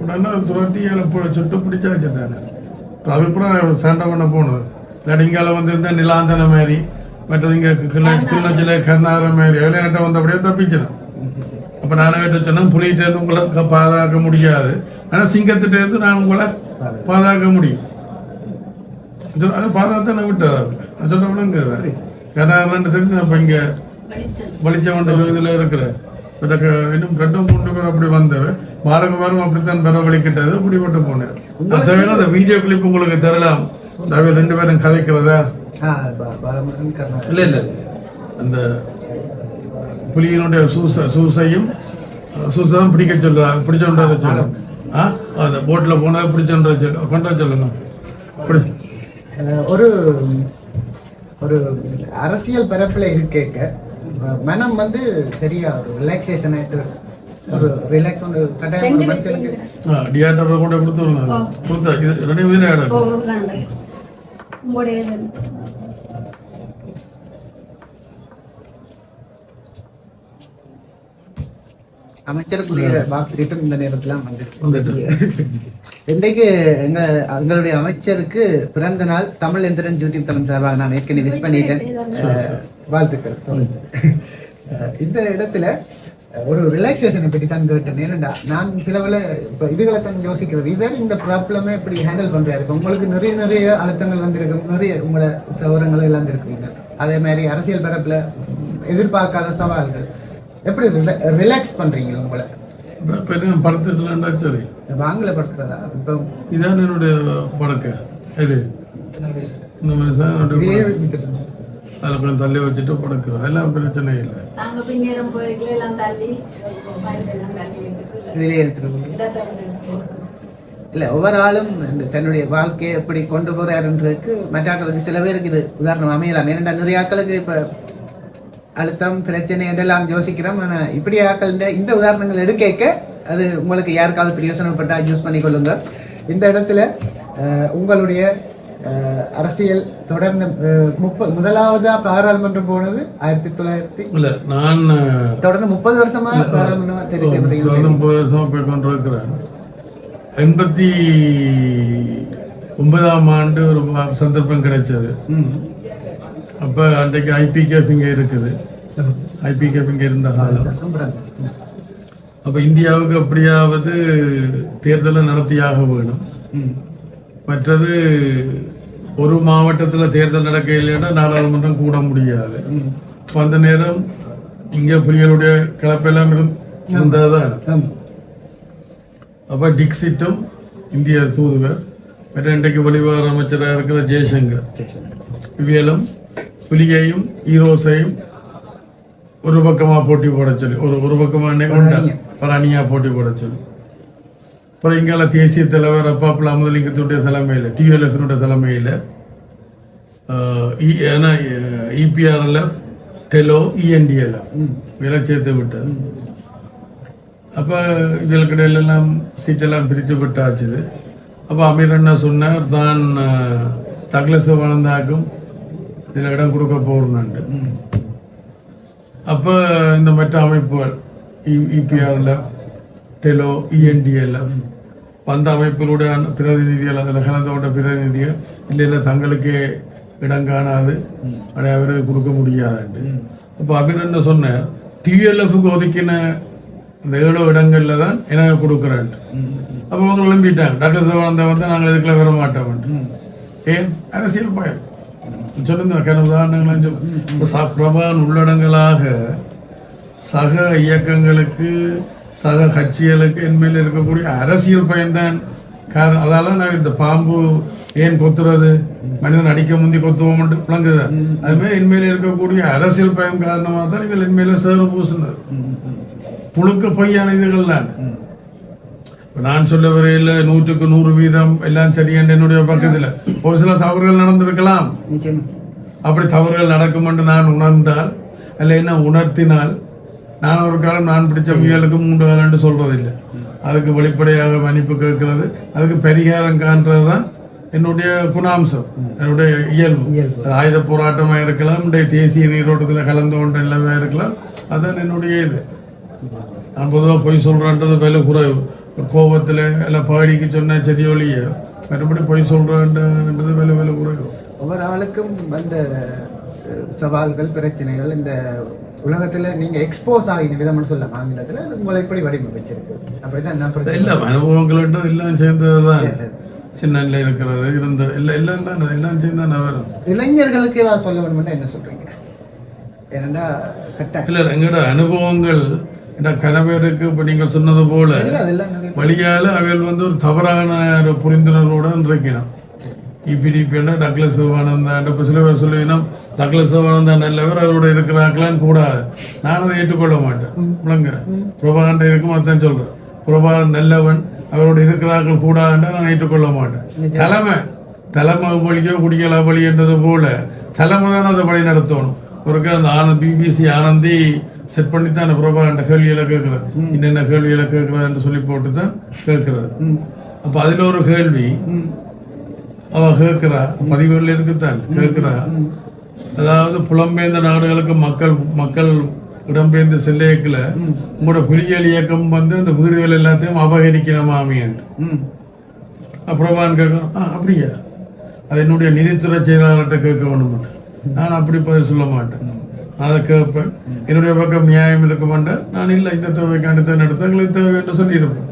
B: உடனே துரத்தியால சுட்டு பிடிச்சாச்சு தானே. அதுக்கப்புறம் சண்டை பண்ண போனது. இல்லாட்டி இங்கால வந்து இருந்தால் நிலாந்தன மாதிரி, மற்றது இங்கே கிள்ளச்சில கர்நாடக மாதிரி விளையாட்டை வந்து அப்படியே தப்பிச்சிடும். அப்போ நானே கிட்ட சொன்னேன், புலிகிட்டேருந்து உங்களை பாதுகாக்க முடியாது, ஆனால் சிங்கத்திட்டேருந்து நான் உங்களை பாதுகாக்க முடியும். அது பாதுகாத்த விட்டதா சொல்றவங்க கர்நாடகன்னு தெரிஞ்சு அப்போ இங்கே வலிச்சவன்ற இதில் இருக்கிற இன்னும் 2-3 பேர் அப்படி வந்தவன். பாலகுமாரும் அப்படித்தான் பெற வலிக்கிட்டது, அப்படிப்பட்டு போனேன். அந்த வீடியோ கிளிப் உங்களுக்கு தரலாம். 2 பேரும் கதைக்கிறதா இல்லை இல்லை, அந்த புலியினுடைய சூசையும் சூசையும் பிடிக்க சொல்லுதா, பிடிச்சோன்ற சொல்லு. அந்த போட்டில் போனால் பிடிச்சோன்ற சொல்லு கொண்டா சொல்லுங்க.
A: ஒரு ஒரு அரசியல் பரப்புல இருக்க மனம் வந்து சரியா ஒரு ரிலாக்ஸேஷன் ஆயிட்டு ஒரு ரிலாக்ஸ் ஒன்று கட்டாயம் ஒரு மனுஷனுக்கு
B: டிஆர்டர் கூட கொடுத்துருங்க. கொடுத்தா இது 2 வீதம்
A: அமைச்சருக்குரிய வாக்கு இந்த நேரத்துல வந்துட்டு இன்றைக்கு எங்களுடைய அமைச்சருக்கு பிறந்த நாள். தமிழ் எந்திரன் யூடியூப் தளம் சார்பாக நான் ஏற்கனவே விஷ் பண்ணிட்டேன், வாழ்த்துக்கள். இந்த இடத்துல ஒரு ரிலாக்ஸேஷனை பற்றி தான் கேட்டேன். ஏன்னா நான் சிலவில் இப்போ இதுகளை தான் யோசிக்கிறது, இவர் இந்த ப்ராப்ளமே இப்படி ஹேண்டில் பண்ணுறாரு. இப்போ உங்களுக்கு நிறைய அழுத்தங்கள் வந்திருக்கும், நிறைய உங்களோட சௌரங்கள் எல்லாம் இருக்குங்க. அதே மாதிரி அரசியல் பரப்பில் எதிர்பார்க்காத சவால்கள், எப்படி ரிலாக்ஸ் பண்றீங்க உங்களை?
B: படத்துல சரி
A: வாங்கல படுத்துறதா இப்போ
B: இதான் என்னுடைய படக்க இது இந்த மாதிரி அதை கொஞ்சம் தள்ளி வச்சுட்டு படுக்கிறது, அதெல்லாம் பிரச்சனை இல்லை.
A: இதுலயே எடுத்துட்டு இல்லை ஒவ்வொரு ஆளும் இந்த தன்னுடைய வாழ்க்கையை எப்படி கொண்டு போறாருன்றதுக்கு மற்ற ஆட்களுக்கு சில பேருக்கு இது உதாரணம் அமையலாம். ஏனென்றால் நிறைய ஆட்களுக்கு இப்போ அழுத்தம் பிரச்சனை இதெல்லாம் யோசிக்கிறோம். ஆனால் இப்படி ஆட்கள் இந்த உதாரணங்கள் எடுக்க அது உங்களுக்கு யாருக்காவது பிரயோசனப்பட்டா யூஸ் பண்ணிக்கொள்ளுங்க. இந்த இடத்துல உங்களுடைய அரசியல் தொடர்ந்து முதலாவதா பாராளுமன்றம் போனது 1900
B: இல்ல நான்
A: தொடர்ந்து 30 வருஷமா பாராளுமன்றம் தெரிவு செய்யப்படுகிறது.
B: 30 வருஷமா போய் கொண்டிருக்கிறேன். 89ஆம் ஆண்டு ஒரு சந்தர்ப்பம் கிடைச்சது. அப்ப அன்றைக்கு IPKF இங்க இருக்குது. IPKF இங்க இருந்த காலம். அப்ப இந்தியாவுக்கு அப்படியாவது தேர்தலை நடத்தியாக வேணும். மற்றது ஒரு மாவட்டத்தில் தேர்தல் நடக்க இல்லைன்னா நாடாளுமன்றம் கூட முடியாது. அந்த நேரம் இங்கே புலிகளுடைய கலப்பெல்லாம் இருந்ததுதான். அப்போ டிக்சிட்டும் இந்திய தூதுவர் மற்ற இன்றைக்கு வெளிவார அமைச்சராக இருக்கிற ஜெய்சங்கர் இவியலும் புலியையும் ஈரோஸையும் ஒரு பக்கமாக போட்டி போட சொல்லி ஒரு பக்கமாக ஒரு அணியாக போட்டி போட சொல்லி அப்புறம் இங்கால தேசிய தலைவர் அப்பாப்புல அமுதலிங்கத்துடைய தலைமையில் TLF தலைமையில் EPRLF டெலோ ENDLF இதெல்லாம் சேர்த்து விட்டது. அப்போ இவர்களுக்கிடையிலெல்லாம் சீட்டெல்லாம் பிரித்து விட்டாச்சு. அப்போ அமீர் அண்ணா சொன்னார் தான் டக்ளஸ் வளர்ந்தாக்கும் இதில் இடம் கொடுக்க போகிறேன்ட்டு. அப்போ இந்த மற்ற அமைப்புகள் EPRLF டெலோ ENDLF அந்த அமைப்புகளுடைய பிரதிநிதிகள் அதில் கலந்தோட பிரதிநிதிகள் இல்லை தங்களுக்கே இடம் காணாது அவருக்கு கொடுக்க முடியாதுன்ட்டு. அப்போ அபிநன்ன சொன்னார் TLFக்கு ஒதுக்கின இந்த 7 இடங்கள்ல தான் எனக்கு கொடுக்குறேன்ட்டு. அப்போ அவங்க விளம்பிட்டாங்க டாக்டர் சிவானந்தா வந்து நாங்கள் இதுக்குள்ள வர மாட்டோம். ஏன் அரசியல் பயம் சொல்லுங்க உதாரணங்கள் பிரபான் உள்ளடங்களாக சக இயக்கங்களுக்கு சக கட்சிகளுக்கு என்மேல இருக்கக்கூடிய அரசியல் பயன்தான் காரணம். அதால நான் இந்த பாம்பு ஏன் கொத்துறது மனிதன் அடிக்க முந்தி கொத்துவோம் விளங்குது. அதுமாதிரி என்மேல இருக்கக்கூடிய அரசியல் பயம் காரணமாக தான் இவங்க என்மேல சேறு பூசினர். முழுக்க பொய்யான இதுகள் தான். நான் சொல்ல வரையில் 100க்கு 100% எல்லாம் சரியான என்னுடைய பக்கத்தில் ஒரு சில தவறுகள் நடந்திருக்கலாம். அப்படி தவறுகள் நடக்கும் என்று நான் உணர்ந்தால் அல்ல என்ன உணர்த்தினால் நான் ஒரு காலம் நான் பிடிச்ச முயலுக்கு 3 காலம்னு சொல்றதில்லை. அதுக்கு வெளிப்படையாக மன்னிப்பு கேட்கறது அதுக்கு பரிகாரம் காண்றது தான் என்னுடைய குணாம்சம் என்னுடைய இயல்பு. ஆயுத போராட்டமாக இருக்கலாம் தேசிய நீரோட்டத்தில் கலந்து கொண்ட எல்லாமே இருக்கலாம். அதுதான் என்னுடைய இது. நான் பொதுவாக பொய் சொல்றேன்றது விலை குறைவு. கோபத்தில் எல்லாம் பாடிக்கு சொன்ன செடியோலிய மறுபடி பொய் சொல்றேன்றது விலை குறைவு.
A: ஒவ்வொரு ஆளுக்கும் அந்த சவால்கள் பிரச்சனைகள் இந்த உலகத்துல நீங்க எக்ஸ்போஸ் ஆகின விதம்னு சொல்லலாம். ஆங்கிலத்துல உங்களை எப்படி வடிவமைச்சிருக்கு அப்படிதான்
B: இல்ல அனுபவங்கள் எல்லாம் சேர்ந்ததுதான். சின்னல இருக்கிறது இருந்த எல்லாம் தான் எல்லாம் சேர்ந்தா வரும். இளைஞர்களுக்கு ஏதாவது சொல்ல வேணும்னா என்ன சொல்றீங்க? ஏன்னா இல்ல எங்களோட அனுபவங்கள் கணவருக்கு இப்ப நீங்கள் சொன்னது போல வழியால அவள் வந்து ஒரு தவறான ஒரு புரிந்துணர்வுடன் இருக்கணும். EPDP டக்ளஸ் சிவானந்தா சில பேர் சொல்லுவீங்கன்னா டக்ளஸ் சிவானந்தா நல்லவர் அவரோட இருக்கிறாங்களான்னு கூடாது. நான் அதை ஏற்றுக்கொள்ள மாட்டேன். விளங்க பிரபாகண்ட இருக்கும் அதான் சொல்றேன். பிரபாகரன் நல்லவன் அவரோட இருக்கிறார்கள் கூடாதுன்னா நான் ஏற்றுக்கொள்ள மாட்டேன். தலைமை வழியோ குடிக்கலா வழின்றது போல தலைமை தான் அதை வழி நடத்தணும். ஒருக்க அந்த BBC ஆனந்தி செட் பண்ணி தான் பிரபாகண்ட கேள்வியில கேட்கிறார். என்னென்ன கேள்வியில கேட்கிறான்னு சொல்லி போட்டு தான் கேட்கிறார். அப்ப அதுல ஒரு கேள்வி அவ கேட்கிறா பதிவுகள் இருக்குத்தான் கேட்கிறா. அதாவது புலம்பெயர்ந்த நாடுகளுக்கு மக்கள் இடம்பெயர்ந்த செல்லையக்குல உங்களோட புலிகள் இயக்கம் வந்து அந்த வீடுகள் எல்லாத்தையும் அபகரிக்கணுமாமியன்ட்டு. பிரபான் கேட்கணும் அப்படியா அது என்னுடைய நிதித்துறை செயலாளர்கிட்ட கேட்க வேணும். நான் அப்படி பதில் சொல்ல மாட்டேன். அதை கேட்பேன். என்னுடைய பக்கம் நியாயம் இருக்க மாட்டேன். நான் இல்லை இந்த தேவைக்காண்டு தான் எடுத்து எங்களுக்கு தேவை என்று சொல்லியிருப்பேன்.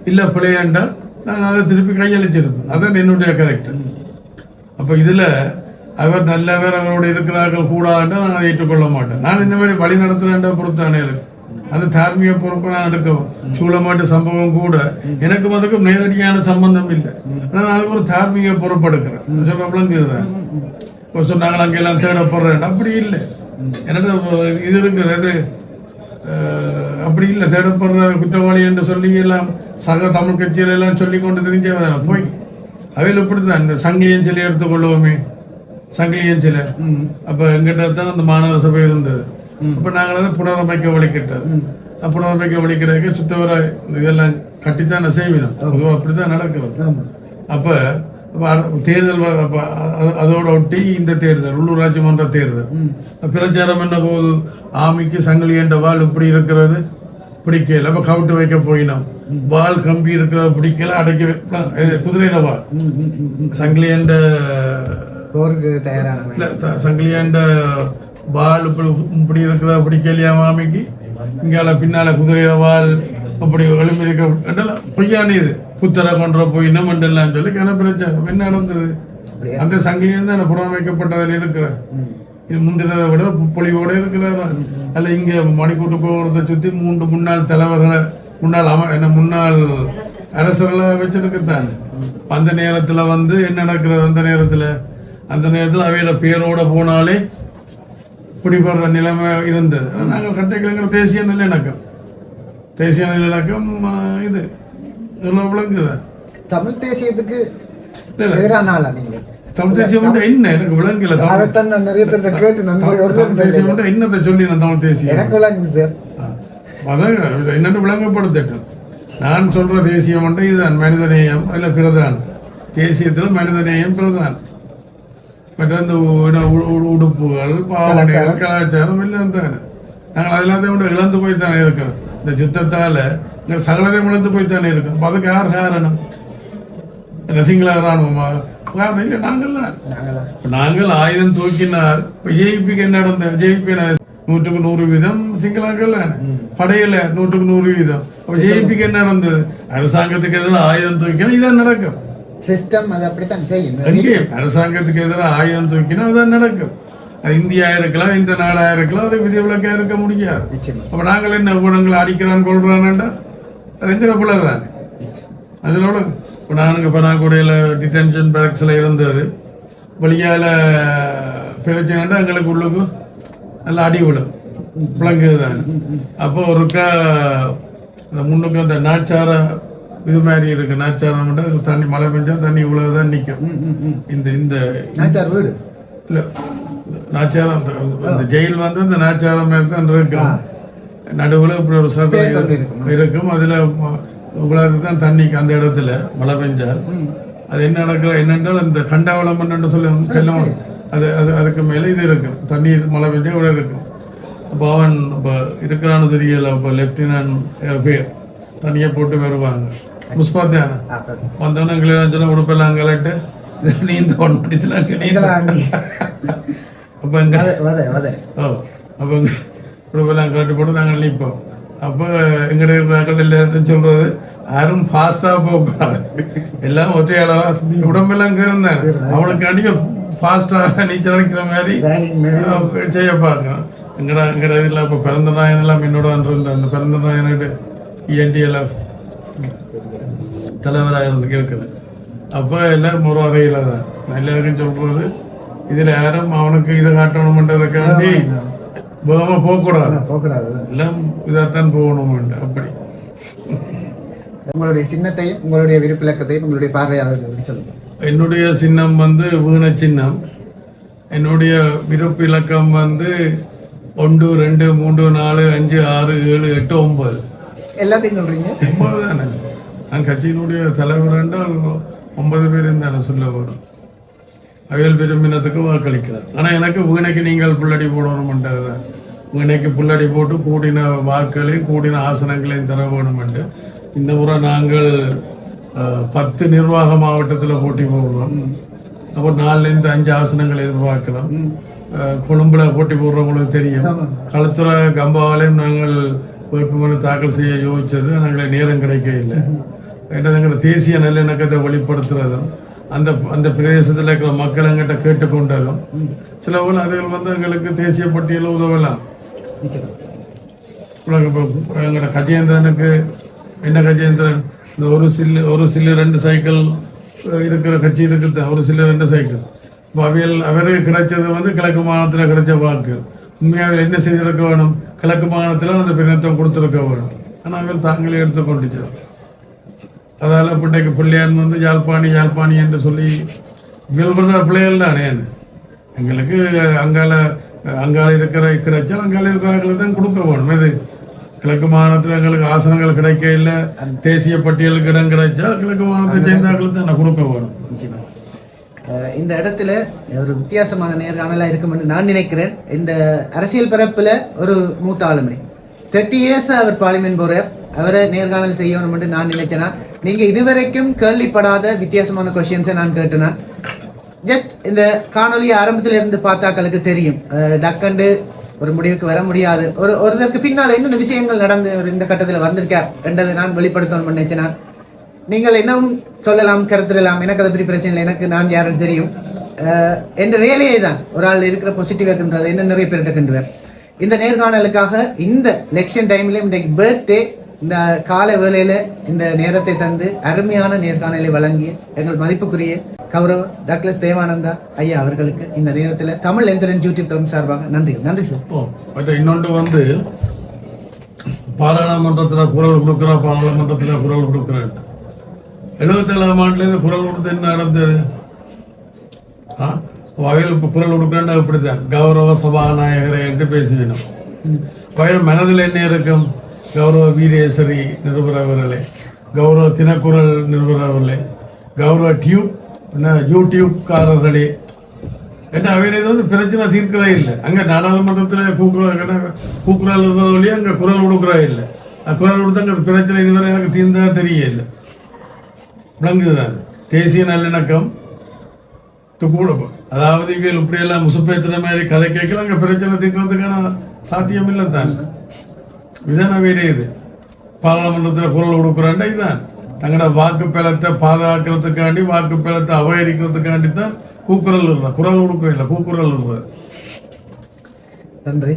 B: இல்லை பிள்ளையாண்டால் நான் அதை திருப்பி கையளிச்சிருப்பேன். அதான் என்னுடைய கரெக்ட். அப்ப இதுல அவர் நல்லவர் அவரோட இருக்கிறார்கள் கூடாது நான் அதை ஏற்றுக்கொள்ள மாட்டேன். நான் இந்த மாதிரி வழி நடத்துறேன் பொறுத்தானே இருக்கு. அந்த தார்மீக பொறுப்பை நான் எடுக்கவும் சூழமாட்டு சம்பவம் கூட எனக்கும் அதுக்கும் நேரடியான சம்பந்தம் இல்லை. ஆனா நான் அதுக்கு ஒரு தார்மீக பொறுப்பு எடுக்கிறேன். சொல்றப்பலாம் சொன்னாங்க அங்கெல்லாம் தேடப்படுறேன் அப்படி இல்லை. என்னோட இது இருக்கிறது அப்படி இல்லை, தேடப்படுற குற்றவாளி என்று சொல்லி எல்லாம் சக தமிழ் கட்சிகள் எல்லாம் சொல்லி கொண்டு தெரிஞ்ச போய் அவையில் இப்படித்தான் இந்த சங்கிலியன் சிலை எடுத்துக்கொள்வோமே, சங்கிலியன் சிலை அப்போ எங்கிட்ட தான் அந்த மாநகர சபை இருந்தது. அப்போ நாங்கள் அதை புனரமைக்க வழிக்கிட்டது. புனரமைக்க வழிக்கிறதுக்கு சுத்தவர இதெல்லாம் கட்டித்தானே செய்வினோம். பொதுவாக அப்படித்தான் நடக்கிறது. அப்போ தேர்தல் அதோட ஒட்டி இந்த தேர்தல் உள்ளூராட்சி மன்ற தேர்தல் பிரச்சாரம் என்ன போது ஆமிக்கு சங்கிலி என்ற வால் இப்படி இருக்கிறது பிடிக்கல, அப்ப கவுட்டு வைக்க போயினோம். வால் கம்பி இருக்கிறத பிடிக்கல, அடைக்க குதிரையில வால் சங்கிலி என்ற சங்கிலி என்ற வால் இப்படி இருக்கிறத பிடிக்கலையா மாமிக்கு, இங்கால பின்னால குதிரையில வால் அப்படி எழுப்பி இருக்க பொய்யான இது புத்தரை கொன்ற போய் என்ன மண்டெல்லாம் சொல்லி பிரச்சாரம் என்ன நடந்தது. அந்த சங்கிலியம் தான் புறமைக்கப்பட்டதில் இருக்கிற இது முந்தினதை விட பொலிவோட இருக்கிறாரா அல்ல. இங்க மணிக்கூட்டு போகிறத சுத்தி 3 முன்னாள் தலைவர்களை முன்னாள் அரசர்களை வச்சிருக்கத்தான். அந்த நேரத்துல என்ன நடக்கிறது, அந்த நேரத்துல அவையோட பேரோட போனாலே பிடிபடுற நிலைமை இருந்தது. நாங்கள் கட்டைக்கிழங்கிற தேசிய நல்லிணக்கம் இது விளங்குதா
A: தமிழ் தேசியத்துக்கு
B: தமிழ் தேசியம் என்ன எனக்கு விளங்கல. என்னத்தை சொல்லி நான் தமிழ் தேசியம் என்னன்னு விளங்கப்படுத்தட்டும். நான் சொல்ற தேசியம் இதுதான் மனிதநேயம். அதில் பிரதான் தேசியத்தில் மனிதநேயம் பிரதான். மற்ற அந்த உடுப்புகள் பாவனைகள் கலாச்சாரம் எல்லாம் தானே நாங்கள் அதெல்லாத்தையும் இழந்து போய் தானே இருக்கிறோம். இந்த யுத்தத்தால சகலதையும் இழந்து போய் தானே இருக்கோம். அதுக்கு யார் காரணம்? ரசிங்களா ராணுவமா காரணம் இல்லை. நாங்கள் ஆயுதம் தூக்கினார். ஜேபிக்கு என்ன நடந்த ஜேபி 100% சிங்களாக்கள் படையில 100%. ஜேபிக்கு என்ன நடந்தது? அரசாங்கத்துக்கு எதிராக ஆயுதம் தூக்கினா இதான் நடக்கும்.
A: சிஸ்டம் அது அப்படித்தான் செய்யும்.
B: அரசாங்கத்துக்கு எதிராக ஆயுதம் தூக்கினா அதான் நடக்கும். இந்தியா இருக்கலாம், இந்த நாடா இருக்கலாம், அது விதிவிலக்கா இருக்க முடியாது. அப்ப நாங்கள் என்ன குணங்களை அடிக்கிறான் கொள்றான்டா அது எங்கிற பிள்ளைதான். அதனால இப்போ நானுங்க பனாக்குடையில் டிடென்ஷன் பேரக்ஸில் இருந்தது. வழியால் பிரச்சனைண்டா எங்களுக்கு உள்ளுக்கு நல்லா அடி விடும் பிளங்குது தான். அப்போ ஒருக்கா அந்த முன்னுக்கு அந்த நாச்சார இது மாதிரி இருக்கு. நாச்சாரம் மட்டும் தண்ணி மழை பெஞ்சா தண்ணி இவ்வளவுதான் நிற்கும். இந்த
A: நாச்சார் வீடு
B: இல்லை நாச்சாரம் இந்த ஜெயில் இந்த நாச்சாரம் மாதிரி தான் இருக்கும். நடுவில் இப்படி ஒரு சதை இருக்கும். அதில் இவ்வளவு தான் தண்ணிக்கு அந்த இடத்துல மழை பெஞ்சால் அது என்ன நடக்கிற என்னென்றால் இந்த கண்டாவளம் என்று சொல்லி செல்லும். அதுக்கு மேலே இது இருக்கும். தண்ணி மழை பெஞ்சா இவ்வளோ இருக்கும். அப்போ அவன் இப்போ இருக்கிறான்னு தெரியல. இப்போ லெப்டினன்ட் பேர் தனியாக போட்டு வருவாங்க. முஸ்பாத்தியான வந்தவன எங்களை சொன்ன உடுப்பெல்லாம் கலட்டு நீந்த ஒன்றுலாம் அப்போ எங்க அப்போ உடுப்பெல்லாம் கலட்டு போட்டு நாங்கள் நிற்போம். அப்போ எங்கிட்ட இருக்கிறார்கள் எல்லாரும் சொல்றது யாரும் ஃபாஸ்டா போகக்கூடாது, எல்லாம் ஒற்றை அளவா உடம்பெல்லாம் இருந்தாங்க. அவனுக்கு அடிக்க ஃபாஸ்டா நீச்சல் அடிக்கிற மாதிரி செய்ய பார்க்கணும். எங்கட இதில் இப்போ பிறந்த நாயன் எல்லாம் என்னோட இருந்த அந்த பிறந்த நாயனோட ENTLF தலைவராக இருக்குது. அப்போ எல்லாம் ஒரு வரையில தான் எல்லாருக்கும் சொல்றது இதில் யாரும் அவனுக்கு இதை காட்டணும்ன்றதுக்காண்டி வேகமாக போகக்கூடாது, எல்லாம் இதாகத்தான் போகணும். அப்படி
A: உங்களுடைய சின்னத்தையும் உங்களுடைய விருப்பிலக்கத்தையும் உங்களுடைய பார்வையாளர்களுக்கு சொல்லுங்க.
B: என்னுடைய சின்னம் வீண சின்னம். என்னுடைய விருப்பு இலக்கம் 1 2 3 4 5 6 7 8 9
A: எல்லாத்தையும் சொல்றீங்க.
B: 9 தானே. நான் கட்சியினுடைய தலைவர் என்றால் 9 பேரும் தானே சொல்ல வரும். அவையல் விரும்பினத்துக்கு வாக்களிக்கிறார். ஆனால் எனக்கு வீணைக்கு நீங்கள் புள்ளடி போடணும்ன்றது, வீணைக்கு புள்ளடி போட்டு கூடின வாக்குகளையும் கூடின ஆசனங்களையும் தர வேணுமென்று இந்த முறை நாங்கள் 10 நிர்வாக மாவட்டத்தில் போட்டி போடுறோம். அப்போ 4லேருந்து 5 ஆசனங்களை எதிர்பார்க்கலாம். கொழும்புல போட்டி போடுறவங்களுக்கு தெரியும். களத்துறை கம்பாவிலையும் நாங்கள் வேட்புமனு தாக்கல் செய்ய யோசிச்சது, நாங்கள் நேரம் கிடைக்க இல்லை. ஏன்னா எங்கள் தேசிய நல்லிணக்கத்தை வெளிப்படுத்துறதும் அந்த பிரதேசத்தில் இருக்கிற மக்கள் எங்கிட்ட கேட்டுக்கொண்டதும் சில போல அதுகள் எங்களுக்கு தேசிய பட்டியலில் உதவலாம். எங்களோட கஜேந்திரனுக்கு என்ன கஜேந்திரன் இந்த ஒரு சில்லு 2 சைக்கிள் இருக்கிற கட்சி இருக்குது. ஒரு சில்லு 2 சைக்கிள் அவருக்கு கிடைச்சது கிழக்கு மாநிலத்தில் கிடைச்ச வாக்கு. உண்மையாக என்ன செய்திருக்க வேணும், கிழக்கு மாகாணத்தில் அந்த பிரதிநிதித்துவம் கொடுத்திருக்க வேணும். ஆனால் அவர்கள் தாங்களே எடுத்துக்கொண்டுச்சோம். அதால பிள்ளைக்கு பிள்ளையார் வந்து யாழ்ப்பாணி என்று சொல்லி வில்படுற பிள்ளைகள் தானே. எங்களுக்கு அங்கால கிடைச்சால் அங்கால இருக்கிறவர்களுக்கு தான் கொடுக்க வேணும். இது கிழக்கு மாகாணத்தில் எங்களுக்கு ஆசனங்கள் கிடைக்க இல்லை, தேசிய பட்டியலுக்கு இடம் கிடைச்சா கிழக்கு மாகாணத்தை சேர்ந்தவர்களுக்கு தான் நான் கொடுக்க வேணும்.
A: இந்த இடத்துல ஒரு வித்தியாசமான நேர்காணலாக இருக்கும் என்று நான் நினைக்கிறேன். இந்த அரசியல் பரப்பில் ஒரு மூத்த ஆளுமை 30 years அவர் பார்லிமெண்ட் போகிறார். அவரை நேர்காணல் செய்யணும் என்று நான் நினைச்சேன்னா, நீங்கள் இதுவரைக்கும் கேள்விப்படாத வித்தியாசமான கொஸ்டின்ஸை நான் கேட்டேன்னா, ஜஸ்ட் இந்த காணொலி ஆரம்பத்தில் இருந்து பார்த்தாக்களுக்கு தெரியும் டக்கண்டு ஒரு முடிவுக்கு வர முடியாது. ஒருத்தருக்கு பின்னால் என்னென்ன விஷயங்கள் நடந்து இந்த கட்டத்தில் வந்திருக்கார் என்றதை நான் வெளிப்படுத்தணும் நினைச்சேன்னா, நீங்கள் என்னவும் சொல்லலாம், கருத்துடலாம், எனக்கு அதை பற்றி பிரச்சனை இல்லை, எனக்கு நான் யாருன்னு தெரியும். என்ற வேலையே தான் ஒரு ஆள் இருக்கிற பாசிட்டிவ் இருக்குன்றது என்ன நிறைய பேர் இருக்கின்றனர். இந்த நேர்காணலுக்காக இந்த எலெக்ஷன் டைம்ல இன்றைக்கு பர்த்டே இந்த கால வேளையில இந்த நேரத்தை தந்து அருமையான நேர்காணலை வழங்கிய எங்கள் மதிப்புக்குரிய கௌரவ டாக்டர் தேவானந்தா ஐயா அவர்களுக்கு இந்த நேரத்தில் தமிழ் எந்திரன் யூடியூப் தளம் சார்பாக நன்றி சார்.
B: இன்னொன்று வந்து பாராளுமன்றத்தில் குரல் கொடுக்குறா, பாராளுமன்றத்தில் குரல் கொடுக்குறேன். 77ஆம் ஆண்டுலேருந்து குரல் கொடுத்து என்ன நடந்தது? வயலுக்கு குரல் கொடுக்குறேன் அப்படித்தான் கௌரவ சபாநாயகரை என்று பேசினோம். வயல் மனதில் என்ன இருக்கும்? கௌரவ வீரேஸ்வரி நிருபர் அவர்களே, கௌரவ தினக்குரல் நிருபர் அவர்களே, கௌரவ யூடியூப்காரர்களே என்ன அவர் இது வந்து பிரச்சனை தீர்க்கவே இல்லை. அங்கே நாடாளுமன்றத்தில் கூக்குரல் இருந்ததோடய அங்கே குரல் கொடுக்குறா இல்லை. குரல் கொடுத்து அங்கே பிரச்சனை இதுவரை எனக்கு தீர்ந்ததாக தெரிய இல்லை. விளங்குதுதான் தேசிய நல்லிணக்கம் கூட. அதாவது இவர்கள் இப்படியெல்லாம் முசுப்பேத்துற மாதிரி கதை கேட்கல, அங்கே பிரச்சனை தீர்க்கிறதுக்கான சாத்தியம் இல்லை தான். இதுதான் வேண்டியது. பாராளுமன்றத்தில் குரல் கொடுக்குறாண்டா இதுதான் தங்களோட வாக்கு பலத்தை பாதுகாக்கிறதுக்காண்டி, வாக்கு பலத்தை அபகரிக்கிறதுக்காண்டி தான் கூக்குரல் இல்லை, குரல் கொடுக்குற இல்லை, கூக்குரல் இல்லை.
A: நன்றி.